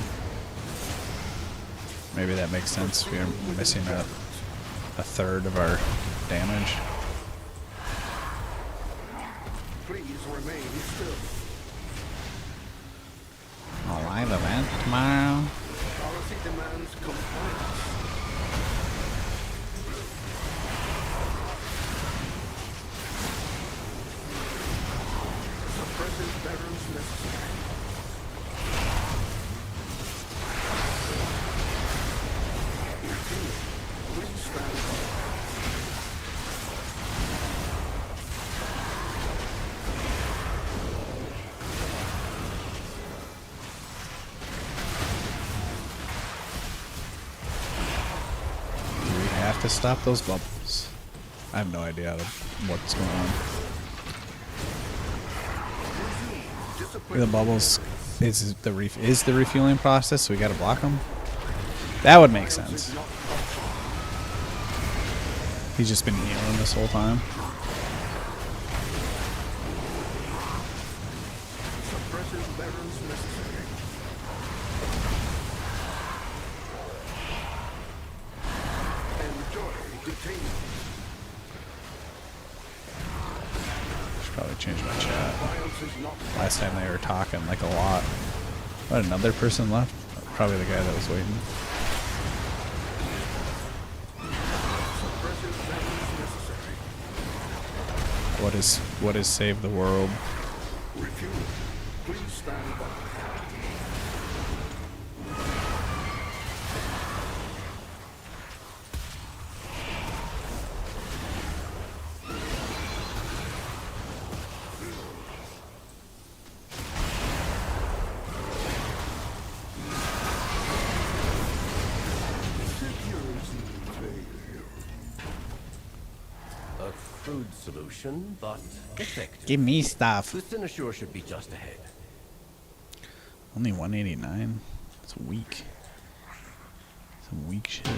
Maybe that makes sense. We're missing a third of our damage. Please remain still. Live event tomorrow. Policy demands compliance. Suppressive barrels necessary. Please stand by. We have to stop those bubbles. I have no idea what's going on. The bubbles is the refueling process, so we gotta block them. That would make sense. He's just been healing this whole time. Suppressive barrels necessary. Enjoy detainment. Should probably change my chat. Last time they were talking like a lot. What, another person left? Probably the guy that was waiting. Suppressive barrels necessary. What is save the world? Refueling. Please stand by. A crude solution, but effective. Give me stuff. The Cynosure should be just ahead. Only 189. That's weak. Some weak shit.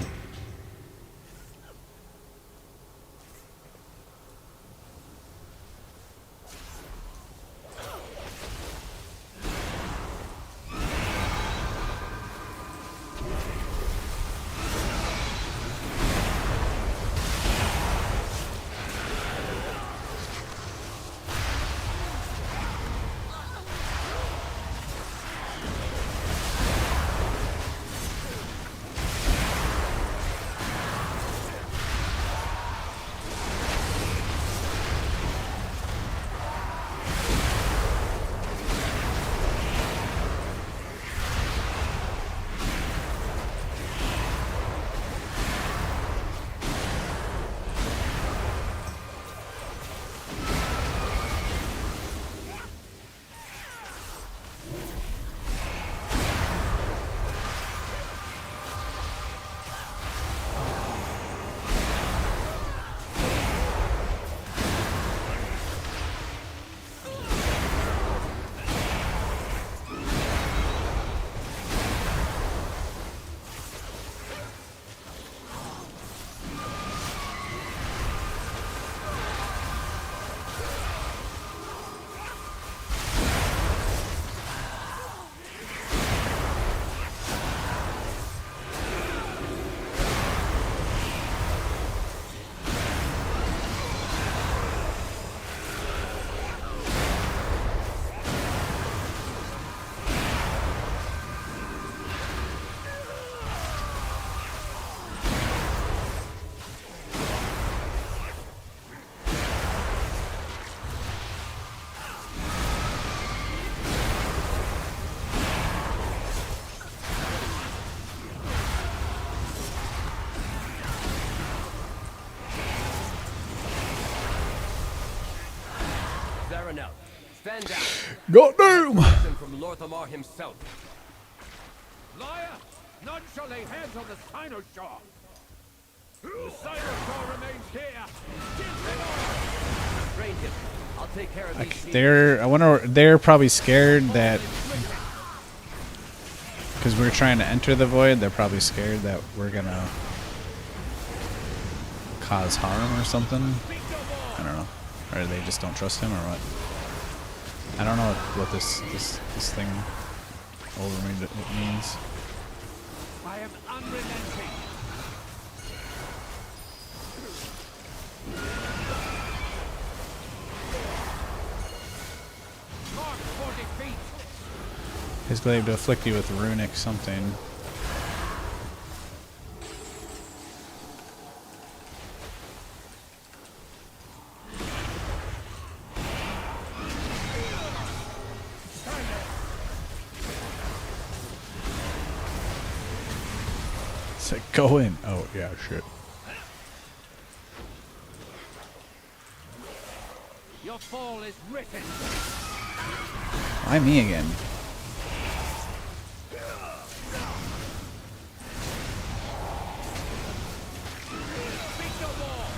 Zaranel, stand down. Goddamn! Listen from Lorthamar himself. Liar! None shall lay hands on the Sinoshaw! The Sinoshaw remains here! Give them all! Restrain him. I'll take care of these. I wonder, they're probably scared that, because we're trying to enter the void, they're probably scared that we're gonna cause harm or something. I don't know. Or they just don't trust him or what? I don't know what this thing over me means. I am unrelenting! Mark for defeat! His glaive to afflict you with runic something. It's like, go in. Oh, yeah, shit. Your fall is written! Why me again? Speak no more!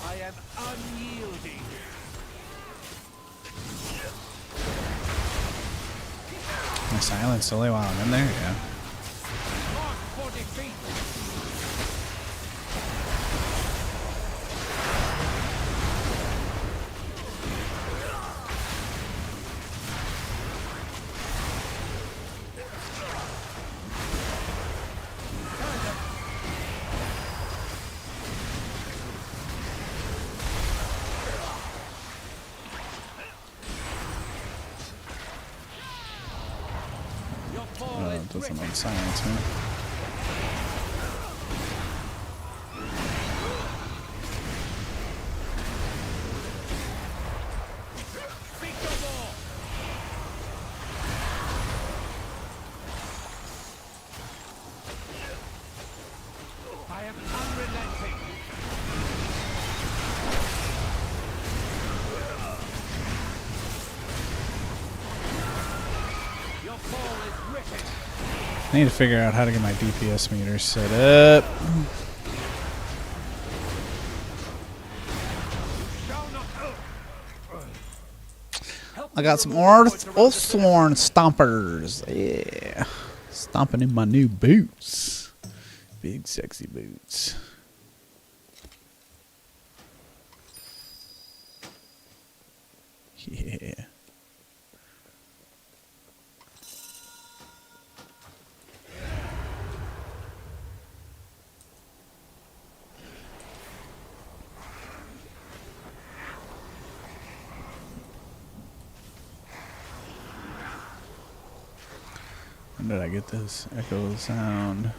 I am unyielding! My silence only while I'm in there? Yeah. Mark for defeat! It doesn't like silence me. Speak no more! I am unrelenting! Your fall is written! I need to figure out how to get my DPS meter set up. I got some Oathsworn Stompers. Yeah. Stomping in my new boots. Big sexy boots. Yeah. When did I get this? Echo sound.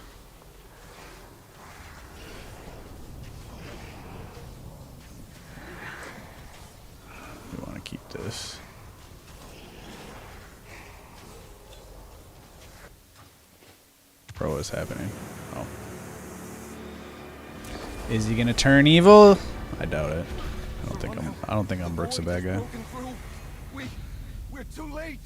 Bro, what's happening? Oh. Is he gonna turn evil? I doubt it. I don't think I'm Brooks a bad guy. We're too late.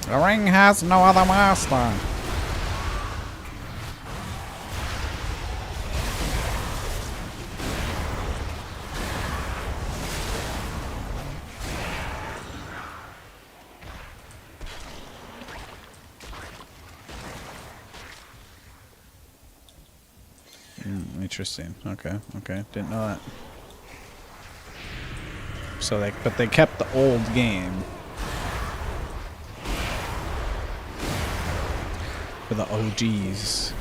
The ring has no other master. Interesting. Okay. Didn't know that. So but they kept the old game for the OGs.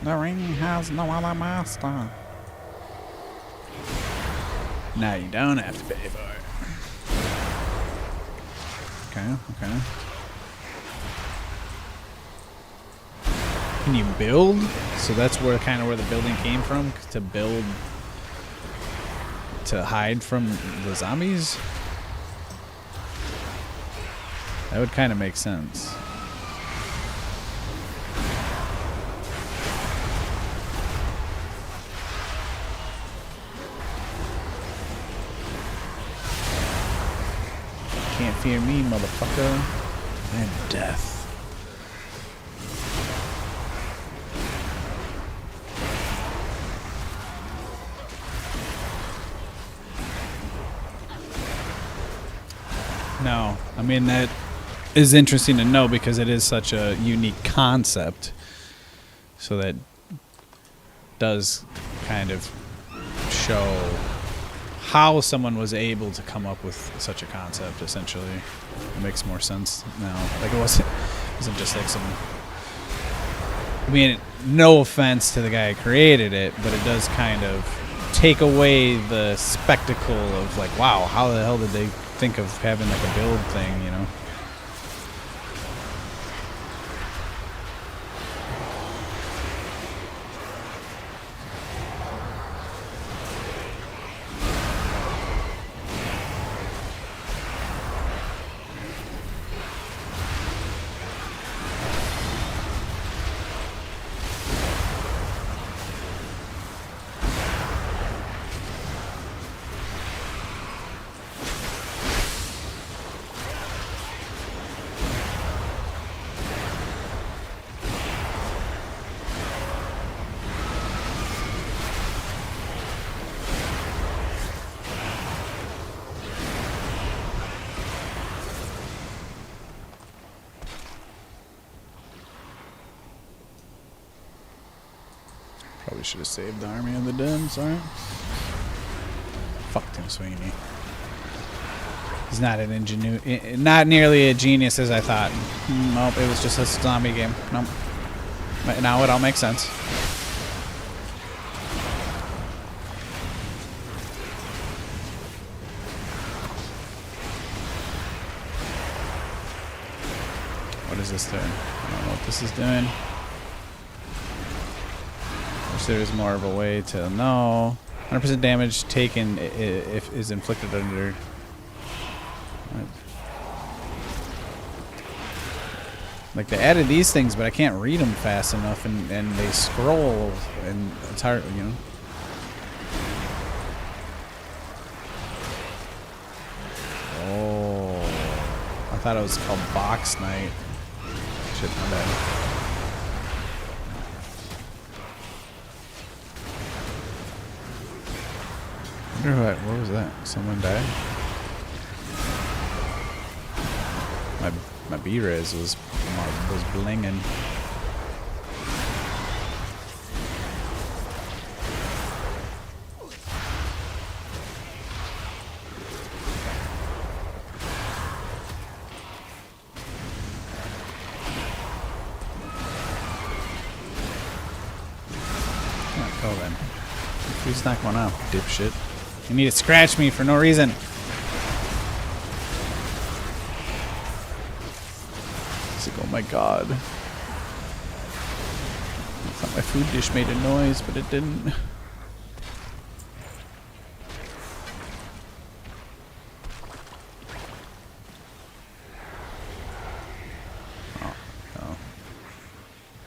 The ring has no other master. Now you don't have to pay for it. Okay. Can you build? So that's where the building came from, to build to hide from the zombies? That would kind of make sense. Can't fear me, motherfucker. I am death. No, I mean, that is interesting to know because it is such a unique concept. So that does kind of show how someone was able to come up with such a concept, essentially. It makes more sense now. Like, it wasn't just like some... I mean, no offense to the guy who created it, but it does kind of take away the spectacle of, like, wow, how the hell did they think of having, like, a build thing, you know? Probably should have saved the Army of the Dead, sorry. Fuck Tim Sweeney. He's not not nearly a genius as I thought. Nope, it was just a zombie game. Nope. Now it all makes sense. What is this doing? I don't know what this is doing. Wish there was more of a way to know. 100% damage taken if is inflicted under. Like, they added these things, but I can't read them fast enough, and they scroll, and it's hard, you know. Oh, I thought it was called Box Night. Shit, my bad. I wonder what was that? Someone died? My B-res was blinging. Oh then. Please knock one out, dipshit. You need to scratch me for no reason. It's like, oh my god. I thought my food dish made a noise, but it didn't. Oh, no.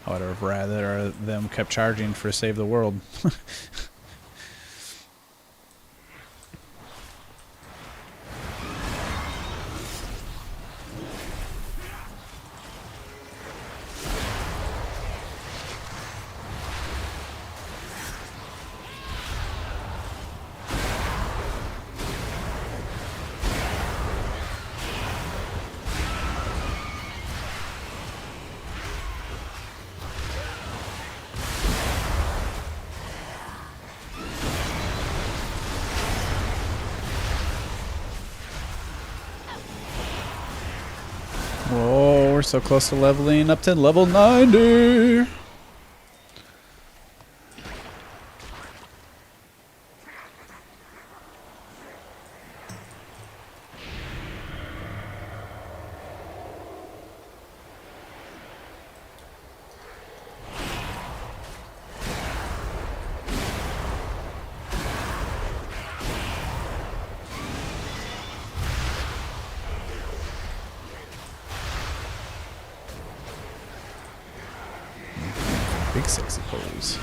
I would have rather them kept charging for Save the World. Whoa, we're so close to leveling up to level 90. Big sexy pose.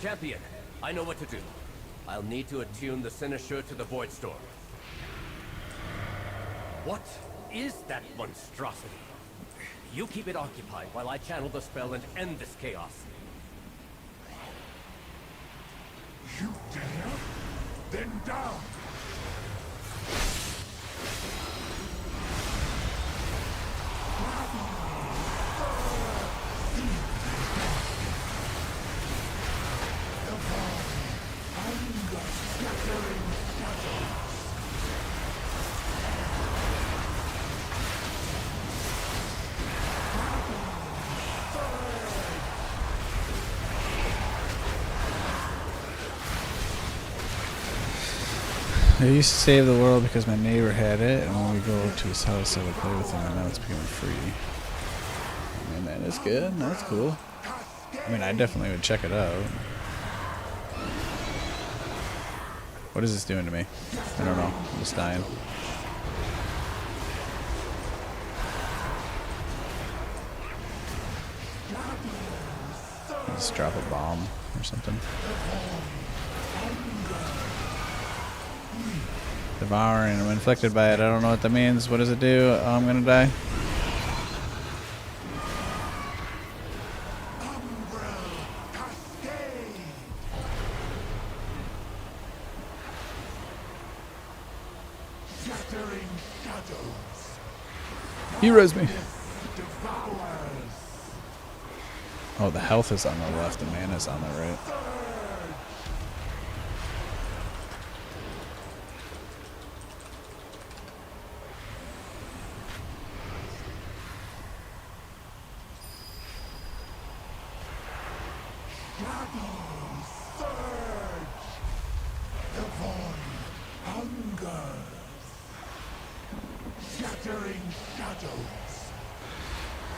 Champion, I know what to do. I'll need to attune the Cynosure to the Void Storm. What is that monstrosity? You keep it occupied while I channel the spell and end this chaos. You dare? Then down! I used to save the world because my neighbor had it, and when we go to his house, I would play with him, and now it's becoming free. I mean, that is good. That's cool. I mean, I definitely would check it out. What is this doing to me? I don't know. I'm just dying. Just drop a bomb or something. Devouring. I'm inflicted by it. I don't know what that means. What does it do? Oh, I'm gonna die. He res me. Oh, the health is on the left. The mana's on the right.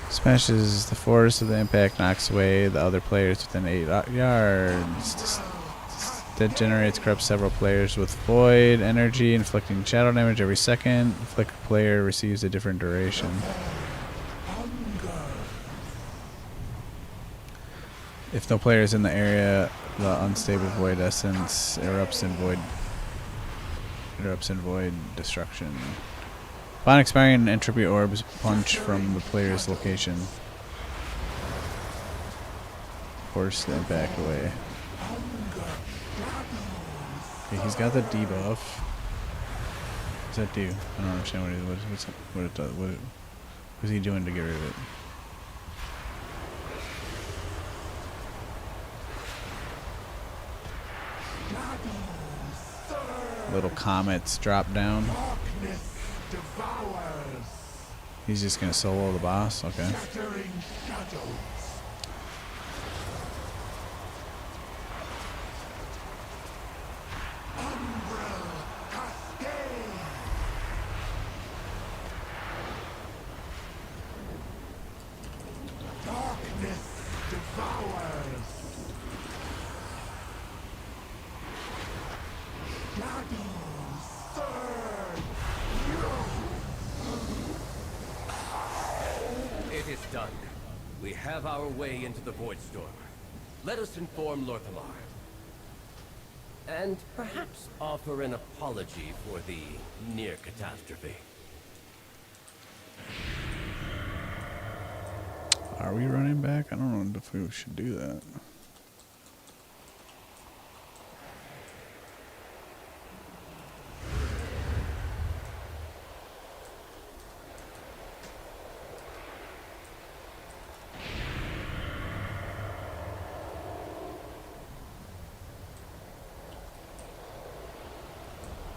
Smashes the force of the impact, knocks away the other players within 8 yards. That generates corrupts several players with void energy, inflicting shadow damage every second. Inflicted player receives a different duration. If no player is in the area, the unstable void essence erupts in void destruction. Upon expiring, entropy orbs punch from the player's location. Force the impact away. Okay, he's got the debuff. What does that do? I don't understand what it does. What is he doing to get rid of it? Little comets drop down. He's just gonna solo the boss? Okay. It is done. We have our way into the Void Storm. Let us inform Lorthamar. And perhaps offer an apology for the near catastrophe. Are we running back? I don't know if we should do that.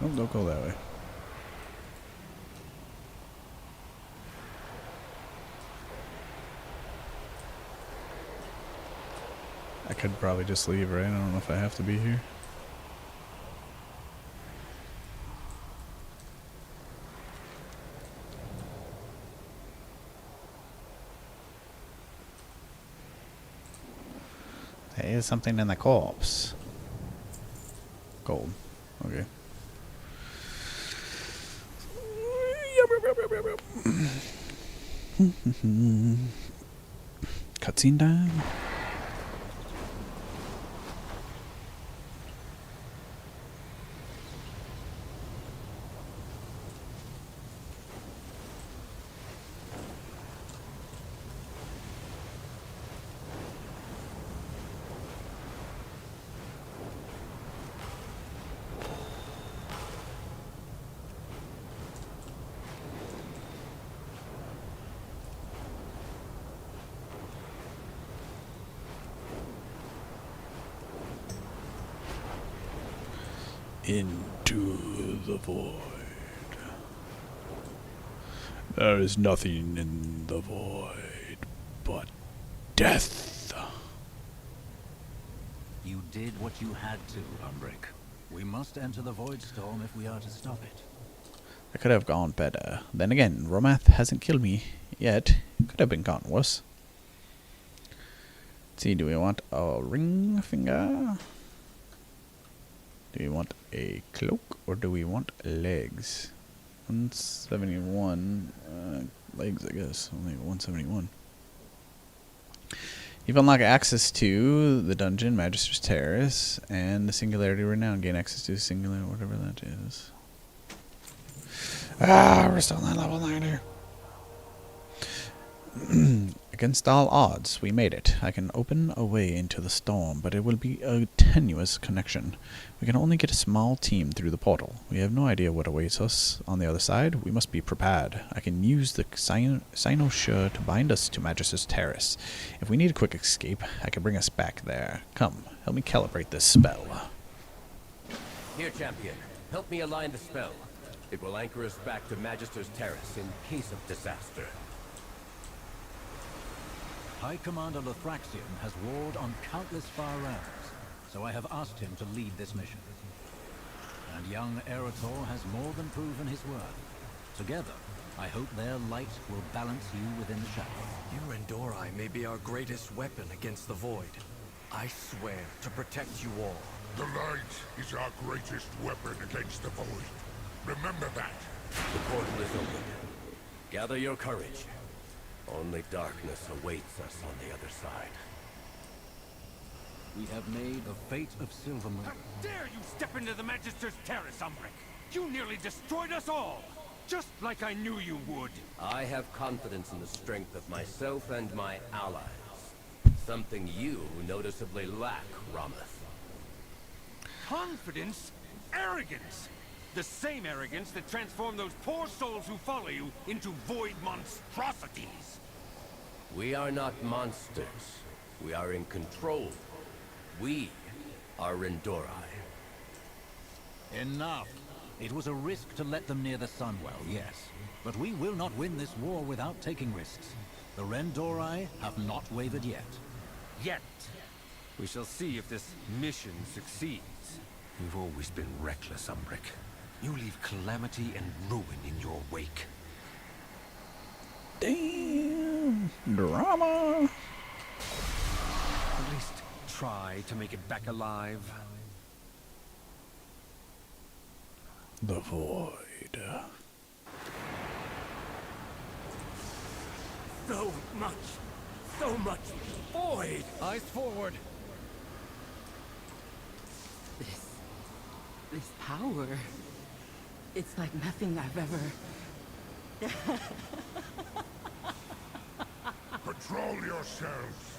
Oh, don't go that way. I could probably just leave, right? I don't know if I have to be here. There is something in the corpse. Gold. Okay. Cutscene time. Into the void. There is nothing in the void but death. You did what you had to, Umbric. We must enter the Void Storm if we are to stop it. I could have gone better. Then again, Romath hasn't killed me yet. Could have been gone worse. Let's see, do we want a ring finger? Do we want a cloak or do we want legs? 171 legs, I guess. Only 171. You've unlocked access to the dungeon, Magister's Terrace, and the Singularity Renown. Gain access to the Singular, whatever that is. Ah, we're still on level 90. Against all odds, we made it. I can open a way into the storm, but it will be a tenuous connection. We can only get a small team through the portal. We have no idea what awaits us on the other side. We must be prepared. I can use the cynosure to bind us to Magister's Terrace. If we need a quick escape, I can bring us back there. Come, help me calibrate this spell. Here, champion. Help me align the spell. It will anchor us back to Magister's Terrace in case of disaster. High Commander Lothraxion has warred on countless far realms, so I have asked him to lead this mission. And young Eretor has more than proven his worth. Together, I hope their light will balance you within the shadow. Your Endori may be our greatest weapon against the Void. I swear to protect you all. The light is our greatest weapon against the Void. Remember that. The portal is open. Gather your courage. Only darkness awaits us on the other side. We have made the fate of Silvermoon. How dare you step into the Magister's terrace, Umbric! You nearly destroyed us all! Just like I knew you would! I have confidence in the strength of myself and my allies. Something you noticeably lack, Ramath. Confidence? Arrogance! The same arrogance that transformed those poor souls who follow you into void monstrosities! We are not monsters. We are in control. We are Endori. Enough! It was a risk to let them near the Sunwell, yes. But we will not win this war without taking risks. The Rendori have not wavered yet. Yet. We shall see if this mission succeeds. You've always been reckless, Umbric. You leave calamity and ruin in your wake. Damn. Drama. At least try to make it back alive. The Void. So much void! Eyes forward! This power... It's like nothing I've ever... Control yourselves.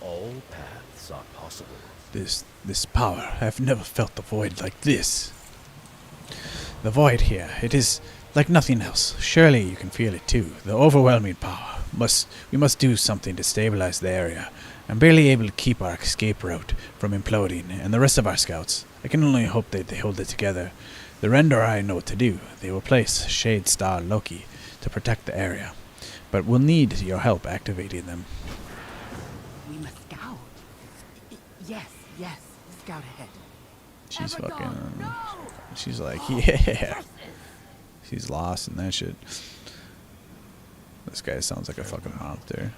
All paths are possible. This power. I've never felt the Void like this. The Void here, it is like nothing else. Surely you can feel it too. The overwhelming power. We must do something to stabilize the area. I'm barely able to keep our escape route from imploding, and the rest of our scouts. I can only hope that they hold it together. The Rendori know what to do. They will place Shade Star Loki to protect the area. But we'll need your help activating them. We must scout. Yes, scout ahead. She's fucking... She's like, yeah. She's lost in that shit. This guy sounds like a fucking monster.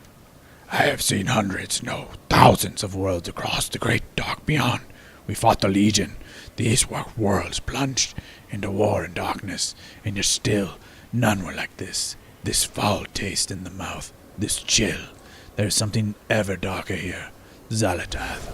I have seen hundreds, no, thousands of worlds across the great dark beyond. We fought the Legion. These were worlds plunged into war and darkness, and yet still none were like this. This foul taste in the mouth, this chill. There is something ever darker here. Xalatath.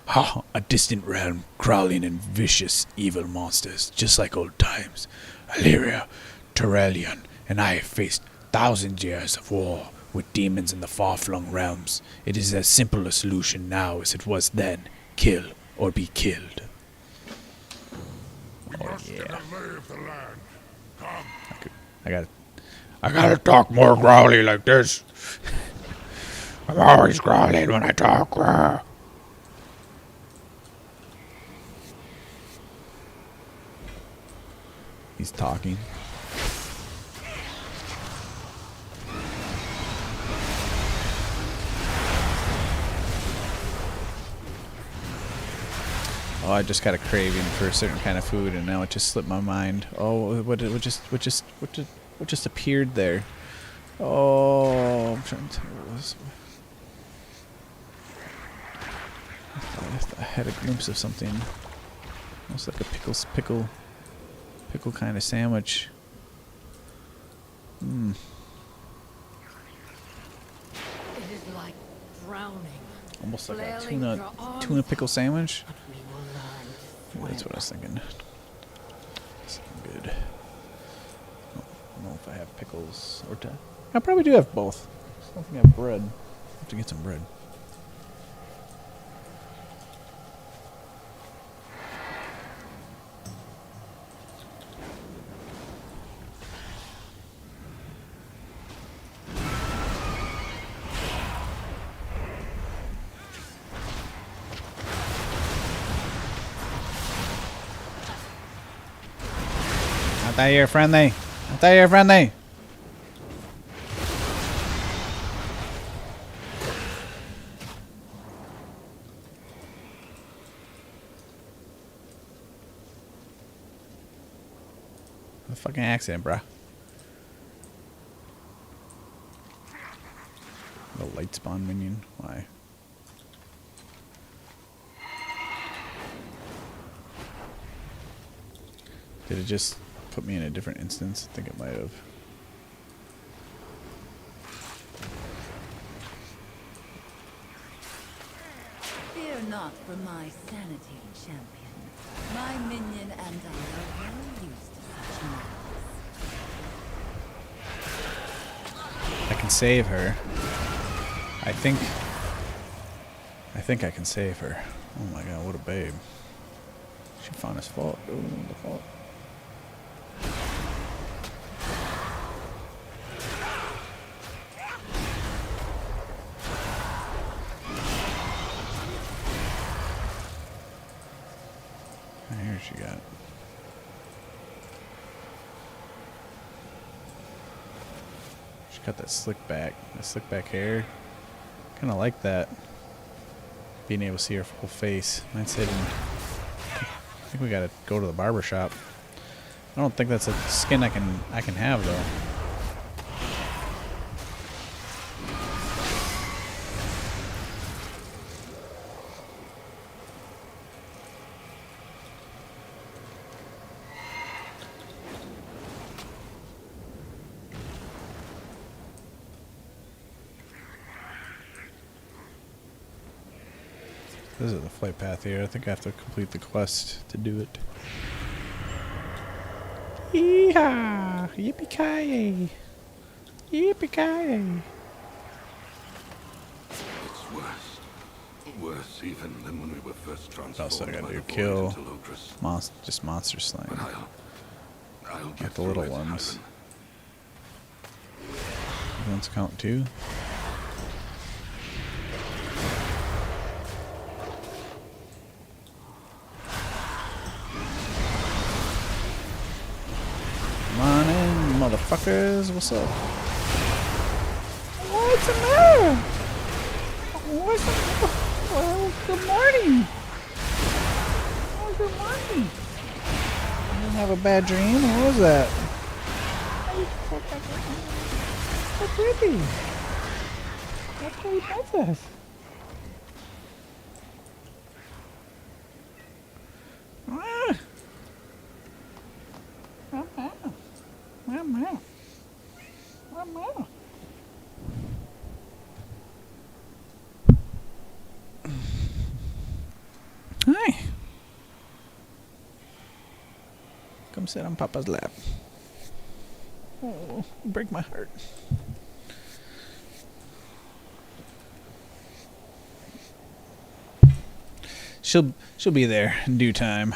Ha! A distant realm crawling in vicious, evil monsters, just like old times. Illyria, Turelion, and I have faced thousands years of war with demons in the far-flung realms. It is as simple a solution now as it was then. Kill or be killed. We must get a lay of the land. Come. I gotta talk more growly like this. I'm always growling when I talk. He's talking. Oh, I just got a craving for a certain kind of food, and now it just slipped my mind. Oh, what just appeared there? Oh, I'm trying to tell what it was. I had a glimpse of something. Almost like a pickle kind of sandwich. It is like drowning. Almost like a Flailing your arms tuna pickle sandwich. But we will learn. Yeah, that's what I was thinking. Something good. I don't know if I have pickles or I probably do have both. I don't think I have bread. I have to get some bread. I thought you were friendly. I thought you were friendly. fucking accident, bruh. The light spawn minion. Why? Did it just put me in a different instance? I think it might have. Fear not for my sanity, champion. My minion and I are well used to such matters. I can save her. I think I can save her. Oh my god, what a babe. She found his fault. Ooh, the fault. Here she got. She got that slick back hair. Kind of like that. Being able to see her full face. Mine's hidden. I think we gotta go to the barber shop. I don't think that's a skin I can have though. This is the flight path here. I think I have to complete the quest to do it. Yeehaw! Yippee-ki-yay! Yippee-ki-yay! It's worse. Worse even than when we were first transformed. Also, I gotta by do the void kill into Logris. just monster slaying. But I'll get Like the little through it, ones. Ivan. Ones count too. Come on in, motherfuckers. What's up? What's the matter? What's the matter? Well, good morning. Oh, good morning. You didn't have a bad dream? What was that? So pretty. That's pretty princess. Ah. Hi. Come sit on Papa's lap. Oh, you break my heart. She'll be there in due time.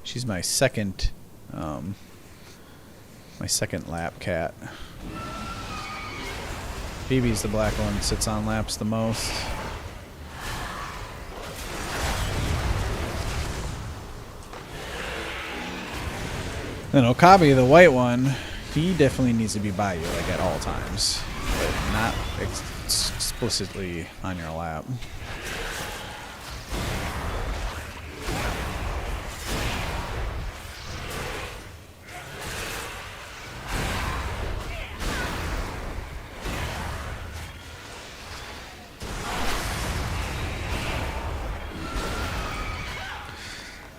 She's my second lap cat. Phoebe's the black one, sits on laps the most. Then Okabe, the white one, he definitely needs to be by you, like at all times, but not explicitly on your lap.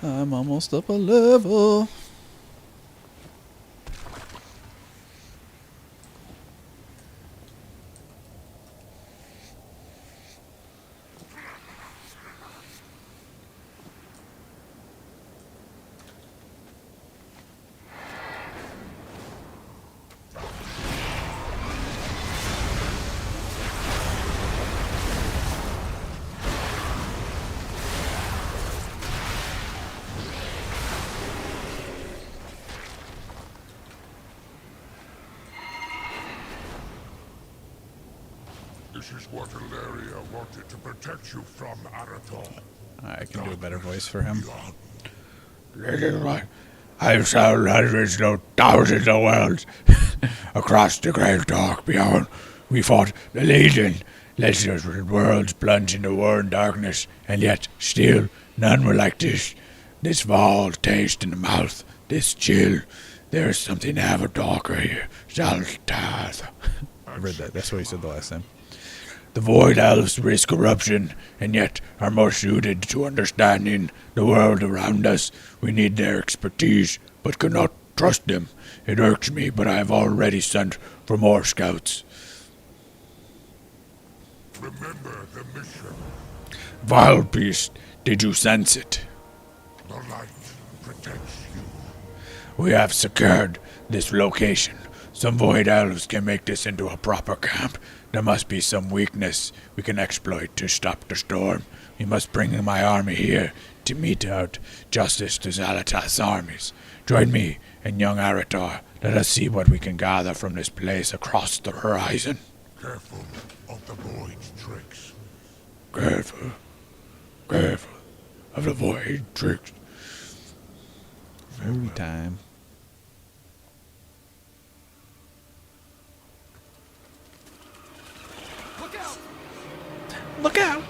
I'm almost up a level. This is what Ilaria wanted to protect you from, Arathor. I can do a better voice for him. I've sailed hundreds, no thousands of worlds. Across the great dark beyond, we fought the Legion. Legends with worlds plunged into war and darkness, and yet, still, none were like this. This foul taste in the mouth, this chill, There's something darker here. Zalatath. I read that. That's what he said the last time. The Void Elves risk corruption, and yet are more suited to understanding the world around us. We need their expertise, but cannot trust them. It irks me, but I have already sent for more scouts. Remember the mission. Vile beast, did you sense it? The light protects you. We have secured this location. Some Void Elves can make this into a proper camp. There must be some weakness we can exploit to stop the storm. We must bring my army here to mete out justice to Zalatath's armies. Join me and young Arator. Let us see what we can gather from this place across the horizon. Careful of the Void's tricks. Careful of the Void tricks. Movie time. Look out! Look out!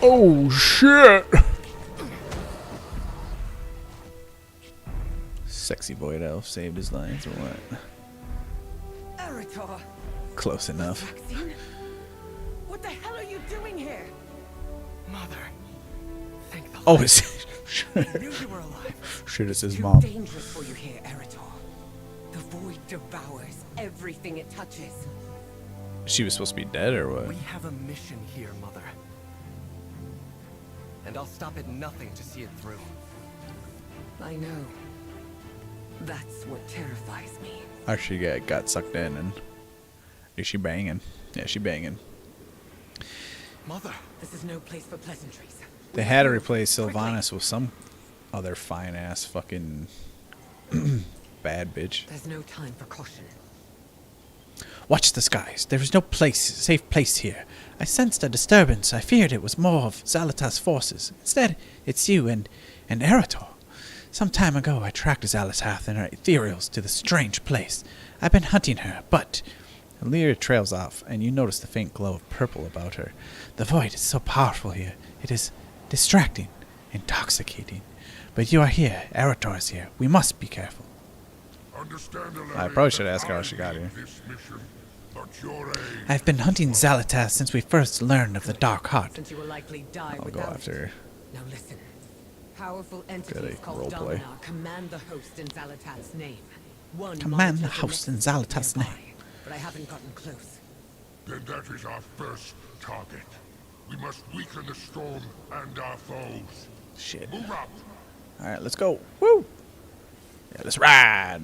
Oh shit! Sexy Void Elf saved his life, or what? Arator! Close enough. Maxine? What the hell are you doing here? Mother. Thank the Oh, it's I knew you were alive. shit, it's his Too mom. dangerous for you here, Arator. The Void devours everything it touches. She was supposed to be dead, or what? We have a mission here, Mother. And I'll stop at nothing to see it through. I know. That's what terrifies me. Actually, got sucked in, and is she banging? Yeah, she banging. Mother. This is no place for pleasantries. They had to replace Sylvanas with some other fine ass fucking bad bitch. There's no time for caution. Watch the skies. There is no safe place here. I sensed a disturbance. I feared it was more of Zalatath's forces. Instead, it's you and Arator. Some time ago, I tracked Zalatath and her ethereals to this strange place. I've been hunting her, but... Lyra trails off, and you notice the faint glow of purple about her. The void is so powerful here. It is distracting, intoxicating. But you are here. Arator is here. We must be careful. I probably should ask her how she got here. I've been hunting Zalatath since we first learned of the Dark Heart. Since you will likely die I'll go without after her. Now listen. Powerful entities called roleplay. Dominar command the host in Zalatath's name. One Command the monitors host in nexus Zalatath's nearby, name. But I haven't gotten close. Then that is our first target. We must weaken the storm and our foes. Shit. Move up. Alright, let's go. Woo! Yeah, let's ride!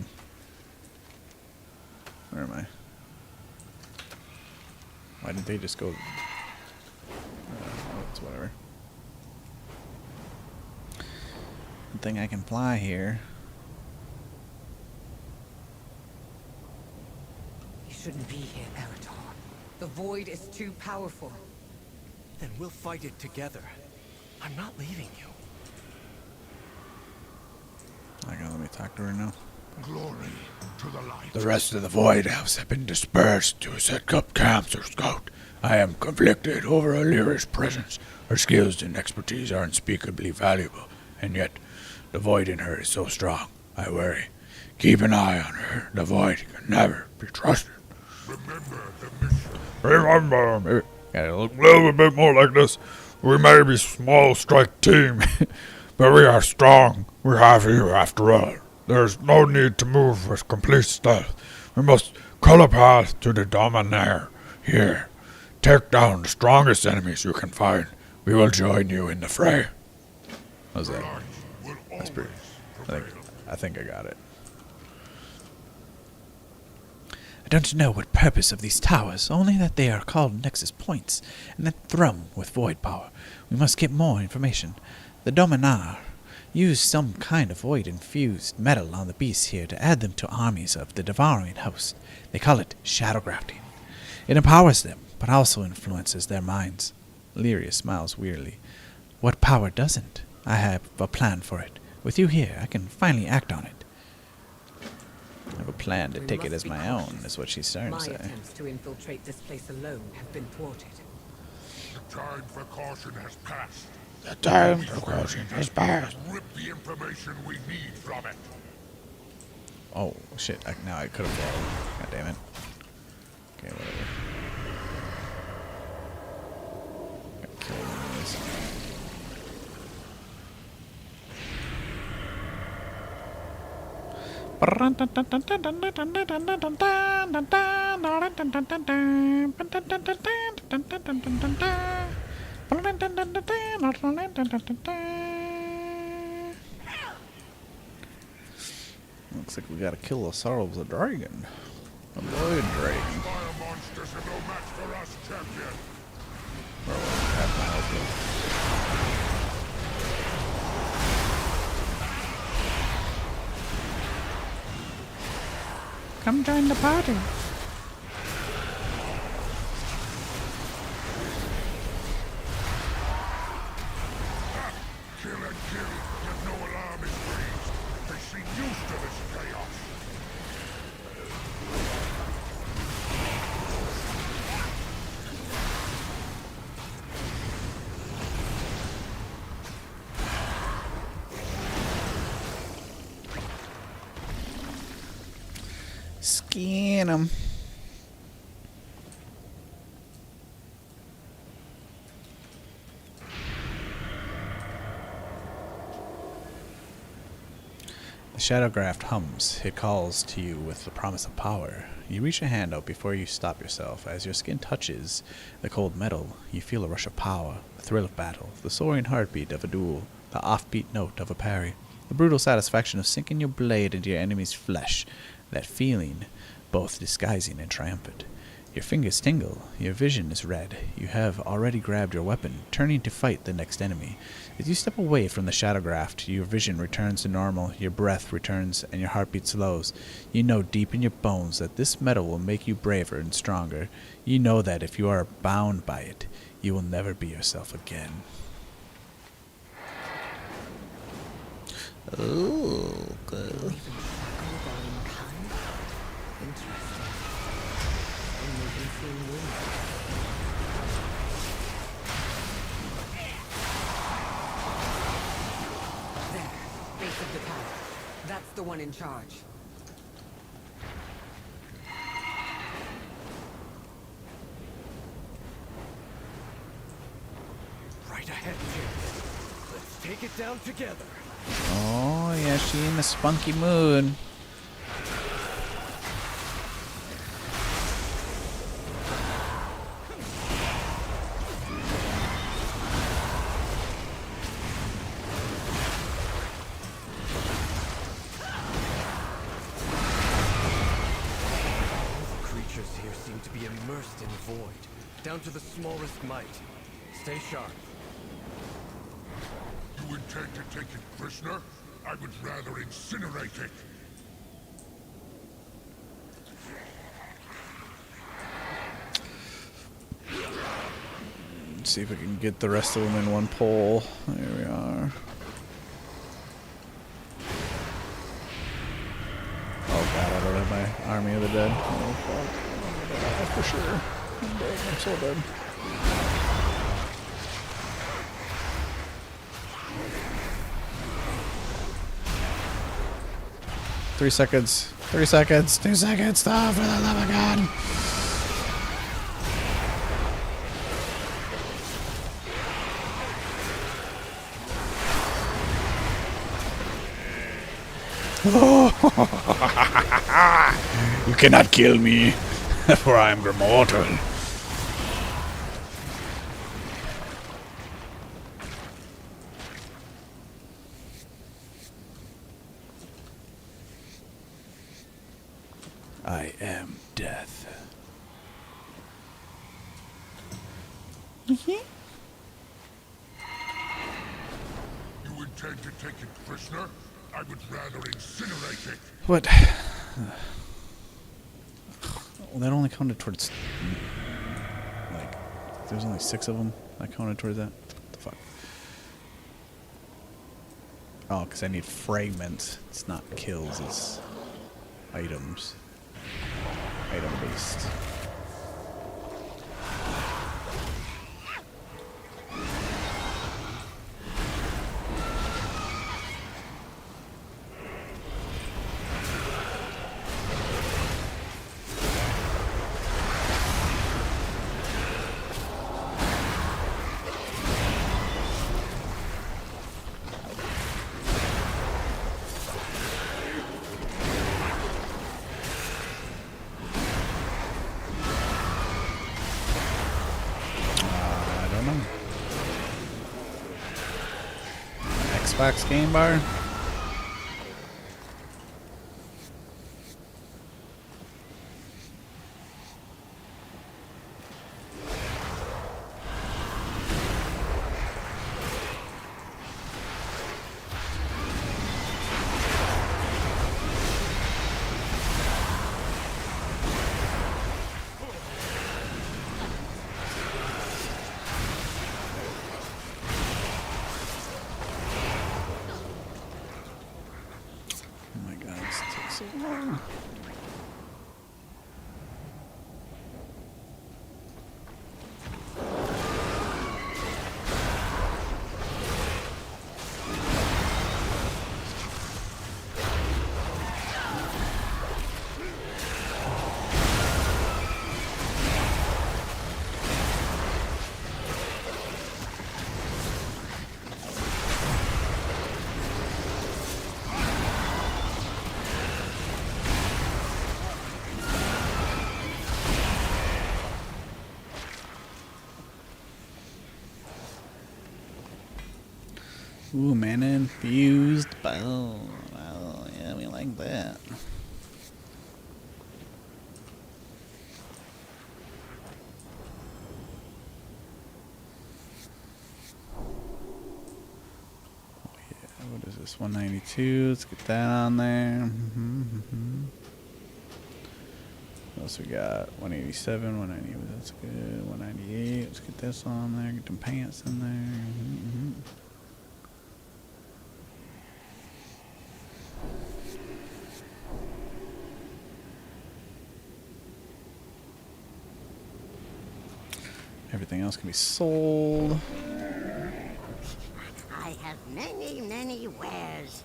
Where am I? Why didn't they just go... it's whatever. Good thing I can fly here. You shouldn't be here, Arator. The void is too powerful. Then we'll fight it together. I'm not leaving you. Okay, let me talk to her now. Glory to the light. The rest of the Void Elves have been dispersed to set up camps or scout. I am conflicted over Lyra's presence. Her skills and expertise are unspeakably valuable, and yet the Void in her is so strong. I worry. Keep an eye on her. The Void can never be trusted. Remember the mission. Remember, gotta look a little bit more like this. We may be small strike team, but we are strong. We have you after all. There's no need to move with complete stealth. We must cut a path to the Dominar here. Take down the strongest enemies you can find. We will join you in the fray. How's that? That's pretty. I think I got it. I don't know what purpose of these towers, only that they are called Nexus Points, and that thrum with void power. We must get more information. The Dominar use some kind of void-infused metal on the beasts here to add them to armies of the devouring host. They call it shadow grafting. It empowers them, but also influences their minds. Lyria smiles wearily. What power doesn't? I have a plan for it. With you here, I can finally act on it. I have a plan to take it as my own, is what she's starting to My say. attempts to infiltrate this place alone have been thwarted. The time for caution has passed. The time for caution has passed. Rip the information we need from it. Oh, shit. Now I could have failed. God damn it. Okay, whatever. Gotta kill enemies. Looks like we gotta kill the sorrow of the dragon. A blood dragon. Fire monsters are no match for us, champion. Bro, half my health. Come join the party. Kill and kill, yet no alarm is raised. They seem used to this chaos. Skin him. The Shadowgraft hums. It calls to you with the promise of power. You reach a hand out before you stop yourself. As your skin touches the cold metal, you feel a rush of power, a thrill of battle, the soaring heartbeat of a duel, the offbeat note of a parry, the brutal satisfaction of sinking your blade into your enemy's flesh, that feeling both disguising and triumphant. Your fingers tingle, your vision is red. You have already grabbed your weapon, turning to fight the next enemy. As you step away from the Shadowgraft, your vision returns to normal, your breath returns, and your heartbeat slows. You know deep in your bones that this metal will make you braver and stronger. You know that if you are bound by it, you will never be yourself again. Ooh, good. Base of the tower. That's the one in charge. Right ahead, kid. Let's take it down together. Oh, yeah, she in a spunky mood. Immersed in void, down to the smallest mite. Stay sharp. You intend to take it prisoner? I would rather incinerate it. Let's see if we can get the rest of them in one pull. There we are. Oh god, I don't have my army of the dead. Oh fuck. For sure. I'm dead. I'm so dead. Three seconds. 3 seconds. 2 seconds. Stop for the love of God. You cannot kill me, for I am immortal. I am death. You intend to take it prisoner? I would rather incinerate it. What? Well, that only counted towards, like, there's only 6 of them. I counted towards that. What the fuck? Oh, because I need fragments. It's not kills, it's items. Item based. Xbox game bar. Oh my god, this takes so long. Ooh, mana infused bow. Oh, yeah, we like that. Oh, yeah, what is this? 192. Let's get that on there. What else we got? 187, 190. That's good. 198. Let's get this on there. Get them pants in there. Everything else can be sold. I have many, many wares.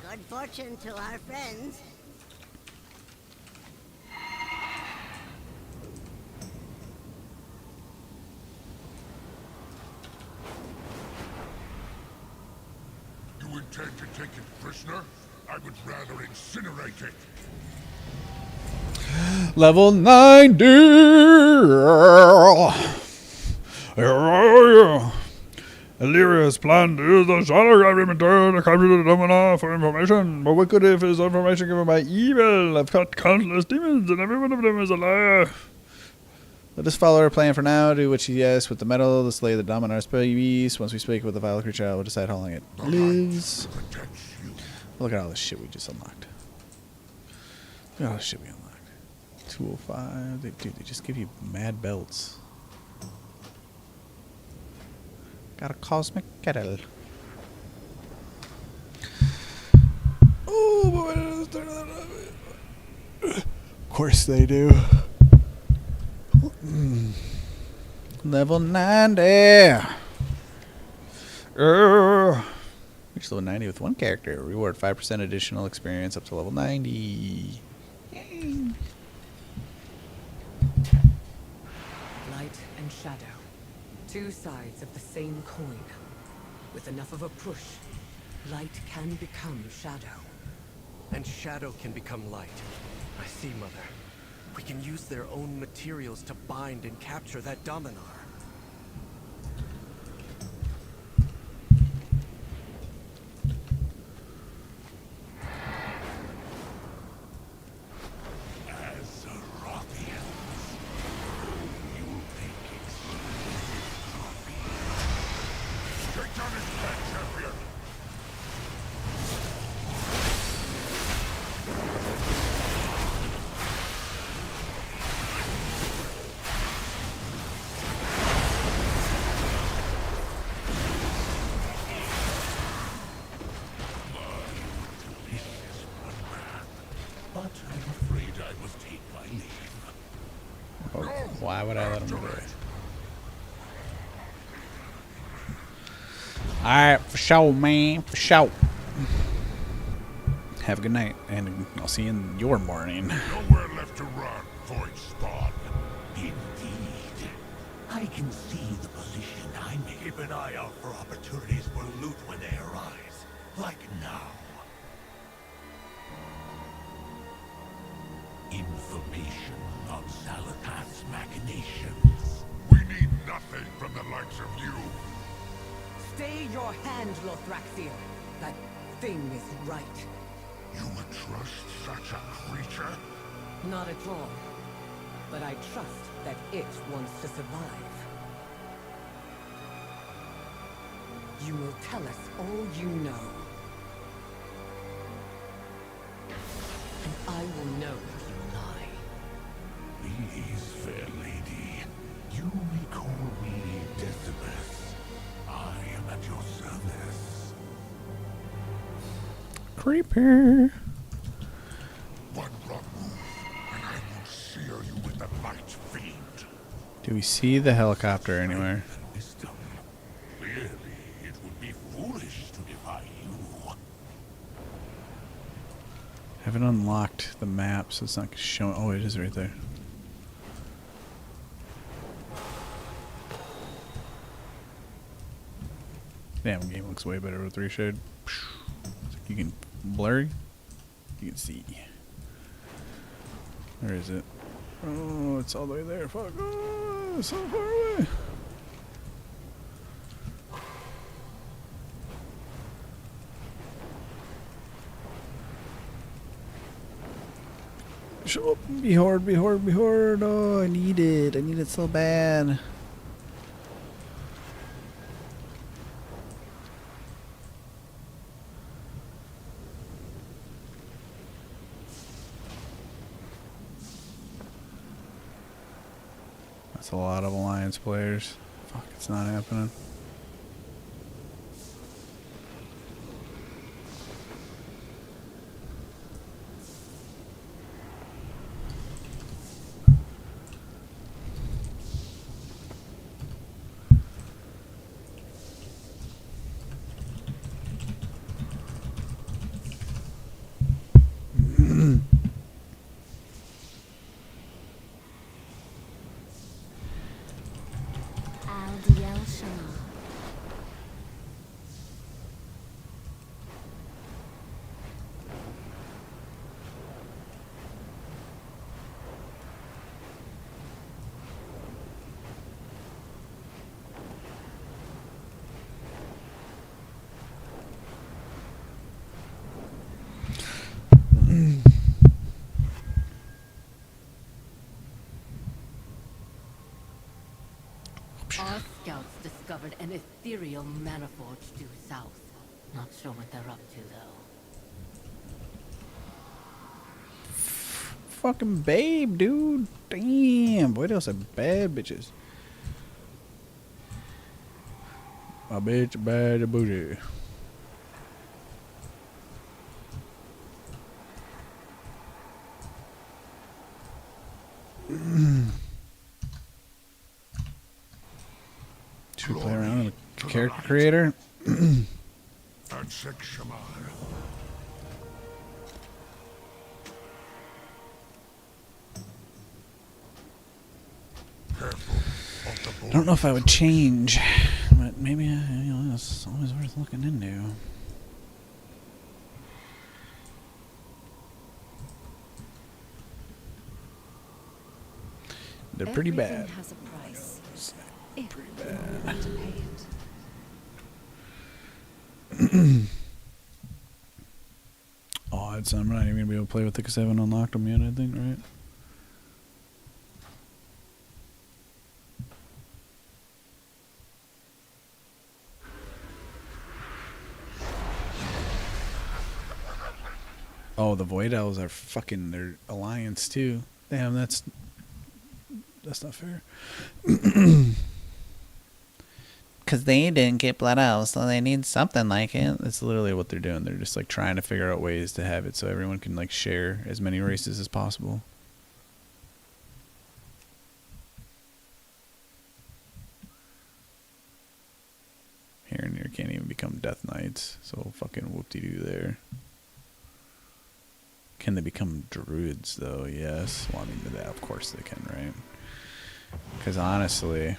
Good fortune to our friends. You intend to take it prisoner? I would rather incinerate it. Level 90! Illyria's plan to use the shadow grab inventory to capture the Dominar for information. But what good if his information given by evil? I've caught countless demons and every one of them is a liar. Let us follow our plan for now. Do what she asks with the metal to slay the Dominar beast. Once we speak with the vile creature, I will decide how long it lives. Look at all this shit we just unlocked. Look at all this shit we unlocked. 205. Dude, they just give you mad belts. Got a cosmic kettle. Oh boy, of course they do. Level 90. Reach level 90 with one character. Reward 5% additional experience up to level 90. Light and shadow. Two sides of the same coin. With enough of a push, light can become shadow. And shadow can become light. I see, Mother. We can use their own materials to bind and capture that Dominar. Why would I let him do it? Alright, for sure, man. For sure. Have a good night, and I'll see you in your morning. Nowhere left to run, void spawn. Indeed. I can see the position I'm in. Keep an eye out for opportunities for loot when they arise. Like now. Information on Zalatath's machinations. We need nothing from the likes of you. Stay your hand, Lothraxion. That thing is right. You would trust such a creature? Not at all. But I trust that it wants to survive. You will tell us all you know. And I will know if you lie. Please, fair lady. You may call me Decibus. I am at your service. Creeper. One wrong move, and I will sear you with the light fiend. Do we see the helicopter anywhere? Wisdom. Clearly, it would be foolish to defy you. Haven't unlocked the map, so it's not showing. Oh, it is right there. Damn, game looks way better with reshade. You can blurry. You can see. Where is it? Oh, it's all the way there. Fuck. Oh, it's so far away. Show up. Be horde, be horde, be horde. Oh, I need it. I need it so bad. That's a lot of Alliance players. Fuck, it's not happening. Our scouts discovered an ethereal manifold due south. Not sure what they're up to, though. Fucking babe, dude. Damn. Boy, those are bad bitches. My bitch bad booty. Should we play around with the character creator? And Sek Shamar. I don't know if I would change, but maybe it's always worth looking into. They're pretty bad. Everything has a price. Pretty bad. To pay it. Oh, I'm not even gonna be able to play with it because I haven't unlocked them yet. I think, right? Oh, the Void Elves are fucking their alliance too. Damn, that's not fair. Because they didn't get Blood Elves, so they need something like it. That's literally what they're doing. They're just like trying to figure out ways to have it so everyone can like share as many races as possible. Here can't even become Death Knights, so fucking whoop-de-doo there. Can they become druids though? Yes. Well, I mean, that of course they can, right? Because honestly,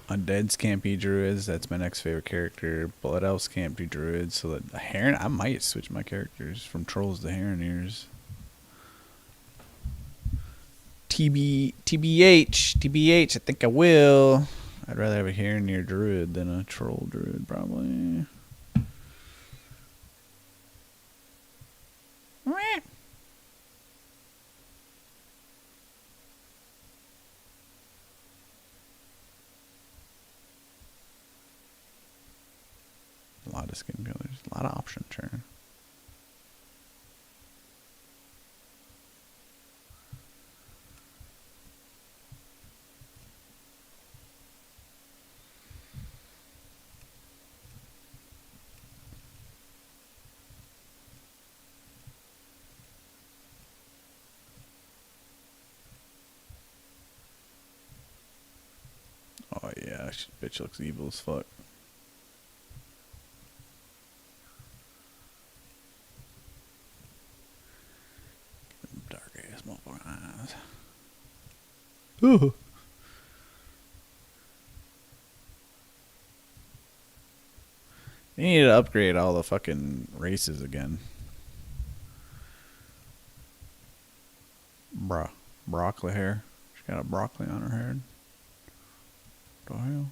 undeads can't be druids. That's my next favorite character. Blood elves can't be druids. So that Heron, I might switch my characters from trolls to Heroneers. TBH, I think I will. I'd rather have a Heronir druid than a troll druid, probably. A lot of skin colors, a lot of options here. Oh yeah, bitch looks evil as fuck. Dark ass motherfucking eyes. Ooh. They need to upgrade all the fucking races again. Bruh. Broccoli hair. She got a broccoli on her head. What the hell?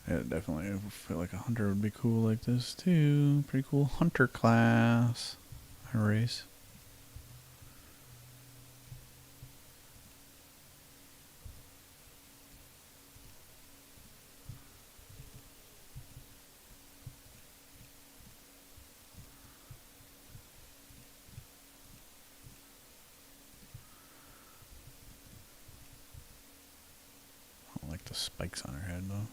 Yeah, definitely. I feel like a hunter would be cool like this too. Pretty cool hunter class. Race. I don't like the spikes on her head though.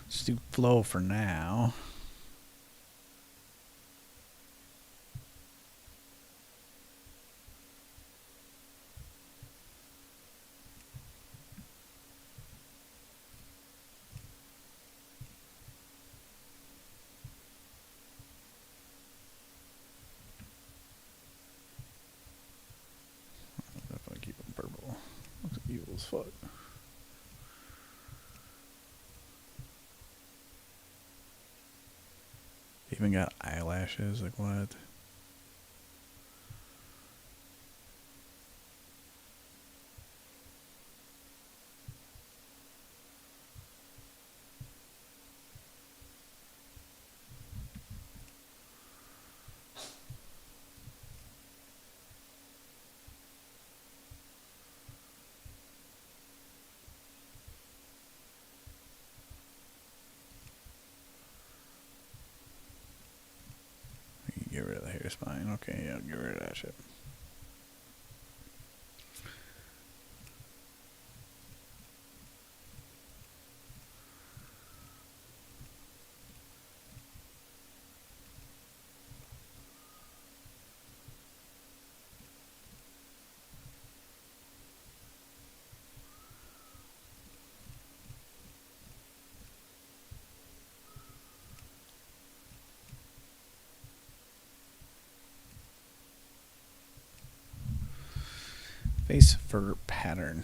Let's do flow for now. Definitely keep them purple. Looks evil as fuck. Even got eyelashes, like what? Get rid of the hair spine. Okay, yeah, get rid of that shit. Face fur pattern.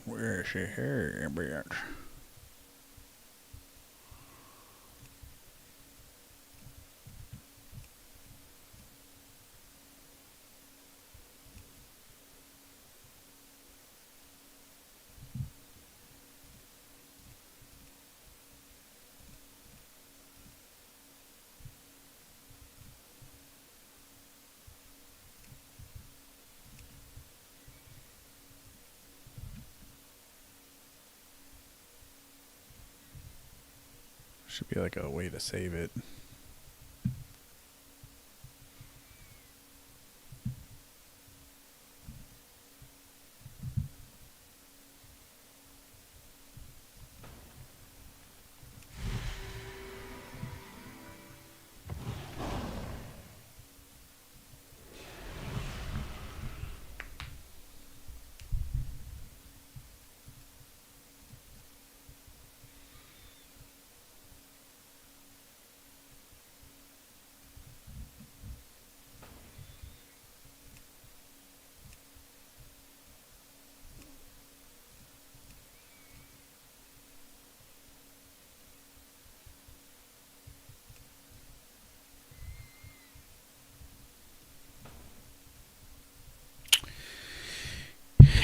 Where's your hair, bitch? Should be like a way to save it.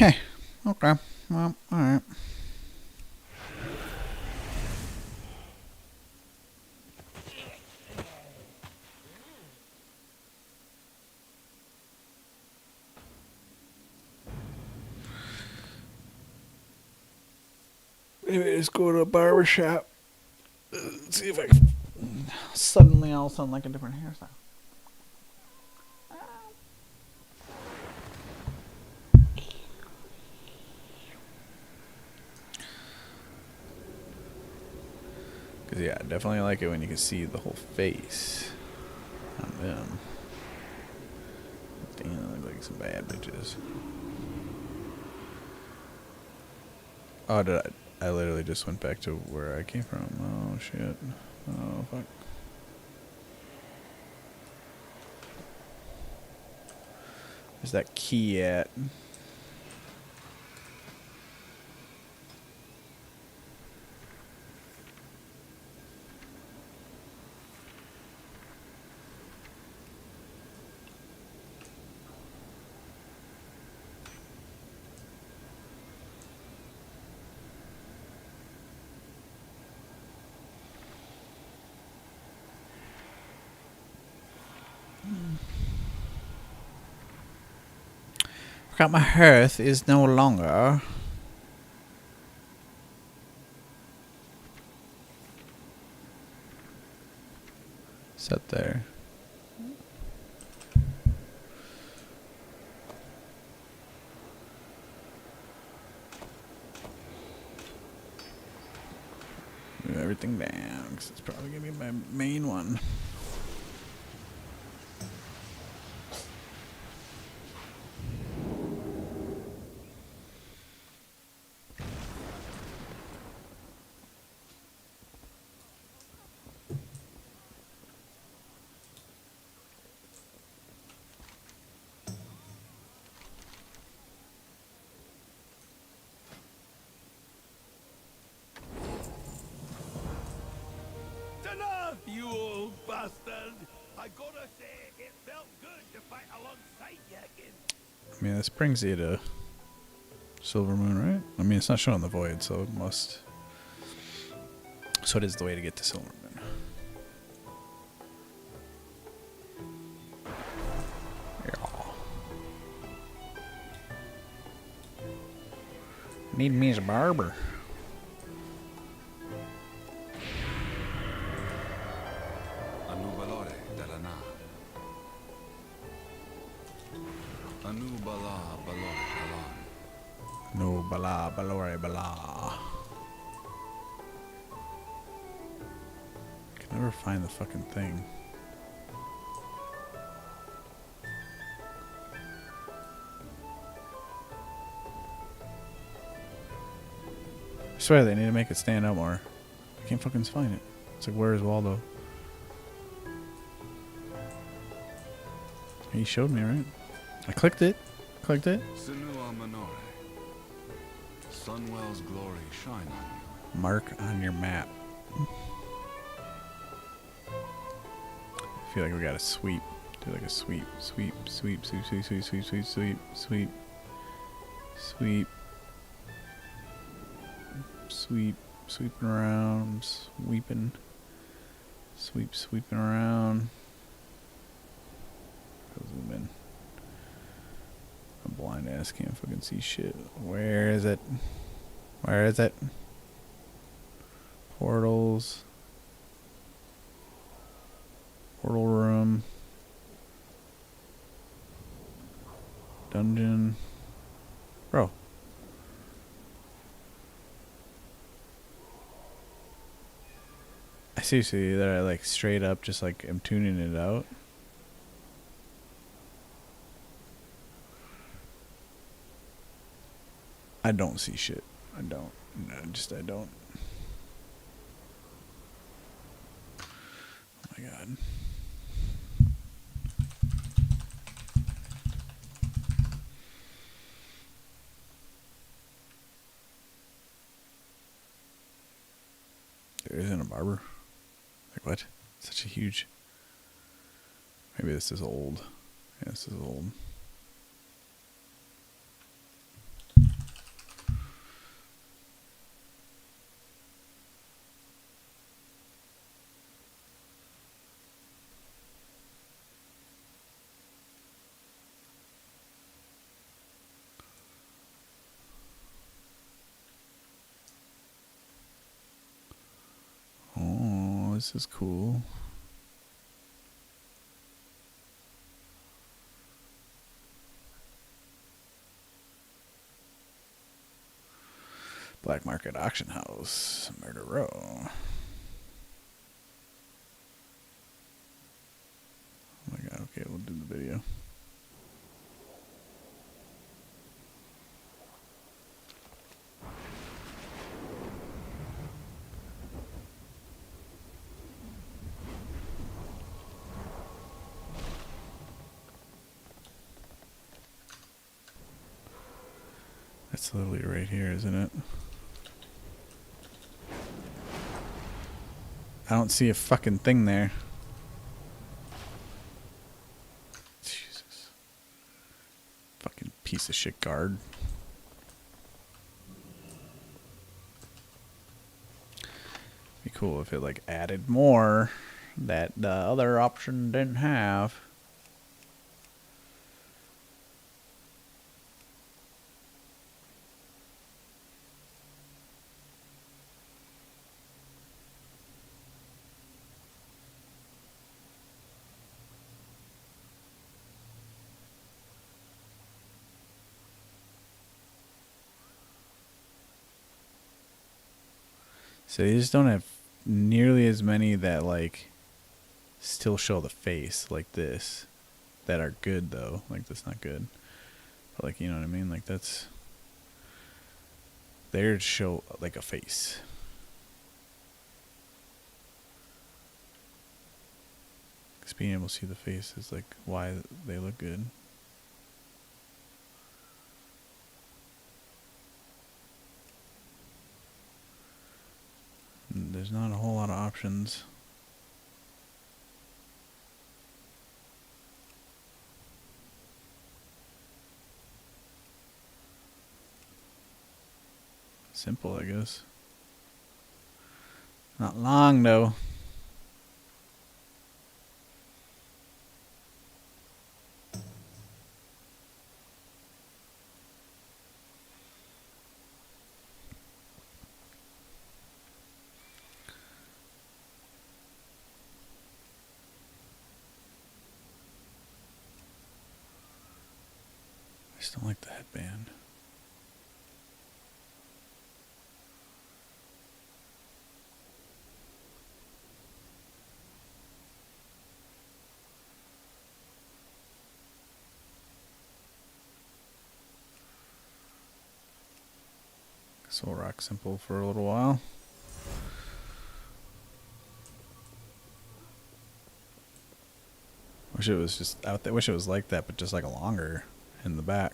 Heh. Okay. Well, alright. Maybe just go to a barber shop. See if I can. Suddenly I'll sound like a different hairstyle. Cause yeah, I definitely like it when you can see the whole face on them. Damn, they look like some bad bitches. Oh, did I literally just went back to where I came from. Oh shit. Oh fuck. Where's that key at? Forgot my hearth is no longer. Set there. Move everything down, because it's probably going to be my main one. Enough, you old bastard! I gotta say, it felt good to fight alongside you again. I mean, this brings you to Silver Moon, right? I mean, it's not showing the void, so it must. So it is the way to get to Silver Moon. Yeah. Need me as a barber. Anubalore della na. Anubala balore balan. No bala balore bala. Can never find the fucking thing. I swear they need to make it stand out more. I can't fucking find it. It's like, where is Waldo? He showed me, right? I clicked it. Clicked it. Sinua manore. Sunwell's glory shine on you. Mark on your map. I feel like we gotta sweep. Do like a sweep. Sweep, sweep, sweep, sweep, sweep, sweep, sweep, sweep, sweep. Sweep. Sweep. Sweeping around. Sweeping. Sweep, sweeping around. Zoom in. I'm blind ass, can't fucking see shit. Where is it? Where is it? Portals. Portal room. Dungeon. Bro. I seriously that I like straight up just like am tuning it out. I don't see shit. I don't. No, I don't. Oh my god. There isn't a barber. Like what? Such a huge. Maybe this is old. Yeah, this is old. Oh, this is cool. Black Market Auction House, Murder Row. Oh my god, okay, we'll do the video. That's literally right here, isn't it? I don't see a fucking thing there. Jesus. Fucking piece of shit guard. Be cool if it like added more that the other option didn't have. So you just don't have nearly as many that like still show the face like this, that are good though. Like that's not good, but like, you know what I mean? Like that's there to show like a face. Because being able to see the face is like why they look good. And there's not a whole lot of options. Simple, I guess. Not long though. I just don't like the headband. So we'll rock simple for a little while. Wish it was just out there. Wish it was like that, but just like a longer in the back.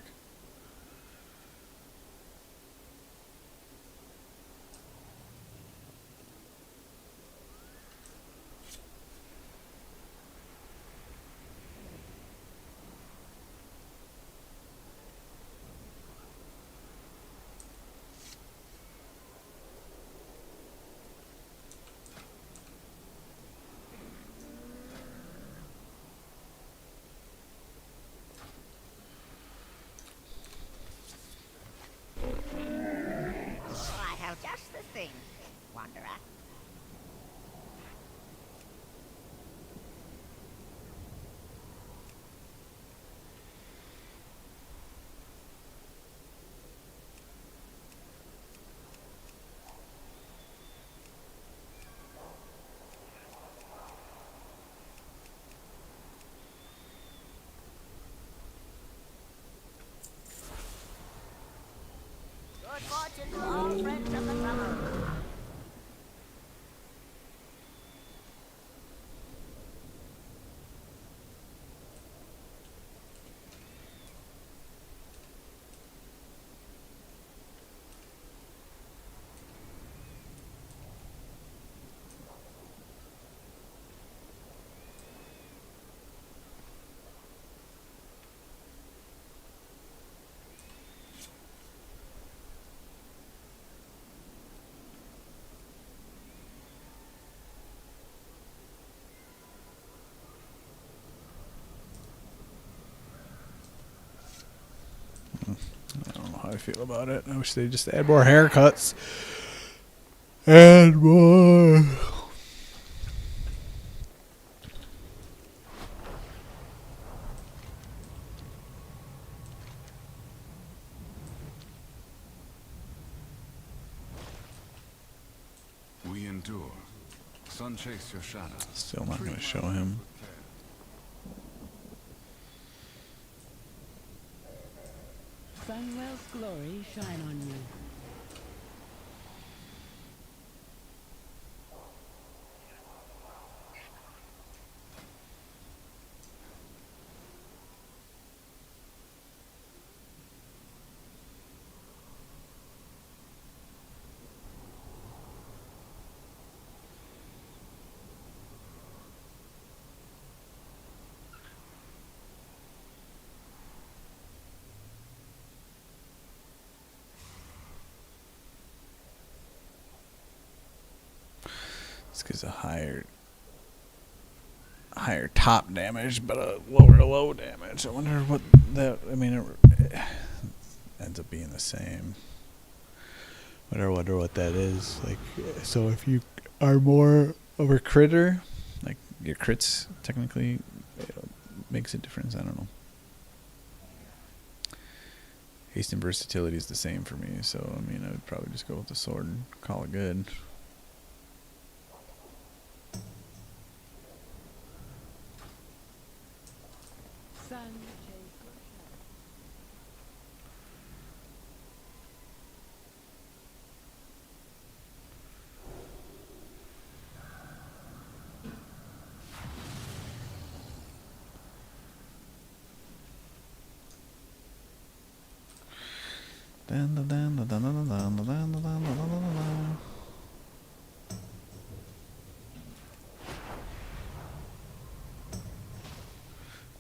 I have just the thing, Wanderer. Good fortune to all friends of the summer. I don't know how I feel about it. I wish they just add more haircuts. Add more. We endure. Sun chase your shadow. Still not going to show him. Sunwell's glory shine on you. This gives a higher top damage, but a lower low damage. I wonder what that. I mean, it ends up being the same. But I wonder what that is. Like, so if you are more of a critter, like your crits technically makes a difference. I don't know. Haste and versatility is the same for me, so I mean, I would probably just go with the sword and call it good.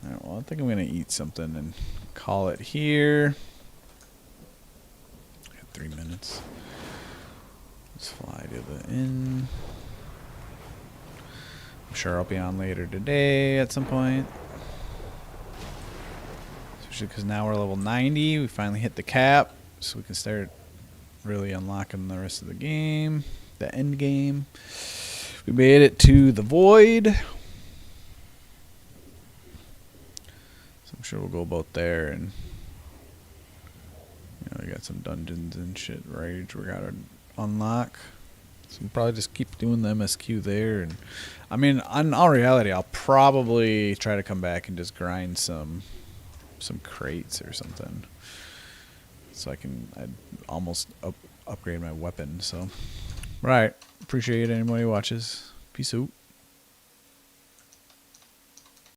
Alright, well, I think I'm gonna eat something and call it here. Got 3 minutes. Let's fly to the inn. I'm sure I'll be on later today at some point. Especially because now we're level 90. We finally hit the cap, so we can start really unlocking the rest of the game, the end game. We made it to the void. So I'm sure we'll go about there, and we got some dungeons and shit right we gotta unlock. So we'll probably just keep doing the MSQ there, and I mean, in all reality, I'll probably try to come back and just grind some crates or something, so I'd almost upgrade my weapon. So, right, appreciate anybody who watches. Peace out.